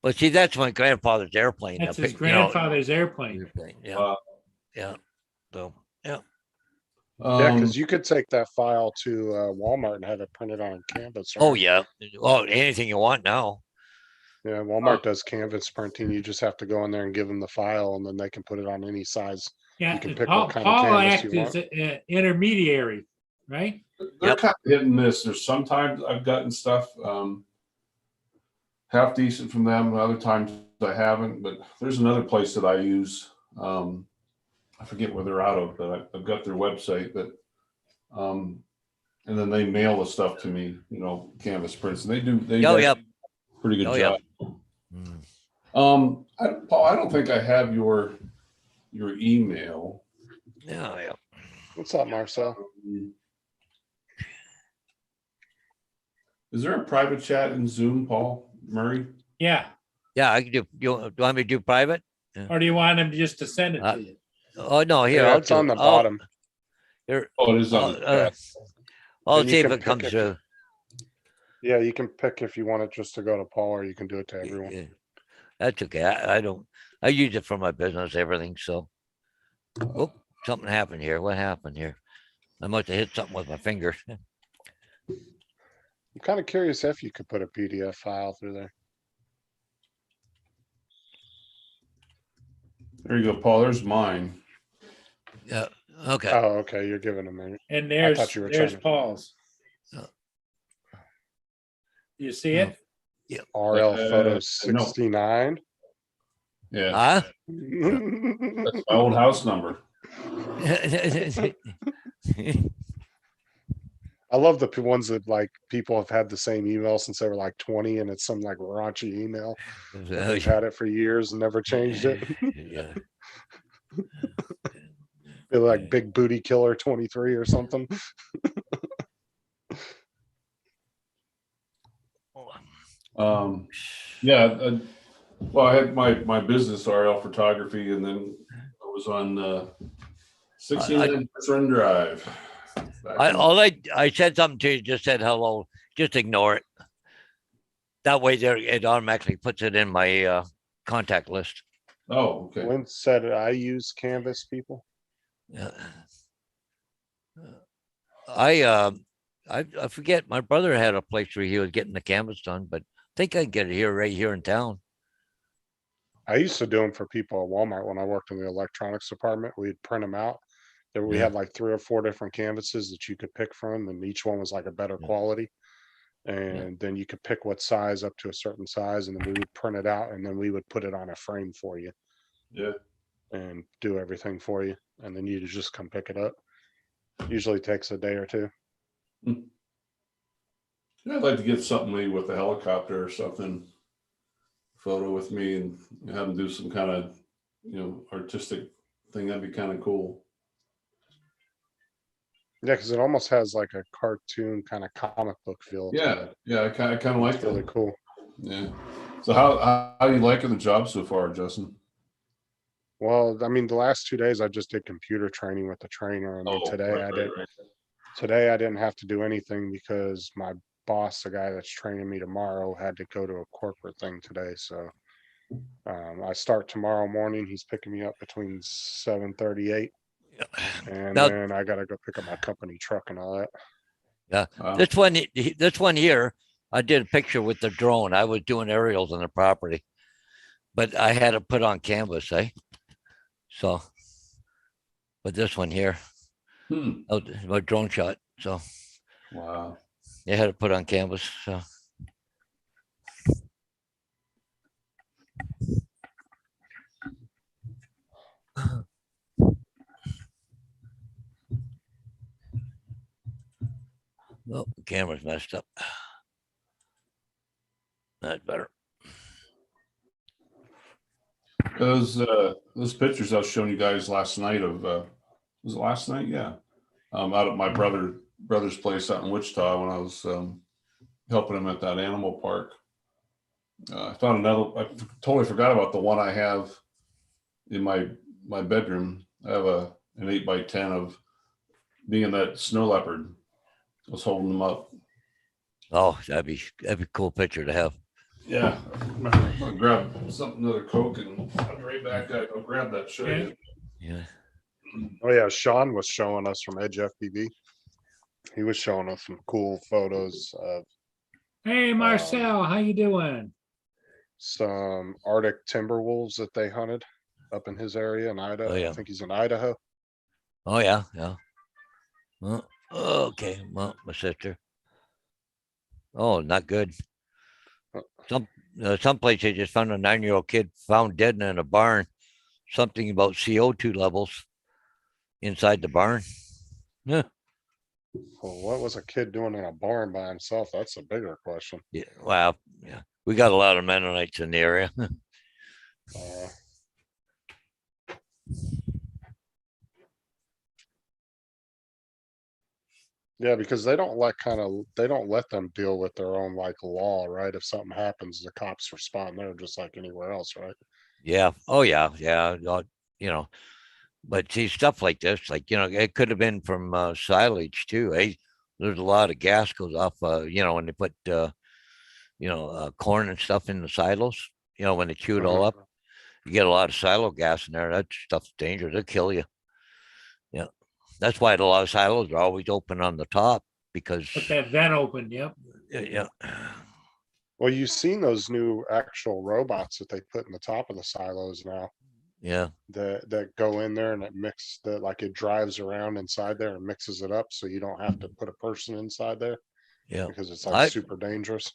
But see, that's my grandfather's airplane. That's the his pic- you know, grandfather's airplane. airplane. Yeah, Wow. yeah. So yeah, Yeah, because you could take that file to Walmart and have it printed on canvas. oh right? yeah. Well, anything you want now. Yeah, Walmart does canvas printing. You just have to go in there and give them the file, and then they can put it on any size. Yeah, You can pick Paul, what kind of Paul canvas Act you is intermediary, right? they're Yep. kind of hit and miss. There's sometimes I've gotten stuff half decent from them, other times I haven't. But there's another place that I use. I forget where they're out of, but I've got their website. But and then they mail the stuff to me, canvas prints, and they do. They Oh, do yeah. a pretty good Oh, yeah. job. Mm. Paul, I don't think I have your email. Yeah, yeah. What's up, Marcel? Is there a private chat in Zoom, Paul Murray? Yeah. Yeah, I can do. You want me to do private? Or do you want him just to send it to you? Oh no, here Yeah, I'll it's do on it. the bottom. Here, Oh, it is on. I'll And you see if can it comes pick it. through. Yeah, you can pick if you want it just to go to Paul, or you can do it to everyone. Yeah. That's okay. I don't. I use it for my business, everything. So, oh, something happened here. What happened here? I must have hit something with my finger. I'm kind of curious if you could put a PDF file through there. There you go, Paul. There's mine. Yeah. Okay. Oh, okay, you're giving them a. And thought you were there's trying to- Paul's. Oh. You see it? RL Photo no. 69. Yeah, Huh? that's my old house number. I love the ones that like people have had the same email since they were like 20, and it's some like raunchy email. They've had it for years and never changed it. Yeah. They're like Big Booty Killer 23 or something. Yeah. Well, I had my business RL photography, and then I was on 69 Run Drive. I said something to you, just said hello. Just ignore it. That way there it automatically puts it in my contact list. Oh, okay. Lynn said I use Canvas, people. Yeah. I forget. My brother had a place where he was getting the canvas done, but I think I can get it here right here in town. I used to do them for people at Walmart when I worked in the electronics department. We'd print them out. There we Yeah. had like 3 or 4 different canvases that you could pick from, and each one was like a better Yeah. quality. And then you could pick what size up to a certain size, and then we would print it out, and then we would put it on a frame for you Yeah. and do everything for you. And then you just come pick it up. Usually takes a day or two. Yeah, I'd like to get something maybe with a helicopter or something, photo with me, and have them do some kind of, artistic thing. That'd be kind of cool. Yeah, because it almost has like a cartoon kind of comic book feel. to Yeah, it. yeah, I kind of like It's really that. cool. Yeah. So how are you liking the job so far, Justin? Well, I mean, the last 2 days I just did computer training with the trainer, and then today I did. Today I didn't have to do anything because my boss, the guy that's training me tomorrow, had to go to a corporate thing today. So I start tomorrow morning. He's picking me up between 7:38, and Now- then I gotta go pick up my company truck and all that. Wow. This one here, I did a picture with the drone. I was doing aerials on the property, but I had it put on canvas, eh? So, but this one here, oh, my drone shot. So Wow. they had it put on canvas. So oh, the camera's messed up. That's better. Those pictures I was showing you guys last night of was it last night? Yeah. Out at my brother's place out in Wichita when I was helping him at that animal park. I found another. I totally forgot about the one I have in my bedroom. I have an 8x10 of being that snow leopard. I was holding them up. Oh, that'd be a cool picture to have. Yeah, I'm gonna grab something, another Coke, and I'll be right back. I'll grab that. Show you. Yeah. Oh yeah, Sean was showing us from Edge FPV. He was showing us some cool photos of Hey, Marcel, how you doing? some Arctic timber wolves that they hunted up in his area in Idaho. Oh, yeah. I think he's in Idaho. Oh yeah. Yeah. Well, okay. Well, my sister. Oh, not good. Some place they just found a 9-year-old kid found dead in a barn. Something about CO2 levels inside the barn. Yeah. Well, what was a kid doing in a barn by himself? That's a bigger question. Yeah. Wow. Yeah. We got a lot of Mennonites in the area. Uh, yeah, because they don't let them deal with their own like law, right? If something happens, the cops respond there just like anywhere else, right? Yeah. Oh yeah. Yeah. But see stuff like this, like it could have been from silage too. There's a lot of gas goes off. When they put corn and stuff in the silos. When they chew it all up, you get a lot of silo gas in there. That stuff's dangerous. It'll kill you. Yeah. That's why a lot of silos are always open on the top because Put that vent open, yep. yeah. Well, you've seen those new actual robots that they put in the top of the silos now Yeah. that go in there and it drives around inside there and mixes it up so you don't have to put a person inside there Yeah. because it's I- like super dangerous.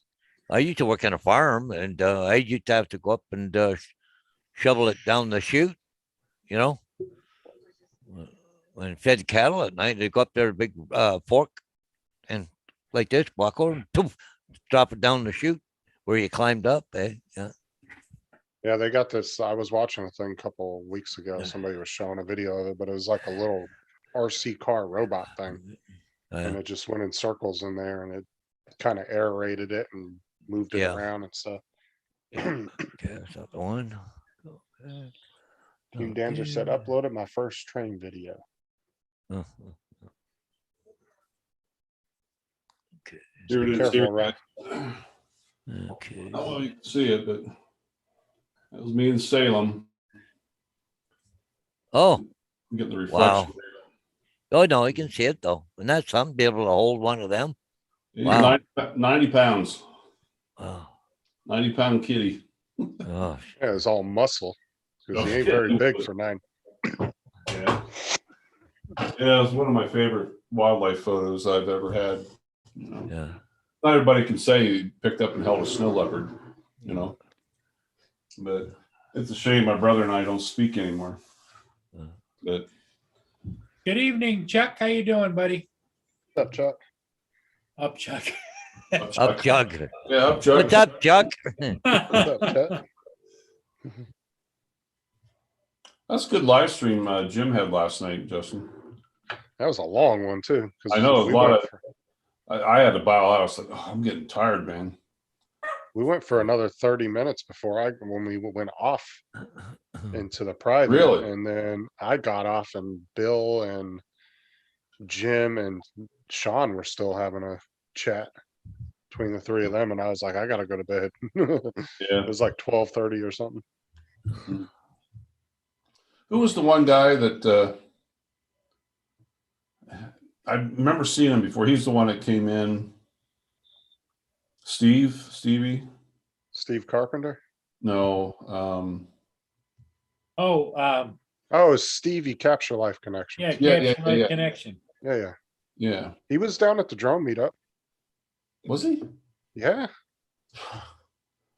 I used to work on a farm and I used to have to go up and shovel it down the chute, you know. When fed cattle at night, they go up there with a big fork and like this, walk over and poof, drop it down the chute where you climbed up, eh? Yeah. Yeah, they got this. I was watching a thing a couple of weeks ago. Yeah. Somebody was showing a video of it, but it was like a little RC car robot thing. And it just went in circles in there and it kind of aerated it and moved it Yeah. around and stuff. Okay, that's not the one. Team Dancer said, uploaded my first train video. Oh, Here it Be is. careful, Here. Rod. okay. I don't know if you can see it, but that was me in Salem. Oh, I'm getting the reflection. wow. Oh no, you can see it though. And that's something to be able to hold one of them. He's Wow. 90 pounds, Oh, 90-pound kitty. gosh. Yeah, it's all muscle because he ain't very big for 9. Yeah. Yeah, it's one of my favorite wildlife photos I've ever had. Yeah. Not everybody can say you picked up and held a snow leopard, but it's a shame my brother and I don't speak anymore. But Good evening, Chuck. How you doing, buddy? What's up, Chuck? Up, Chuck. Up, Chuck. Yeah, up, Chuck. What's up, Chuck? What's up, Chuck? That's a good live stream Jim had last night, Justin. That was a long one too. 'Cause I know, we a lot went of- for- I had to bow out. I was like, oh, I'm getting tired, man. we went for another 30 minutes when we went off into the private. Really? And then I got off and Bill and Jim and Sean were still having a chat between the three of them. And I was like, I gotta go to bed. It Yeah. was like 12:30 or something. Who was the one guy that I remember seeing him before? He's the one that came in. Stevie? Steve Carpenter? No, Oh, Oh, it's Stevie Capture Life Connection. yeah, Yeah, yeah, Capture Life yeah. Connection. Yeah, yeah. yeah. He was down at the drone meetup. Was he? Yeah.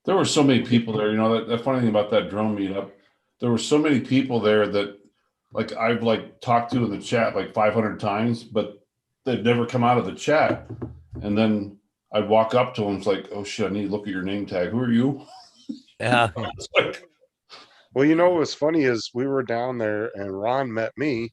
There were so many people there, you know, that the funny thing about that drone meetup, there were so many people there that like I've like talked to in the chat like 500 times, but they'd never come out of the chat. And then I'd walk up to them, it's like, oh shit, I need to look at your name tag. Who are you? Yeah. It's like, Well, you know what's funny is we were down there and Ron met me.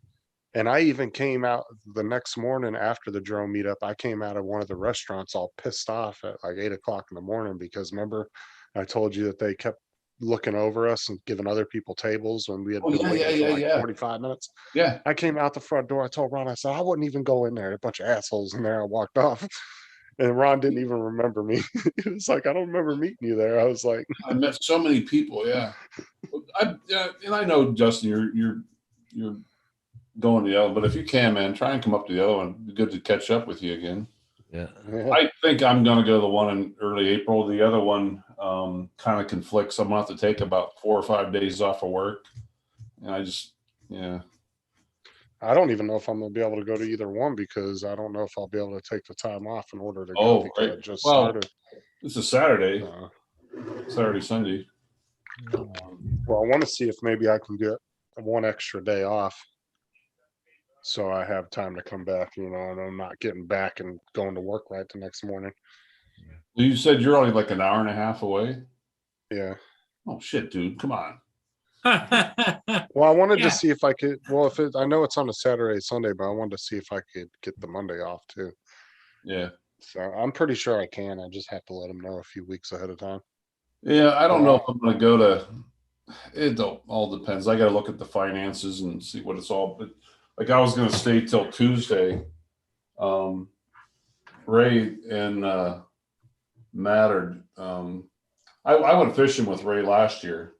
And I even came out the next morning after the drone meetup. I came out of one of the restaurants all pissed off at like 8 o'clock in the morning because remember, I told you that they kept looking over us and giving other people tables when we had Oh, been yeah, waiting yeah, for like yeah. 45 minutes. yeah. I came out the front door. I told Ron, I said, I wouldn't even go in there. A bunch of assholes in there. I walked off. And Ron didn't even remember me. He was like, I don't remember meeting you there. I was like, I met so many people, yeah. And I know Justin, you're going to the other, but if you can, man, try and come up to the other one. It'd be good to catch up with you again. Yeah. yeah. I think I'm gonna go to the one in early April. The other one kind of conflicts. I'm gonna have to take about 4 or 5 days off of work. And I just, yeah. I don't even know if I'm gonna be able to go to either one because I don't know if I'll be able to take the time off in order to go Oh, because I right. just Well, started. It's a Saturday, Uh, Saturday, Sunday. well, I want to see if maybe I can get one extra day off. So I have time to come back, you know, and I'm not getting back and going to work right the next morning. You said you're only like an hour and a half away. Yeah. Oh shit, dude, come on. Well, I wanted Yeah. to see if I could, well, if it, I know it's on a Saturday, Sunday, but I wanted to see if I could get the Monday off too. Yeah, So I'm pretty sure I can. I just have to let them know a few weeks ahead of time. yeah. I don't know if I'm gonna go to. It all depends. I got to look at the finances and see what it's all. But like I was gonna stay till Tuesday. Ray and Matt are. I went fishing with Ray last year.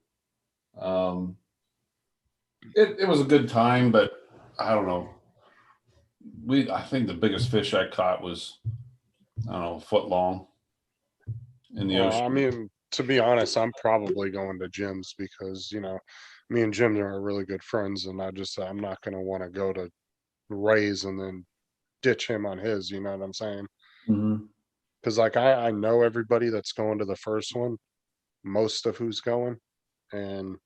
It was a good time, but I don't know. I think the biggest fish I caught was I don't know, a foot long in the Well, ocean. I mean, to be honest, I'm probably going to Jim's because, you know, me and Jim are really good friends and I'm not going to want to go to Ray's and then ditch him on his, you know what I'm saying? Mhm. Cause like I know everybody that's going to the first one, most of who's going, and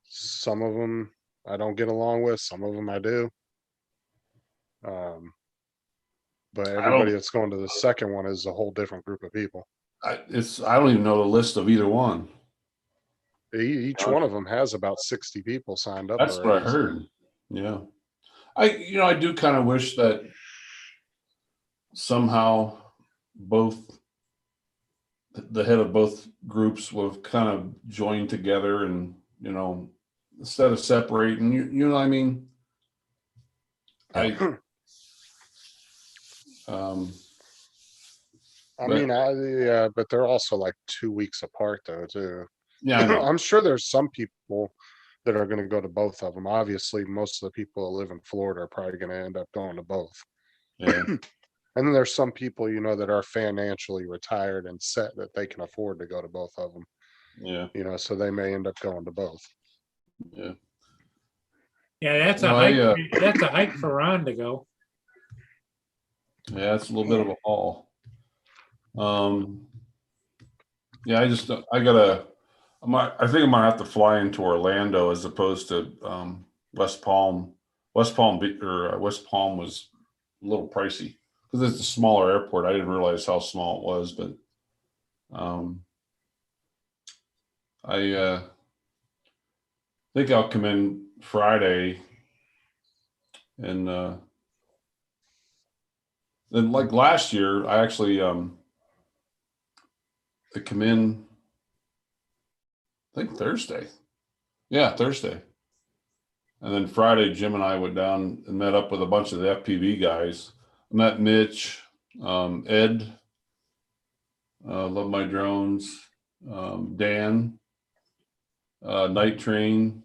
some of them I don't get along with, some of them I do. But I everybody don't. that's going to the second one is a whole different group of people. I don't even know the list of either one. Each one of them has about 60 people signed up That's what I already. so- heard. Yeah. I do kind of wish that somehow both the head of both groups would have kind of joined together and, instead of separating, you know what I mean? Yeah. I But- mean, yeah, but they're also like 2 weeks apart though, too. yeah, I know. I'm sure there's some people that are going to go to both of them. Obviously, most of the people that live in Florida are probably going to end up going to both. Yeah. And then there's some people, you know, that are financially retired and set that they can afford to go to both of them, Yeah. you know, so they may end up going to both. Yeah. Yeah, that's a No, hike. That's a hike for Ron to go. Yeah, it's a little bit of a haul. Yeah, I think I'm gonna have to fly into Orlando as opposed to West Palm. West Palm was a little pricey because it's a smaller airport. I didn't realize how small it was, but I think I'll come in Friday and then like last year, I actually I come in I think Thursday. Yeah, Thursday. And then Friday, Jim and I went down and met up with a bunch of the FPV guys. I met Mitch, Ed, Love My Drones, Dan, Night Train.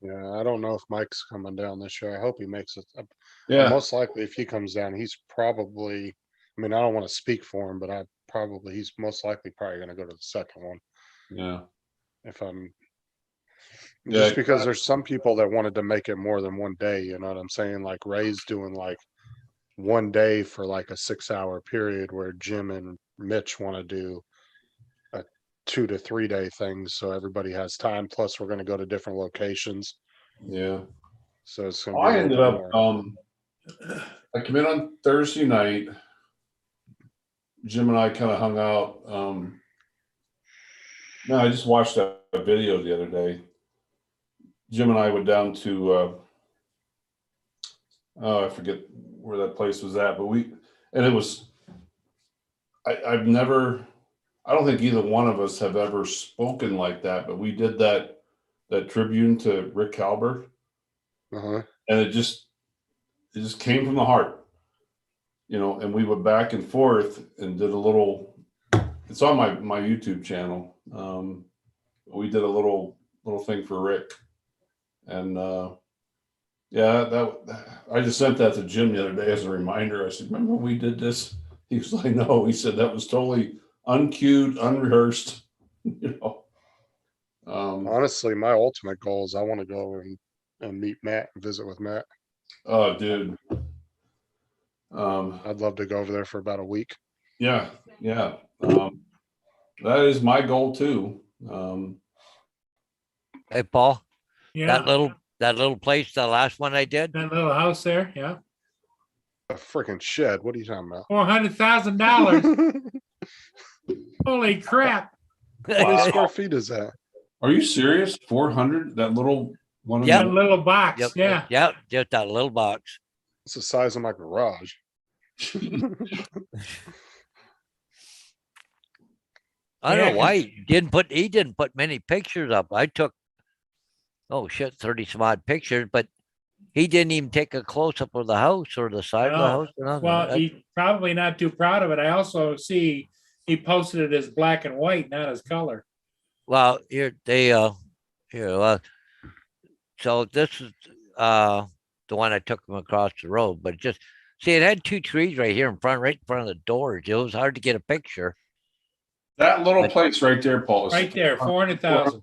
Yeah, I don't know if Mike's coming down this year. I hope he makes it. Yeah. Most likely, if he comes down, he's probably, I mean, I don't want to speak for him, but I he's most likely probably gonna go to the second one. Yeah. If I'm Yeah, just because there's some people that wanted to make it more than one day, you know what I'm saying? Like Ray's doing like one day for like a 6-hour period where Jim and Mitch want to do a 2 to 3 day thing. So everybody has time. Plus we're going to go to different locations. Yeah. So it's going to Well, be I a ended little up, more. I come in on Thursday night. Jim and I kind of hung out. No, I just watched a video the other day. Jim and I went down to, oh, I forget where that place was at, but it was, I don't think either one of us have ever spoken like that, but we did that tribute to Rick Calbert, Uh-huh. and it just came from the heart, you know, and we went back and forth and did a little, it's on my YouTube channel. We did a little thing for Rick, and yeah, I just sent that to Jim the other day as a reminder. I said, remember when we did this? He was like, no. He said that was totally uncued, unrehearsed, you know. Honestly, my ultimate goal is I want to go over and meet Matt and visit with Matt. Oh, dude. I'd love to go over there for about a week. Yeah. That is my goal too. Hey, Paul, Yeah, that little place, the last one I did. that little house there, yeah. A freaking shed. What are you talking about? $400,000. Holy crap. How many square feet is that? Are you serious? 400? That little one? Yep. That little box, Yep. yeah. Yep. Just that little box. It's the size of my garage. I don't Yeah, know why he didn't put many pictures up. I took, oh shit, 30 some odd pictures, but he didn't even take a close up of the house or the side of the No. house. Or nothing. Well, he's probably not too proud of it. I also see he posted it as black and white, not as color. Well, here so this is the one I took him across the road, but just see, it had two trees right here right in front of the doors. It was hard to get a picture. That little place right there, Paul. Is Right there, 400,000.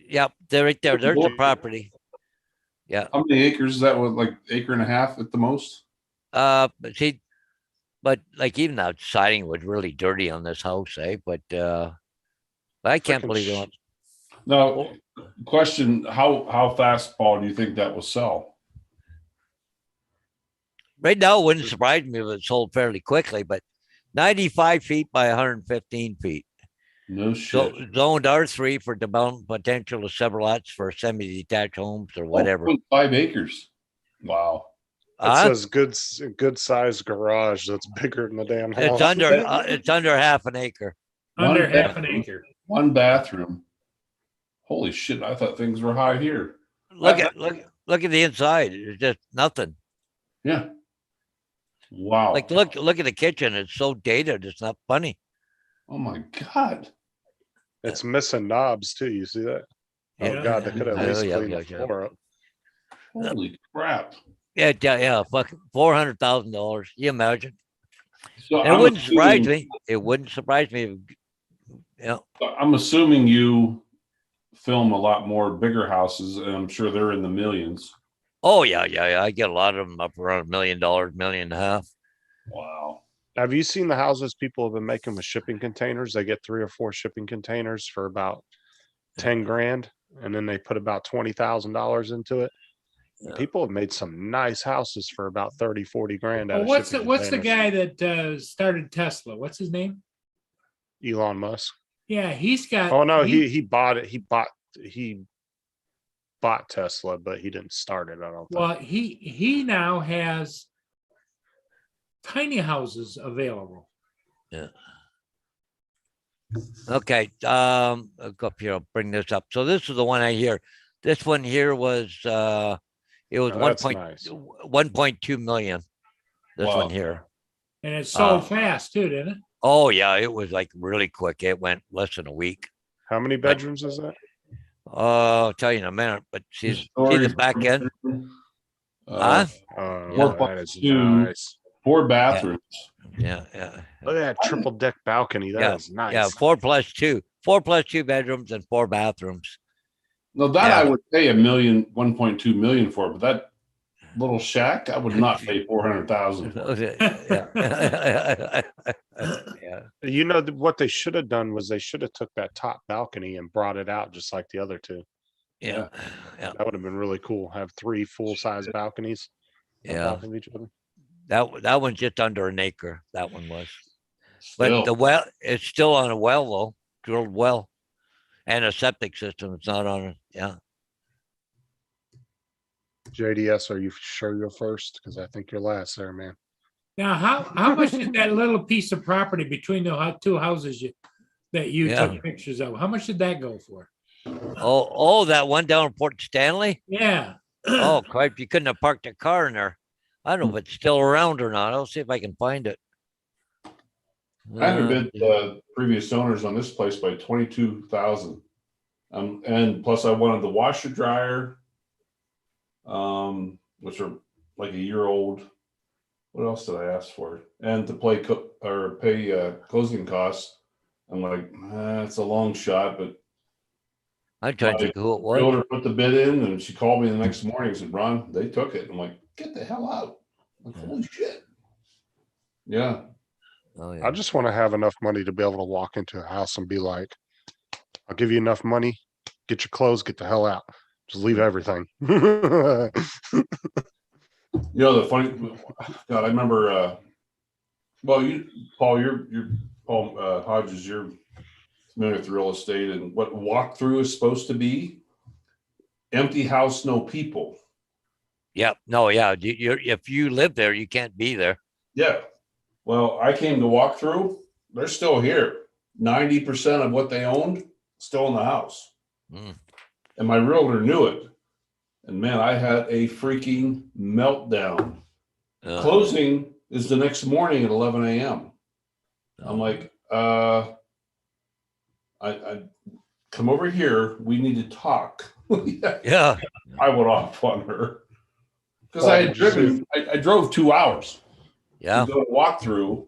Yep, they're right there. There's the property. Yeah. How many acres is that? With like acre and a half at the most? But see, but like even the siding was really dirty on this house, eh? But I can't Frickin' believe it. Now, question: How fast, Paul, do you think that will sell? Right now, it wouldn't surprise me if it sold fairly quickly, but 95 feet by 115 feet. No So shit. zoned R3 for development potential of several lots for semi-detached homes or whatever. 5 acres. Wow. It says good sized garage that's bigger than the damn house. It's under half an acre. Under One half an bathroom. acre. 1 bathroom. Holy shit! I thought things were high here. Look at the inside. It's just nothing. Yeah. Wow. Like look at the kitchen. It's so dated. It's not funny. Oh my God. It's missing knobs too. You see that? Oh Yeah. god, they could at Yeah, least yeah, clean yeah, the yeah. floor up. Holy crap. Yeah. Fucking $400,000. You imagine? So And it wouldn't surprise me. It wouldn't surprise me. I'm assuming you film a lot more bigger houses, and I'm sure they're in the millions. Oh yeah. I get a lot of them up around $1 million, $1.5 million. Wow. Have you seen the houses people have been making with shipping containers? They get 3 or 4 shipping containers for about 10 grand, and then they put about $20,000 into it. Yeah. People have made some nice houses for about 30, 40 grand. Well, Out of what's shipping the guy containers. that started Tesla? What's his name? Elon Musk. Yeah, he's got. Oh no, he bought it. He bought Tesla, but he didn't start it. I don't think. Well, he now has tiny houses available. Okay. I'll go up here. I'll bring this up. So this is the one I hear. This one here was it was Oh, that's nice. 1.2 million. This Wow. one here. And it sold Uh, fast too, didn't it? Oh yeah, it was like really quick. It went less than a week. How many bedrooms is that? I'll tell you in a minute. But see the back end? Uh, Huh? Oh, Yeah. that is 4.2. nice. 4 bathrooms. Yeah, yeah. Look at that triple deck balcony. Yeah, That is nice. Yeah, 4+2 bedrooms and 4 bathrooms. No, that Yeah. I would pay $1.2 million for, but that little shack, I would not pay 400,000 for. Yeah. Yeah. You know, what they should have done was they should have took that top balcony and brought it out just like the other two. Yeah. Yeah. That would have been really cool. Have 3 full-size balconies on Yeah. top of each other. That one's just under an acre. That one was. But Still, the well, it's still on a well though, drilled well. And a septic system. It's not on it. Yeah. JDS, are you sure you're first? Because I think you're last there, man. Now, how much did that little piece of property between the two houses that you Yeah. took pictures of, how much did that go for? Oh, that one down in Port Stanley? Yeah. Oh, crap. You couldn't have parked a car in there. I don't know if it's still around or not. I'll see if I can find it. I underbid the previous owners on this place by 22,000. And plus I wanted the washer dryer, which are like a year old. What else did I ask for? And to pay closing costs. I'm like, it's a long shot, but I'm trying to think who it was. realtor put the bid in, and she called me the next morning and said, Ron, they took it. I'm like, get the hell out. I'm like, holy shit. Yeah. Oh, I yeah. just want to have enough money to be able to walk into a house and be like, I'll give you enough money, get your clothes, get the hell out. Just leave everything. You know, the funny, God, I remember, well, Paul, Paul Hodges, you're familiar with real estate and what walkthrough is supposed to be. Empty house, no people. Yep. No, yeah. If you live there, you can't be there. Yeah. Well, I came to walk through. They're still here. 90% of what they owned still in the house. Mm. And my realtor knew it. And man, I had a freaking meltdown. Closing is the next morning at 11 a.m. I'm like, I come over here. We need to talk. Yeah. I went off on her because I drove 2 hours Yeah. to go walk through,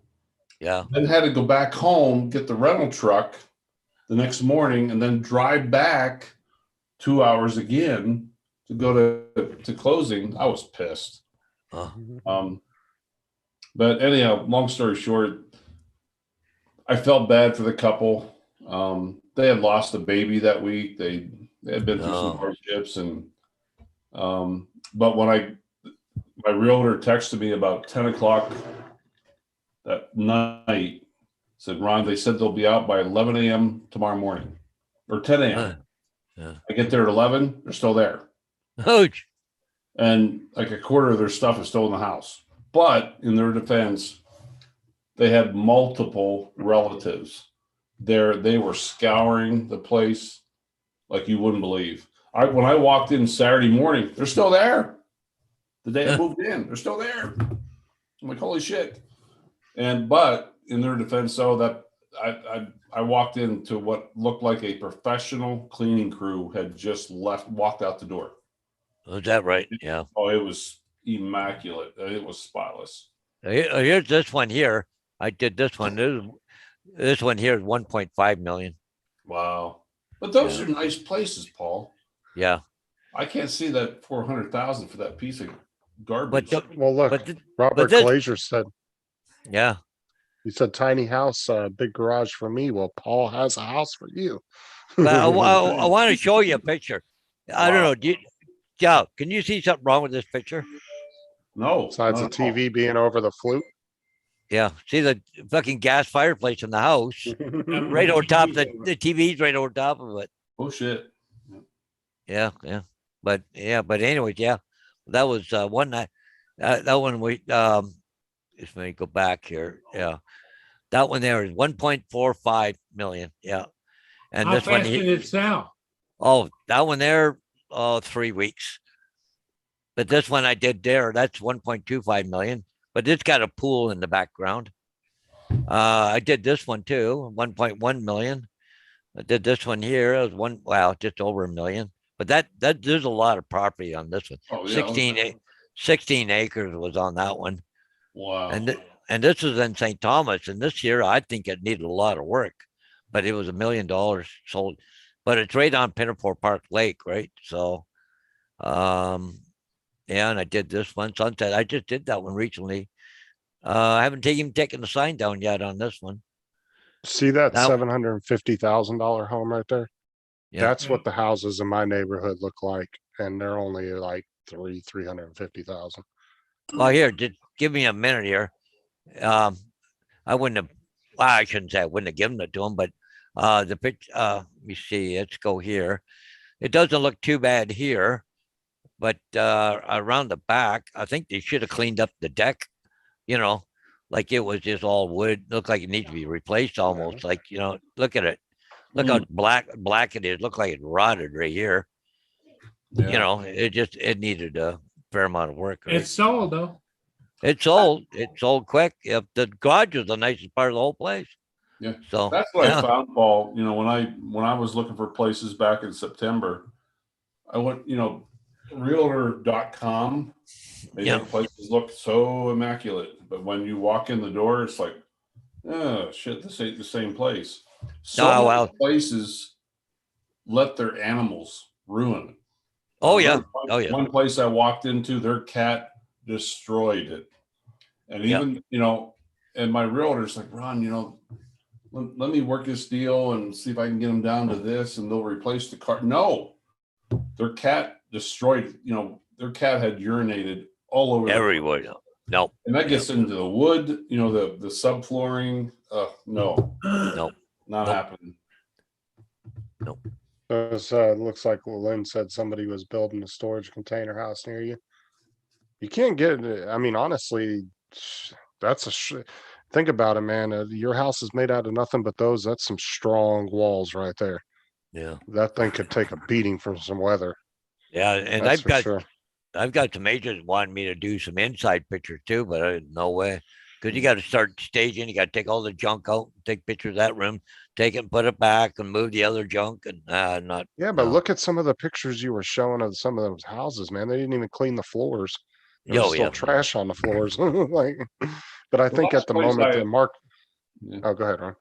Yeah. then had to go back home, get the rental truck the next morning, and then drive back 2 hours again to go to closing. I was pissed. But anyhow, long story short, I felt bad for the couple. They had lost a baby that week. They had been through some hardships, and but when my realtor texted me about 10 o'clock that night, said, Ron, they said they'll be out by 11 a.m. tomorrow morning or 10 a.m. Yeah. I get there at 11, they're still there. Ouch. And like a quarter of their stuff is still in the house. But in their defense, they had multiple relatives there. They were scouring the place like you wouldn't believe. When I walked in Saturday morning, they're still there. The day I moved in, they're still there. I'm like, holy shit. But in their defense, so that I walked into what looked like a professional cleaning crew had just walked out the door. Was that right? Yeah. Oh, it was immaculate. It was spotless. Here's this one here. I did this one. This one here is 1.5 million. Wow. But those are nice places, Paul. Yeah. I can't see that 400,000 for that piece of garbage. Well, look, But Robert this- Glazier said, yeah. he said, tiny house, big garage for me. Well, Paul has a house for you. But I want to show you a picture. I don't Wow. know. Yeah. Can you see something wrong with this picture? No. Besides the not at all. TV being over the flute. Yeah. See the fucking gas fireplace in the house right over top. The TV's right over top of it. Oh, shit. Yeah. Yeah. But anyways, yeah. That was one night. That one we just let me go back here. Yeah. That one there is 1.45 million. Yeah. And How this one fast did it sell? oh, that one there, 3 weeks. But this one I did there, that's 1.25 million. But it's got a pool in the background. I did this one too, 1.1 million. I did this one here. It was just over a million. But that there's a lot of property on this one. Oh, yeah. 16 acres was on that one. Wow. And and this is in St. Thomas, and this year I think it needed a lot of work, but it was $1 million sold. But it's right on Pinafore Park Lake, right? So, yeah, and I did this one, Sunset. I just did that one recently. I haven't even taken the sign down yet on this one. See that Now- $750,000 home right there? Yeah. That's what the houses in my neighborhood look like, and they're only like 350,000. Well, here, just give me a minute here. I wouldn't have. Well, I shouldn't say I wouldn't have given it to him, but the pitch. Let me see. Let's go here. It doesn't look too bad here, but around the back, I think they should have cleaned up the deck. You know, like it was just all wood. Looked like it needs to be replaced almost. Like, you know, look at it. Look how black it is. Look like it rotted right here. You Yeah. know, it needed a fair amount of work. Right? It's sold though. It's sold. It's sold quick. Yep. The garage is the nicest part of the whole place. Yeah. So That's what yeah. I found, Paul. You know, when I was looking for places back in September, I went, you know, realtor.com. They Yeah. make places look so immaculate, but when you walk in the door, it's like, oh shit, this ain't the same place. So Oh, many wow. places let their animals ruin it. Oh, I yeah. remember Oh, yeah. One place I walked into, their cat destroyed it. And Yeah. even, you know, and my realtor's like, Ron, you know, let me work this deal and see if I can get them down to this and they'll replace the car. No, their cat destroyed, you know, their cat had urinated all over the Everywhere. No, and that gets into the wood, you know, the subflooring. No, no. not Nope. happening. It looks like Lynn said somebody was building a storage container house near you. You can't get it. I mean, honestly, that's think about it, man. Your house is made out of nothing but those. That's some strong walls right there. Yeah. That thing could take a beating from some weather. Yeah. And That's for sure. I've got some agents wanting me to do some inside pictures too, but no way. Because you got to start staging. You got to take all the junk out, take pictures of that room, take it and put it back and move the other junk. And not. Yeah, but no. look at some of the pictures you were showing of some of those houses, man. They didn't even clean the floors. There was Oh, still yeah. trash on the floors. Like, but I think last at the place moment I- the mark. Yeah. Oh, go ahead, Ron.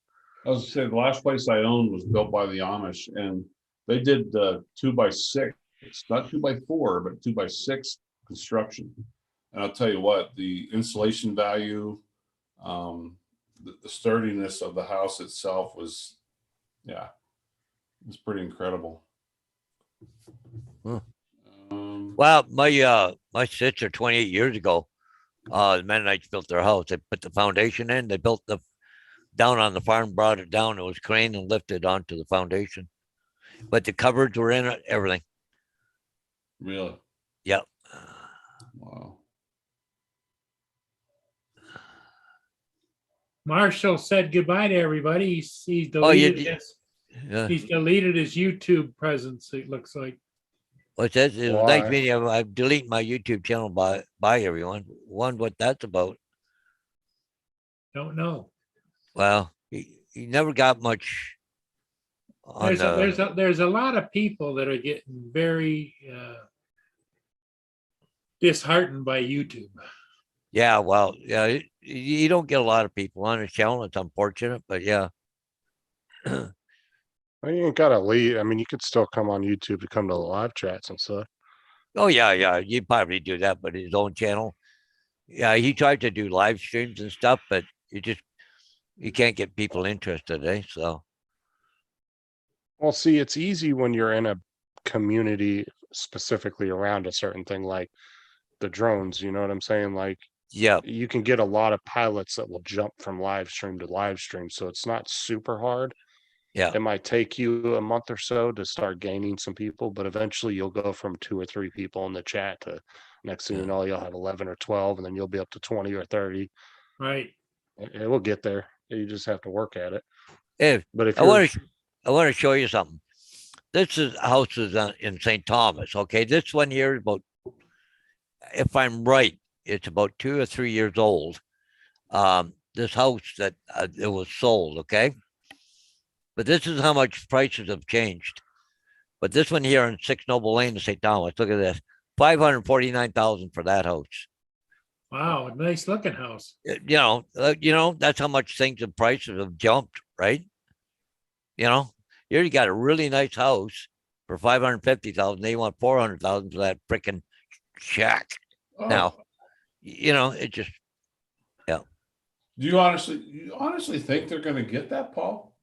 I was saying the last place I owned was built by the Amish and they did 2x6, not 2x4, but 2x6 construction. And I'll tell you what, the insulation value, the sturdiness of the house itself was, yeah, it was pretty incredible. Huh. Um, Well, my sister 28 years ago, the Mennonites built their house. They put the foundation in. They built the down on the farm, brought it down. It was craned and lifted onto the foundation. But the cupboards were in it, everything. really? Yep. Wow. Marshall said goodbye to everybody. He's Oh, you deleted did- his, Yeah. he's deleted his YouTube presence, it looks like. What's that? It was nice Why? meeting you. I'm deleting my YouTube channel by everyone. Wonder what that's about. Don't know. Well, he never got much on There's a lot of people that are getting very disheartened by YouTube. yeah, well, yeah, you don't get a lot of people on his channel. It's unfortunate, but yeah. Well, you ain't gotta leave. I mean, you could still come on YouTube to come to the live chats and stuff. Oh yeah, you'd probably do that, but his own channel. Yeah, he tried to do live streams and stuff, but you can't get people interested, eh? So Well, see, it's easy when you're in a community specifically around a certain thing like the drones, you know what I'm saying? Like yeah, you can get a lot of pilots that will jump from live stream to live stream, so it's not super hard. yeah, It might take you a month or so to start gaining some people, but eventually you'll go from 2 or 3 people in the chat to next thing you know, you'll have 11 or 12, and then you'll be up to 20 or 30. Right. It will get there. You just have to work at it. if But if I you're, want to show you something. This is houses in St. Thomas. Okay, this one here is about, if I'm right, it's about 2 or 3 years old. This house that it was sold. Okay, but this is how much prices have changed. But this one here in 6 Noble Lane in St. Thomas, look at this, $549,000 for that house. Wow, a nice looking house. That's how much things and prices have jumped, right? You know, here you got a really nice house for 550,000. They want 400,000 for that freaking shack. Oh, Now, it just, do you honestly think they're going to get that, Paul?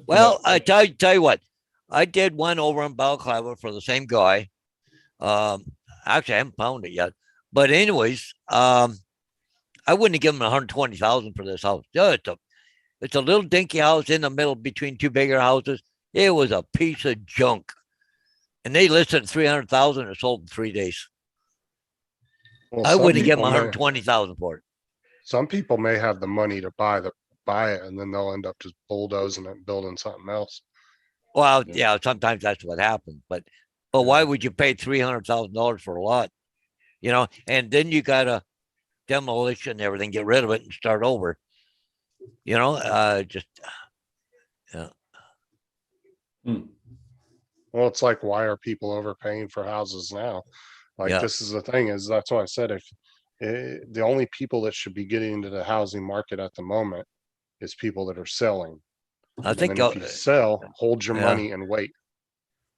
well, I tell you what, I did one over in Balaclava for the same guy. Actually, I haven't found it yet. But anyways, I wouldn't have given him 120,000 for this house. Yeah, it's a little dinky house in the middle between two bigger houses. It was a piece of junk, and they listed 300,000 and sold in 3 days. Well, I some wouldn't have given people him may- 120,000 for it. Some people may have the money to buy it, and then they'll end up just bulldozing it and building something else. Well, Yeah. yeah, sometimes that's what happens. But why would you pay $300,000 for a lot? And then you got to demolition and everything, get rid of it and start over. Just yeah. Well, it's like, why are people overpaying for houses now? Like, Yeah. this is the thing, is that's why I said, if the only people that should be getting into the housing market at the moment is people that are selling. I And think then if you sell, hold your yeah. money and wait.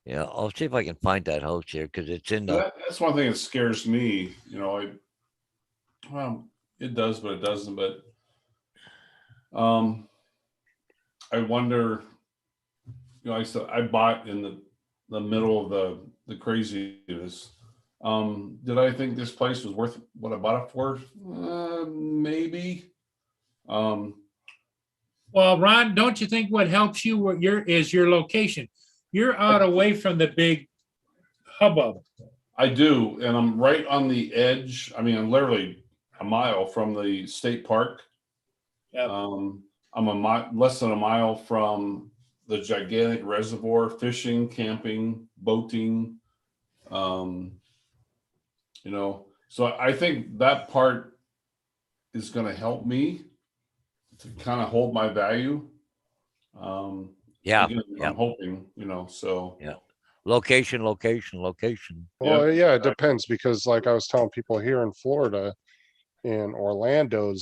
Yeah, I'll see if I can find that house here because it's in the. That's one thing that scares me. Well, it does, but it doesn't. But I wonder. I said I bought in the middle of the craziness. Did I think this place was worth what I bought it for? Maybe. Well, Ron, don't you think what helps you is your location? You're out away from the big hubbub. I do, and I'm right on the edge. I mean, I'm literally a mile from the state park. Yep. I'm less than a mile from the gigantic reservoir, fishing, camping, boating. So I think that part is going to help me to kind of hold my value. Yeah, Again, yeah. I'm hoping, so. Yeah. Location. Well, Yeah. yeah, it depends, because like I was telling people here in Florida, in Orlando,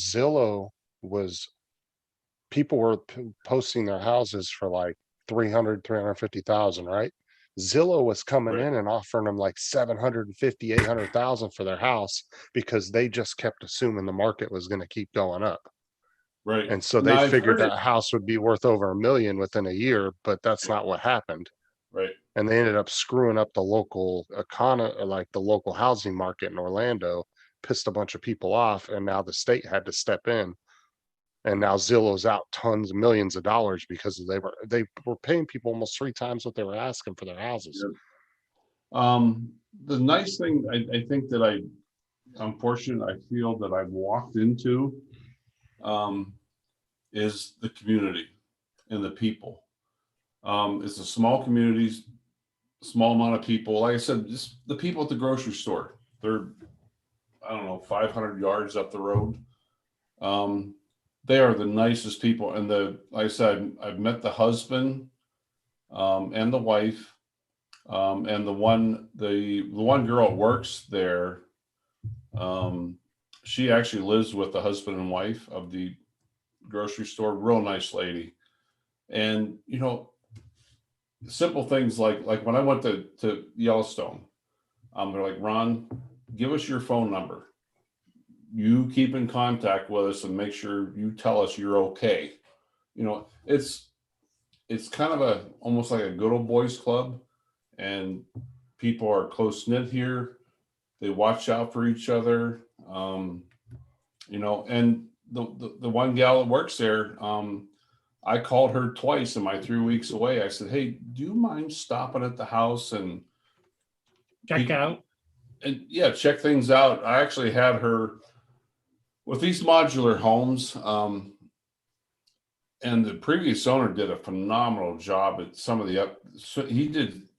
people were posting their houses for like 350,000, right? Zillow was coming Right. in and offering them like 750, 800,000 for their house, because they just kept assuming the market was going to keep going up. Right. And so Now, they I've figured heard that house would be worth over $1 million within a year, but that's not what happened. Right. And they ended up screwing up the local like the local housing market in Orlando, pissed a bunch of people off, and now the state had to step in. And now Zillow's out tons of millions of dollars because they were paying people almost 3 times what they were asking for their houses. The nice thing I think that I'm fortunate, I feel that I've walked into is the community and the people. It's a small community, small amount of people. Like I said, just the people at the grocery store. They're, I don't know, 500 yards up the road. They are the nicest people. And like I said, I've met the husband and the wife. And the one girl that works there, she actually lives with the husband and wife of the grocery store. Real nice lady. And simple things like when I went to Yellowstone, they're like, Ron, give us your phone number. You keep in contact with us and make sure you tell us you're okay. It's kind of almost like a good old boys club, and people are close knit here. They watch out for each other. And the one gal that works there, I called her twice in my 3 weeks away. I said, hey, do you mind stopping at the house and Check out. and check things out? I actually had her with these modular homes. And the previous owner did a phenomenal job at some of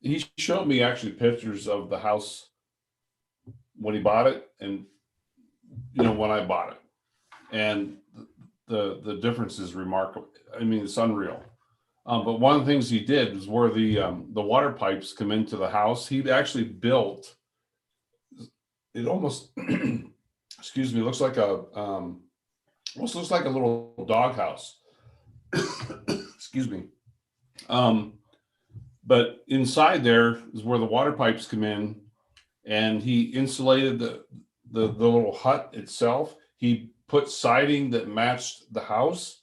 he showed me actually pictures of the house when he bought it and when I bought it. And the difference is remarkable. I mean, it's unreal. But one of the things he did was where the water pipes come into the house, he actually built it almost, excuse me, looks like almost looks like a little doghouse. Excuse me. But inside there is where the water pipes come in, and he insulated the little hut itself. He put siding that matched the house.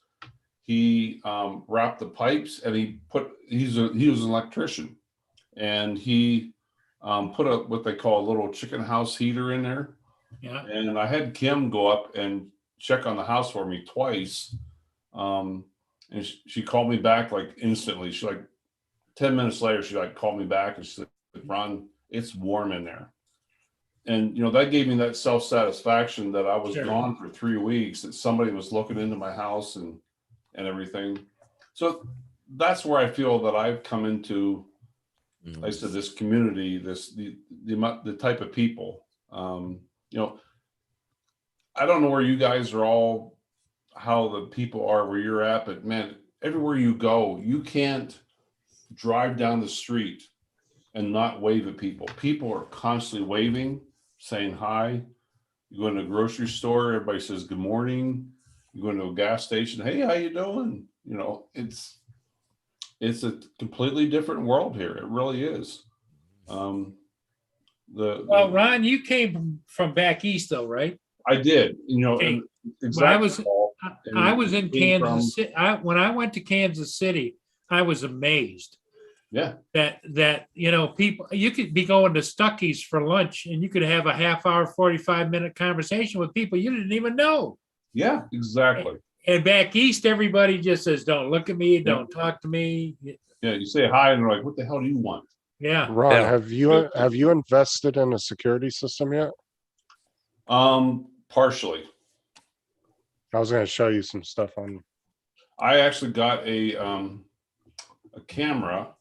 He wrapped the pipes, and he was an electrician, and he put what they call a little chicken house heater in there. Yeah. And I had Kim go up and check on the house for me twice. And she called me back like instantly. She like 10 minutes later, she like called me back and she said, Ron, it's warm in there. And, that gave me that self-satisfaction that I was Sure. gone for 3 weeks, that somebody was looking into my house and everything. So that's where I feel that I've come into, like I said, this community, the type of people, I don't know where you guys are all, how the people are where you're at, but man, everywhere you go, you can't drive down the street and not wave at people. People are constantly waving, saying hi. You go into a grocery store, everybody says good morning. You go into a gas station, hey, how you doing? It's a completely different world here. It really is. Well, Ron, you came from back east though, right? I did, Okay. and exactly. Paul. I was in came from- Kansas City. When I went to Kansas City, I was amazed Yeah, that people, you could be going to Stuckey's for lunch and you could have a half hour, 45-minute conversation with people you didn't even know. yeah, exactly. And back east, everybody just says, don't look at me, don't talk to me. Yeah, you say hi and they're like, what the hell do you want? Yeah. Ron, Yeah. have you invested in a security system yet? Partially. I was gonna show you some stuff on, I actually got a camera.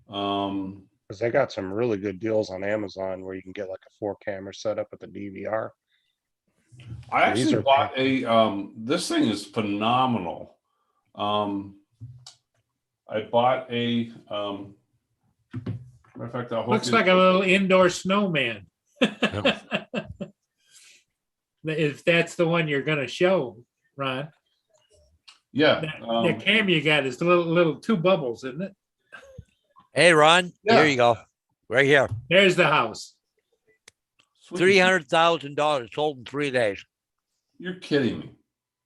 because they got some really good deals on Amazon where you can get like a 4-camera setup with a DVR. I These actually are- bought this thing is phenomenal. I bought a matter of fact, I'll hook Looks it- like a little indoor snowman. If that's the one you're gonna show, Ron. yeah. The cam you got is the little two bubbles, isn't it? Hey, Ron, Yeah. here you go. Right here. There's the house. Sweet. $300,000 sold in 3 days. You're kidding me.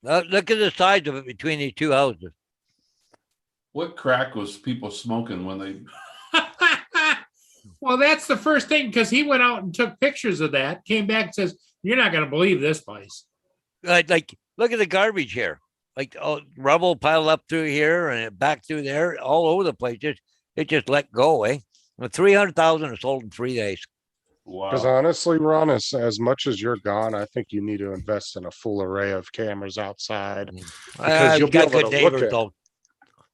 Look at the size of it between these two houses. What crack was people smoking when they? Well, that's the first thing, because he went out and took pictures of that, came back and says, you're not gonna believe this place. Like, look at the garbage here. Like, rubble piled up through here and back through there, all over the place. It just let go, eh? 300,000 is sold in 3 days. Because Wow. honestly, Ron, as much as you're gone, I think you need to invest in a full array of cameras outside. I've you'll be got able good to look neighbors at- though.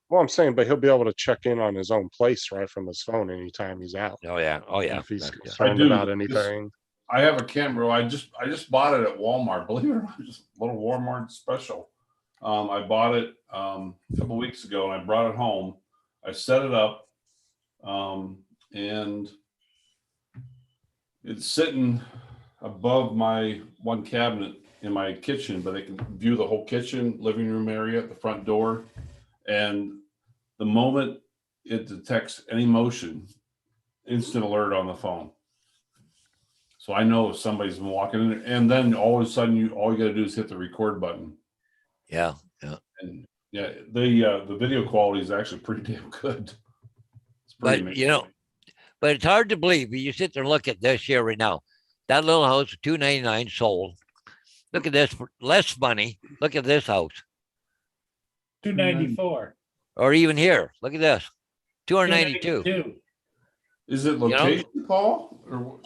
Well, I'm saying, but he'll be able to check in on his own place right from his phone anytime he's out. Oh yeah. If he's Yeah. concerned I do, about because- anything. I have a camera. I just bought it at Walmart. Believe it or not, just a little Walmart special. I bought it a couple weeks ago and I brought it home. I set it up, and it's sitting above my one cabinet in my kitchen, but I can view the whole kitchen, living room area, the front door. And the moment it detects any motion, instant alert on the phone. So I know if somebody's been walking in there, and then all of a sudden all you gotta do is hit the record button. Yeah. And yeah, the video quality is actually pretty damn good. It's pretty But, but it's hard to believe. But you sit there and look at this here right now. That little house, $299 sold. Look at this for less money. Look at this house. 294. Or even here. Look at this. 292. 292. Is it location, Paul? Or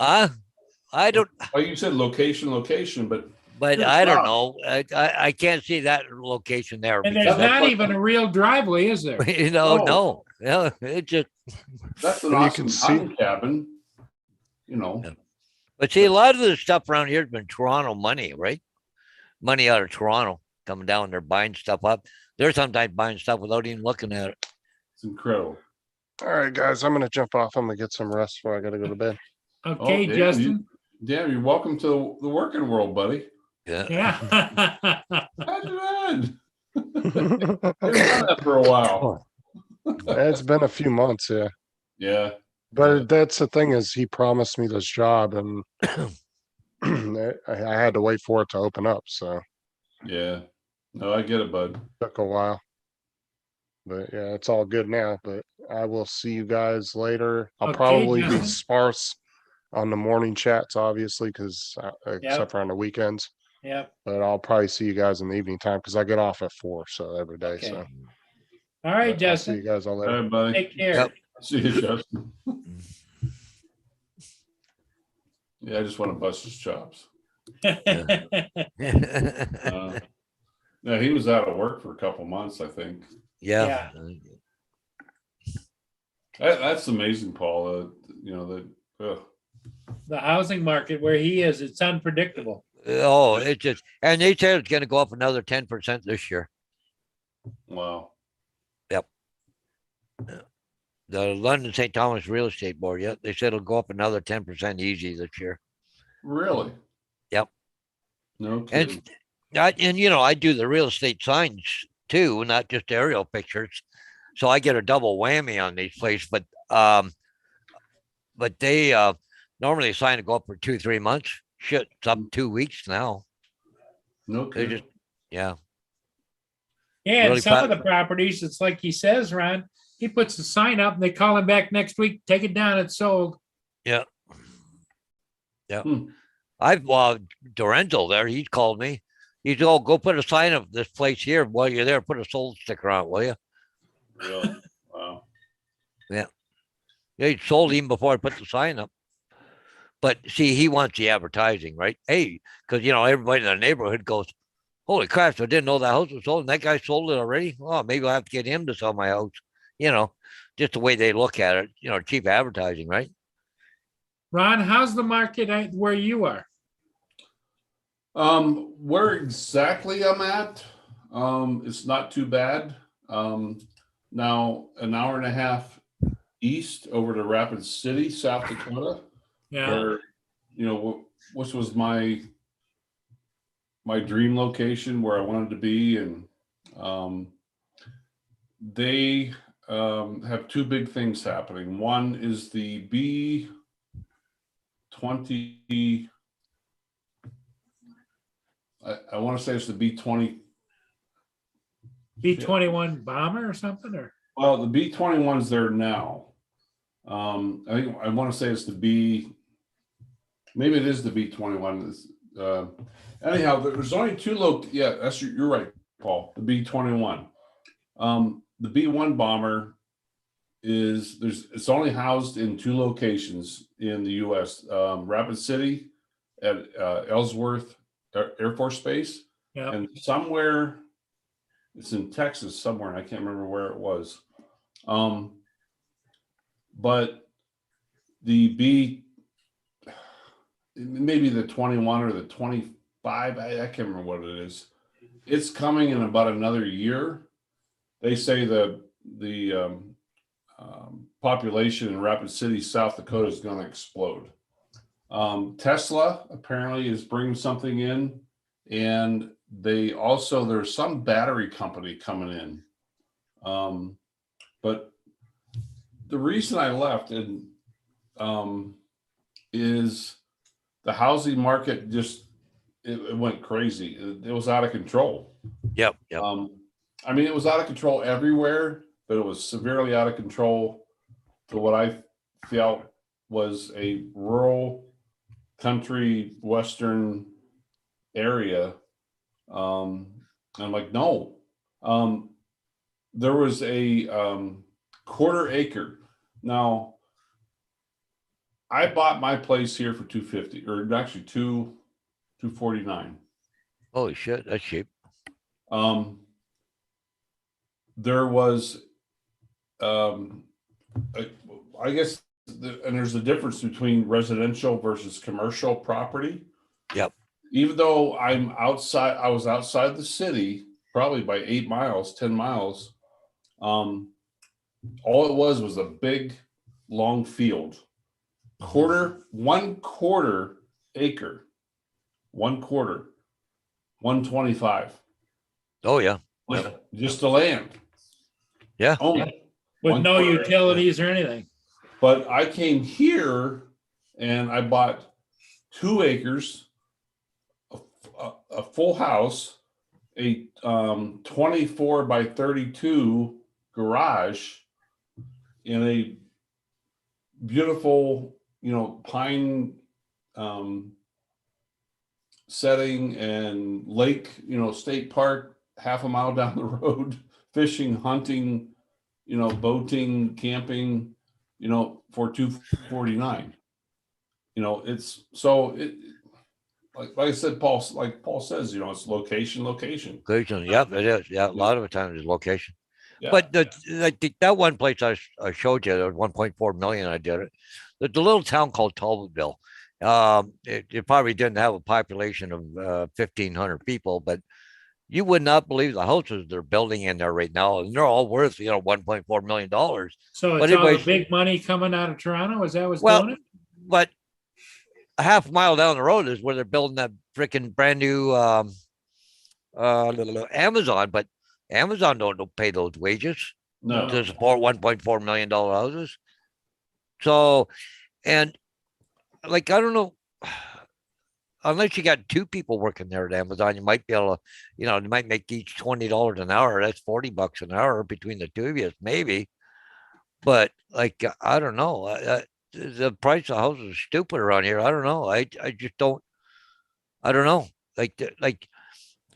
I don't, oh, you said location, but but Good I don't job. know. I can't see that location there. And because there's not what- even a real driveway, is there? no. It just, that's an And you awesome can see- hunting cabin. Yeah. But see, a lot of the stuff around here has been Toronto money, right? Money out of Toronto coming down there buying stuff up. They're sometimes buying stuff without even looking at it. It's incredible. All right, guys, I'm gonna jump off. I'm gonna get some rest before I gotta go to bed. Okay, damn, Justin. Damn, you're welcome to the working world, buddy. Yeah. Yeah. How'd you been? You've done that for a while. It's been a few months, yeah. Yeah. But that's the thing is he promised me this job and I had to wait for it to open up, so Yeah. No, I get it, bud. took a while. But yeah, it's all good now, but I will see you guys later. I'll Okay, probably be Justin. sparse on the morning chats, obviously, because except for on the weekends, Yep. but I'll probably see you guys in the evening time because I get off at 4, so every day, Okay. so. All right, I'll see you Justin. guys all All later. right, buddy. Take care. Yep. See you, Justin. Yeah, I just want to bust his chops. Yeah, he was out of work for a couple months, I think. Yeah. That's amazing, Paul. You know that. The housing market where he is, it's unpredictable. Oh, it just, and they said it's gonna go up another 10% this year. Wow. The London St. Thomas Real Estate Board, yeah, they said it'll go up another 10% easy this year. Really? Yep. No kidding. And you know, I do the real estate signs too, not just aerial pictures. So I get a double whammy on these places, but they normally sign to go up for 2-3 months. Shit, it's up 2 weeks now. No They kidding. just, yeah. Yeah, and Really some of fat- the properties, it's like he says, Ron, he puts the sign up and they call him back next week, take it down, it's sold. I've Dorenzo there, he's called me. He's all go put a sign of this place here while you're there. Put a sold sticker on it, will you? Really? Wow. Yeah, he sold even before I put the sign up. But see, he wants the advertising, right? Hey, because you know everybody in the neighborhood goes, "Holy crap! So I didn't know that house was sold, and that guy sold it already. Oh, maybe I'll have to get him to sell my house." You know, just the way they look at it. You know, cheap advertising, right? Ron, how's the market where you are? Where exactly I'm at, it's not too bad. Now an hour and a half east over to Rapid City, South Dakota, Yeah, where, you know, which was my dream location where I wanted to be. And, they, have two big things happening. One is the B20, I want to say it's the B20. B-21 bomber or something, or? Well, the B-21's there now. I think I want to say it's maybe it is the B-21. Anyhow, there's only two yeah, you're right, Paul. The B-21. The B-1 bomber it's only housed in two locations in the U.S. Rapid City at Ellsworth Air Force Base, Yeah, and somewhere it's in Texas somewhere, and I can't remember where it was. But maybe the 21 or the 25, I can't remember what it is. It's coming in about another year. They say the population in Rapid City, South Dakota is going to explode. Tesla apparently is bringing something in, and there's some battery company coming in. But the reason I left is the housing market it went crazy. It was out of control. Yep. I mean, it was out of control everywhere, but it was severely out of control to what I felt was a rural country western area. I'm like, no. There was a quarter acre. Now, I bought my place here for $250, or actually $249. Holy shit, that's cheap. There was, I guess, and there's a difference between residential versus commercial property. Yep. Even though I was outside the city, probably by 8 miles, 10 miles. All it was a big, long field. 1/4 acre, 1/4, 125. Oh, yeah. Just the land. Yeah. Only. With no 1/4. utilities or anything. But I came here and I bought 2 acres, a full house, a 24 by 32 garage in a beautiful, pine setting and lake, state park, half a mile down the road, fishing, hunting, boating, camping, for 249. It's so like I said, like Paul says, it's location. Location. Yep, it is. Yeah, a lot of the time is location. Yeah. But that one place I showed you, there was 1.4 million. I did it. The little town called Talbotville. It probably didn't have a population of 1,500 people, but you would not believe the houses they're building in there right now, and they're all worth $1.4 million. So But it's all the anyways- big money coming out of Toronto? Is that what's Well, doing it? But a half mile down the road is where they're building that freaking brand new Amazon, but Amazon don't pay those wages No. to support $1.4 million houses. So, and like, I don't know, unless you got 2 people working there at Amazon, you might be able to, you might make each $20 an hour. That's $40 an hour between the 2 of you, maybe. But like, I don't know. The price of houses is stupid around here. I don't know. I just don't. I don't know. Like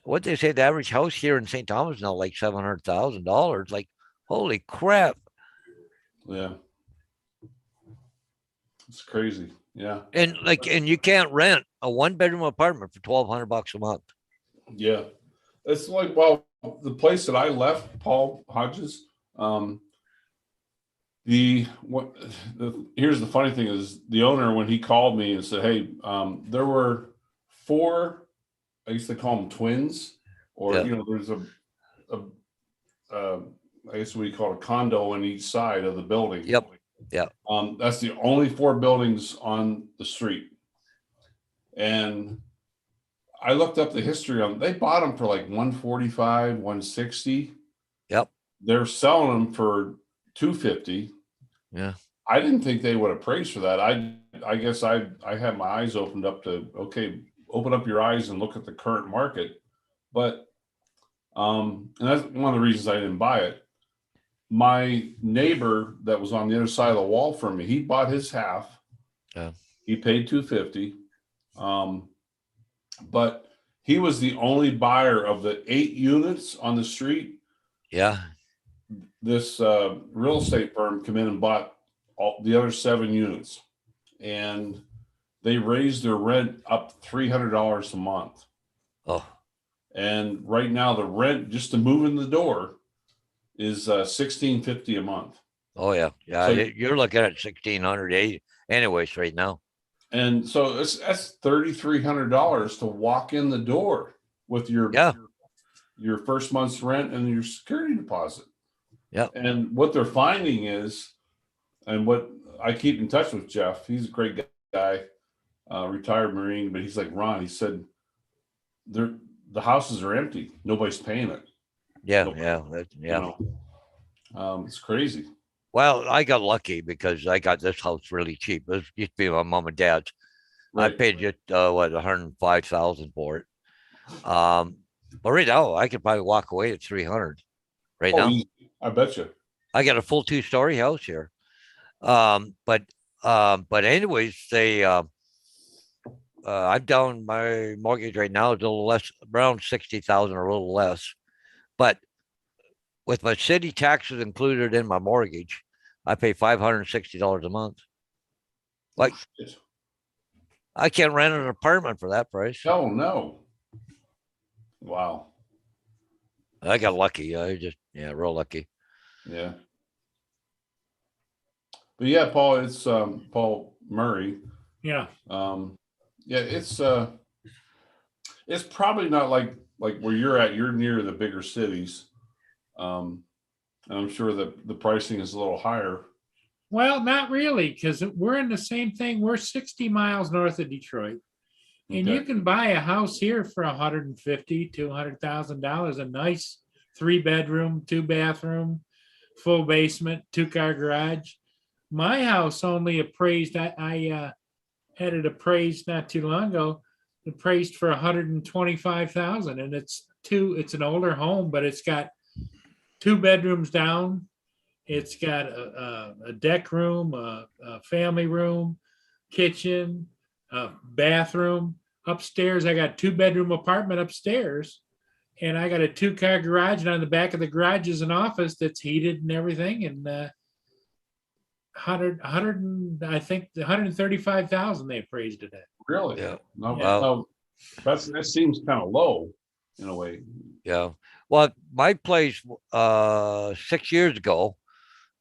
what they say, the average house here in St. Thomas is now like $700,000. Like, holy crap! Yeah. It's crazy. Yeah. And you can't rent a 1-bedroom apartment for $1,200 a month. Yeah. It's like, well, the place that I left, Paul Hodges, here's the funny thing is the owner, when he called me and said, hey, there were 4, I used to call them twins, or, Yeah. there's I guess we call it a condo on each side of the building. Yep. Yeah. That's the only 4 buildings on the street. And I looked up the history on, they bought them for like 145, 160. Yep. They're selling them for 250. Yeah. I didn't think they would appraise for that. I guess I had my eyes opened up to, okay, open up your eyes and look at the current market. But and that's one of the reasons I didn't buy it. My neighbor that was on the other side of the wall from me, he bought his half. Yeah. He paid 250. But he was the only buyer of the 8 units on the street. Yeah. This real estate firm come in and bought all the other 7 units, and they raised their rent up $300 a month. Oh. And right now the rent just to move in the door is $1,650 a month. Oh yeah. Yeah. So- You're looking at 1,680 anyways right now. And so that's $3,300 to walk in the door with your first month's rent and your security deposit. Yeah. And what they're finding is, and what I keep in touch with Jeff, he's a great guy, retired Marine, but he's like, Ron, he said, the houses are empty. Nobody's paying it. Yeah. Nope. Yeah. It's crazy. Well, I got lucky because I got this house really cheap. It used to be my mom and dad's. Right. I paid just $105,000 for it. But right now I could probably walk away at 300 right now. I bet you. I got a full 2-story house here. But anyways, I'm down my mortgage right now is a little less, around 60,000 or a little less. But with my city taxes included in my mortgage, I pay $560 a month. Like, I can't rent an apartment for that price. Oh no. Wow. I got lucky. Real lucky. Yeah. But yeah, Paul, it's Paul Murray. Yeah. It's probably not like where you're at. You're near the bigger cities. And I'm sure that the pricing is a little higher. Well, not really, because we're in the same thing. We're 60 miles north of Detroit. And you Okay. can buy a house here for $150,000 to $200,000, a nice 3-bedroom, 2-bathroom, full basement, 2-car garage. My house only appraised, I had it appraised not too long ago, appraised for $125,000, and it's an older home, but it's got 2 bedrooms down. It's got a deck room, a family room, kitchen, a bathroom. Upstairs, I got 2-bedroom apartment upstairs, and I got a 2-car garage, and on the back of the garage is an office that's heated and everything, and 135,000 they appraised it at. Really? Yeah. No, Yeah. no, that seems kind of low in a way. Yeah. Well, my place 6 years ago,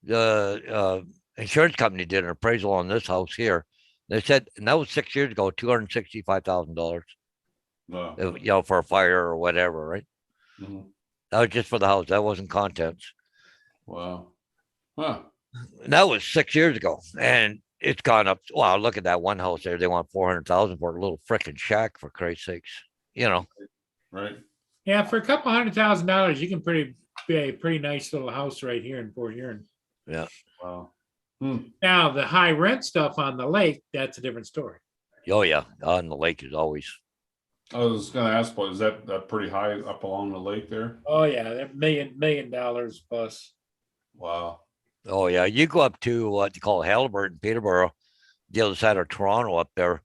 the insurance company did an appraisal on this house here. They said, and that was 6 years ago, $265,000. No. You know, for a fire or whatever, right? Mhm. That was just for the house. That wasn't contents. Wow. Huh. And that was 6 years ago, and it's gone up. Wow, look at that one house there. They want 400,000 for a little freaking shack, for Christ's sakes. You know. Right. Yeah, for a couple $100,000, you can be a pretty nice little house right here in Port Huron. Yeah. Wow. Now, the high rent stuff on the lake, that's a different story. Oh yeah. On the lake is always. I was gonna ask, but is that pretty high up along the lake there? Oh, yeah, that million dollars plus. Wow. Oh yeah. You go up to what you call Halliburton, Peterborough, the other side of Toronto up there.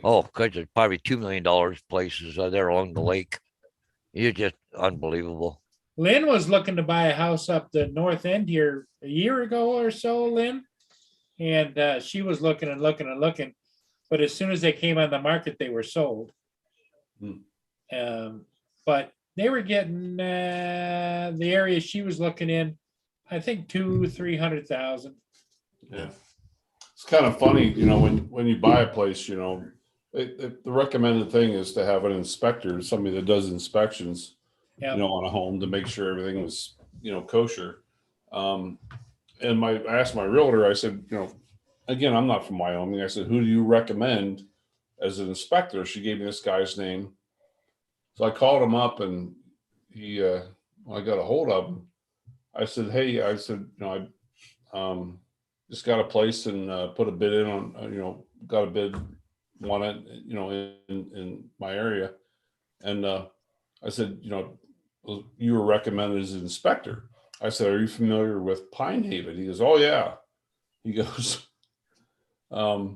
Oh, because there's probably $2 million places there along the lake. You're just unbelievable. Lynn was looking to buy a house up the north end here a year ago or so, Lynn. And she was looking and looking and looking. But as soon as they came on the market, they were sold. But they were getting the area she was looking in, I think 200,000-300,000. Yeah. It's kind of funny, you know, when you buy a place, you know, the recommended thing is to have an inspector, somebody that does inspections, Yeah. you know, on a home to make sure everything was, you know, kosher. And I asked my realtor, I said, you know, again, I'm not from Wyoming. I said, who do you recommend as an inspector? She gave me this guy's name. So I called him up, and I got a hold of him. I said, hey, I said, you know, I just got a place and put a bid in on, you know, got a bid on it, you know, in my area. And I said, you know, you were recommended as an inspector. I said, are you familiar with Pine Haven? He goes, oh yeah. He goes, I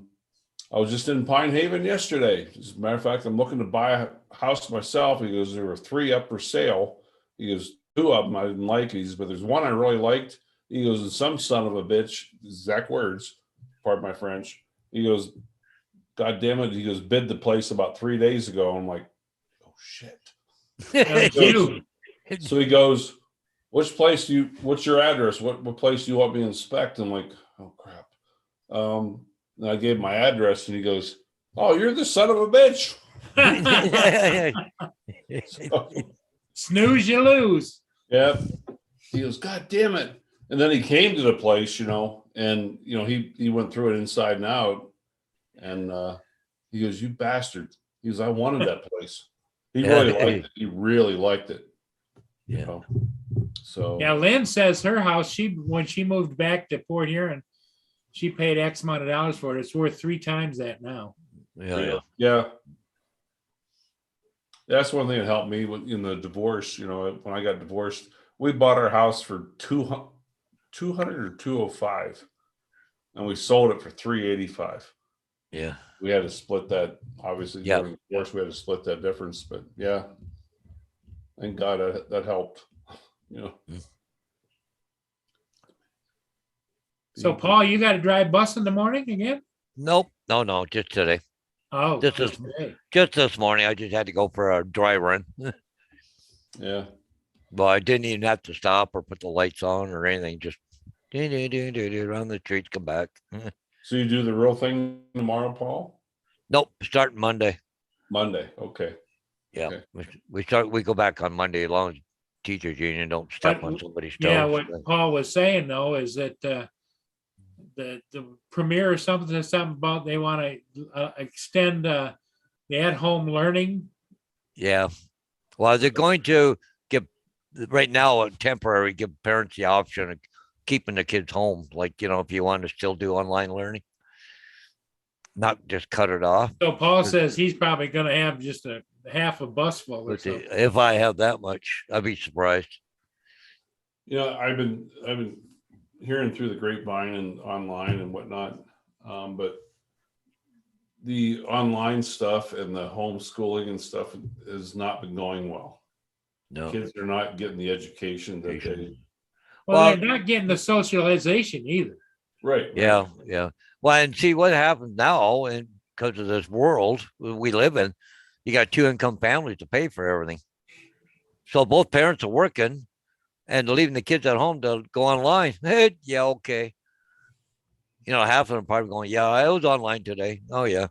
was just in Pine Haven yesterday. As a matter of fact, I'm looking to buy a house myself. He goes, there were 3 up for sale. He goes, 2 of them I didn't like. He goes, but there's one I really liked. He goes, and some son of a bitch, exact words, pardon my French. He goes, God damn it. He goes, bid the place about 3 days ago. I'm like, oh shit. You. So he goes, what's your address? What place do you want me to inspect? I'm like, oh crap. And I gave him my address, and he goes, oh, you're the son of a bitch. So, Snooze, you lose. yeah. He goes, God damn it. And then he came to the place, you know, and you know, he went through it inside and out. And he goes, you bastard. He goes, I wanted that place. He really liked it. He really liked it. You Yeah. know? So Yeah, Lynn says her house, when she moved back to Port Huron, she paid X amount of dollars for it. It's worth 3 times that now. Yeah. That's one thing that helped me in the divorce. You know, when I got divorced, we bought our house for 200 or 205, and we sold it for 385. Yeah. We had to split that. Obviously, Yeah. during the divorce, we had to split that difference. But yeah, thank God that helped. You know. So Paul, you got to drive bus in the morning again? Nope. No, just today. Oh, This is- okay. Just this morning. I just had to go for a dry run. Yeah. Well, I didn't even have to stop or put the lights on or anything. Just around the streets, come back. So you do the real thing tomorrow, Paul? Nope. Starting Monday. Monday. Okay. Yeah. Okay. We go back on Monday as long as teachers union don't step But, on somebody's toes. Yeah, what Paul was saying though is that the premier or something about they want to extend the at-home learning. Yeah. Well, they're going to give right now a temporary give parents the option of keeping the kids home. Like, if you want to still do online learning, not just cut it off. So Paul says he's probably gonna have just a half a bus full or But something. if I have that much, I'd be surprised. I've been hearing through the grapevine and online and whatnot, but the online stuff and the homeschooling and stuff has not been going well. No. Kids are not getting the education that they. Well, they're not getting the socialization either. Right. Yeah. Yeah. Well, and see what happens now, and because of this world we live in, you got 2-income families to pay for everything. So both parents are working and they're leaving the kids at home to go online. Hey, yeah, okay. Half of them probably going, yeah, I was online today. Oh, yeah.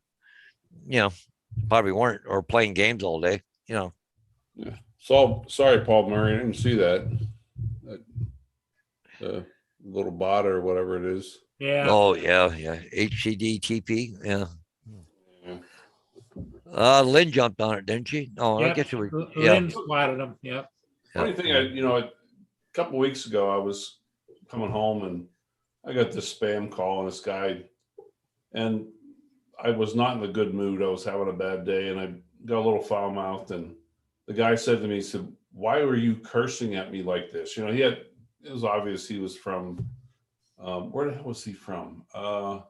Probably weren't, or playing games all day. Yeah. So sorry, Paul Murray, I didn't see that. The little bot or whatever it is. Yeah. Oh, yeah, yeah. HCDTP. Yeah. Yeah. Lynn jumped on it, didn't she? Oh, I Yep. guess it was. Yeah. Lynn spotted them. Yep. Funny thing, a couple of weeks ago, I was coming home and I got this spam call and this guy, and I was not in a good mood. I was having a bad day and I got a little foul mouthed. And the guy said to me, he said, "Why were you cursing at me like this?" It was obvious he was from, where the hell was he from? Can't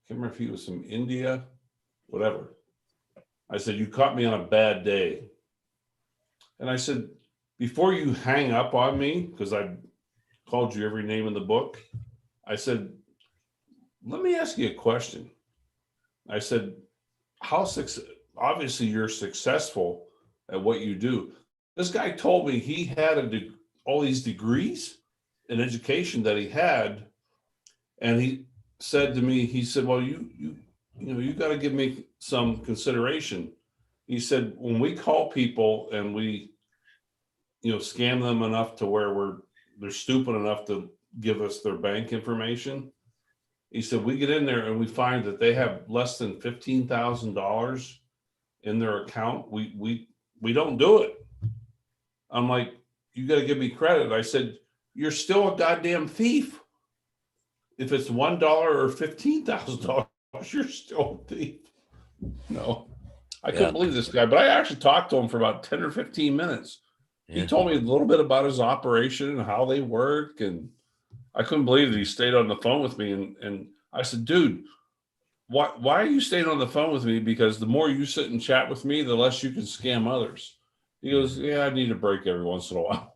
remember if he was from India, whatever. I said, "You caught me on a bad day." And I said, "Before you hang up on me, because I called you every name in the book," I said, "Let me ask you a question." I said, obviously you're successful at what you do. This guy told me he had all these degrees in education that he had. And he said to me, he said, "Well, you got to give me some consideration." He said, "When we call people and we, scam them enough to where they're stupid enough to give us their bank information," he said, "we get in there and we find that they have less than $15,000 in their account. We don't do it." I'm like, "You got to give me credit." I said, "You're still a goddamn thief. If it's $1 or $15,000, you're still a thief." No, I couldn't believe this guy, but I actually talked to him for about 10 or 15 minutes. Yeah. He told me a little bit about his operation and how they work. And I couldn't believe that he stayed on the phone with me. And I said, "Dude, why are you staying on the phone with me? Because the more you sit and chat with me, the less you can scam others." He goes, "Yeah, I need a break every once in a while."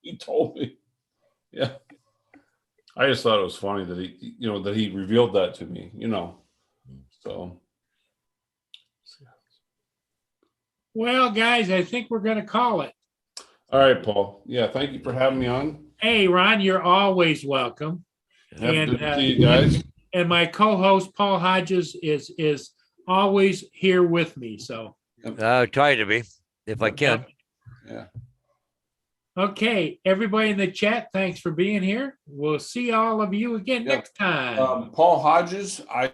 He told me. Yeah. I just thought it was funny that he revealed that to me, so. Well, guys, I think we're going to call it. All right, Paul. Yeah. Thank you for having me on. Hey, Ron, you're always welcome. Have And, good to see you guys. And my co-host, Paul Hodges, is always here with me. So, I try to be, if I can. Yeah. okay, everybody in the chat, thanks for being here. We'll see all of you again Yeah. next time. Paul Hodges, I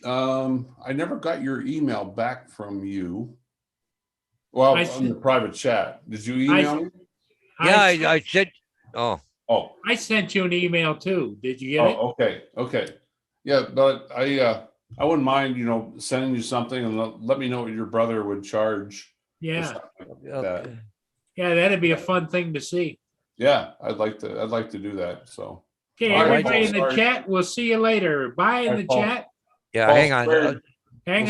never got your email back from you. Well, on the private chat. Did you email me? Yeah, I I said, oh, I sent you an email too. Did you get it? Oh, okay. Yeah, but I wouldn't mind, sending you something and let me know what your brother would charge. Yeah. okay. Yeah, that'd be a fun thing to see. Yeah, I'd like to do that. So. Okay, All right, everybody in the Paul, sorry. chat, we'll see you later. Bye in All right, the Paul. chat. Yeah, Paul, hang on. sorry. Hang on.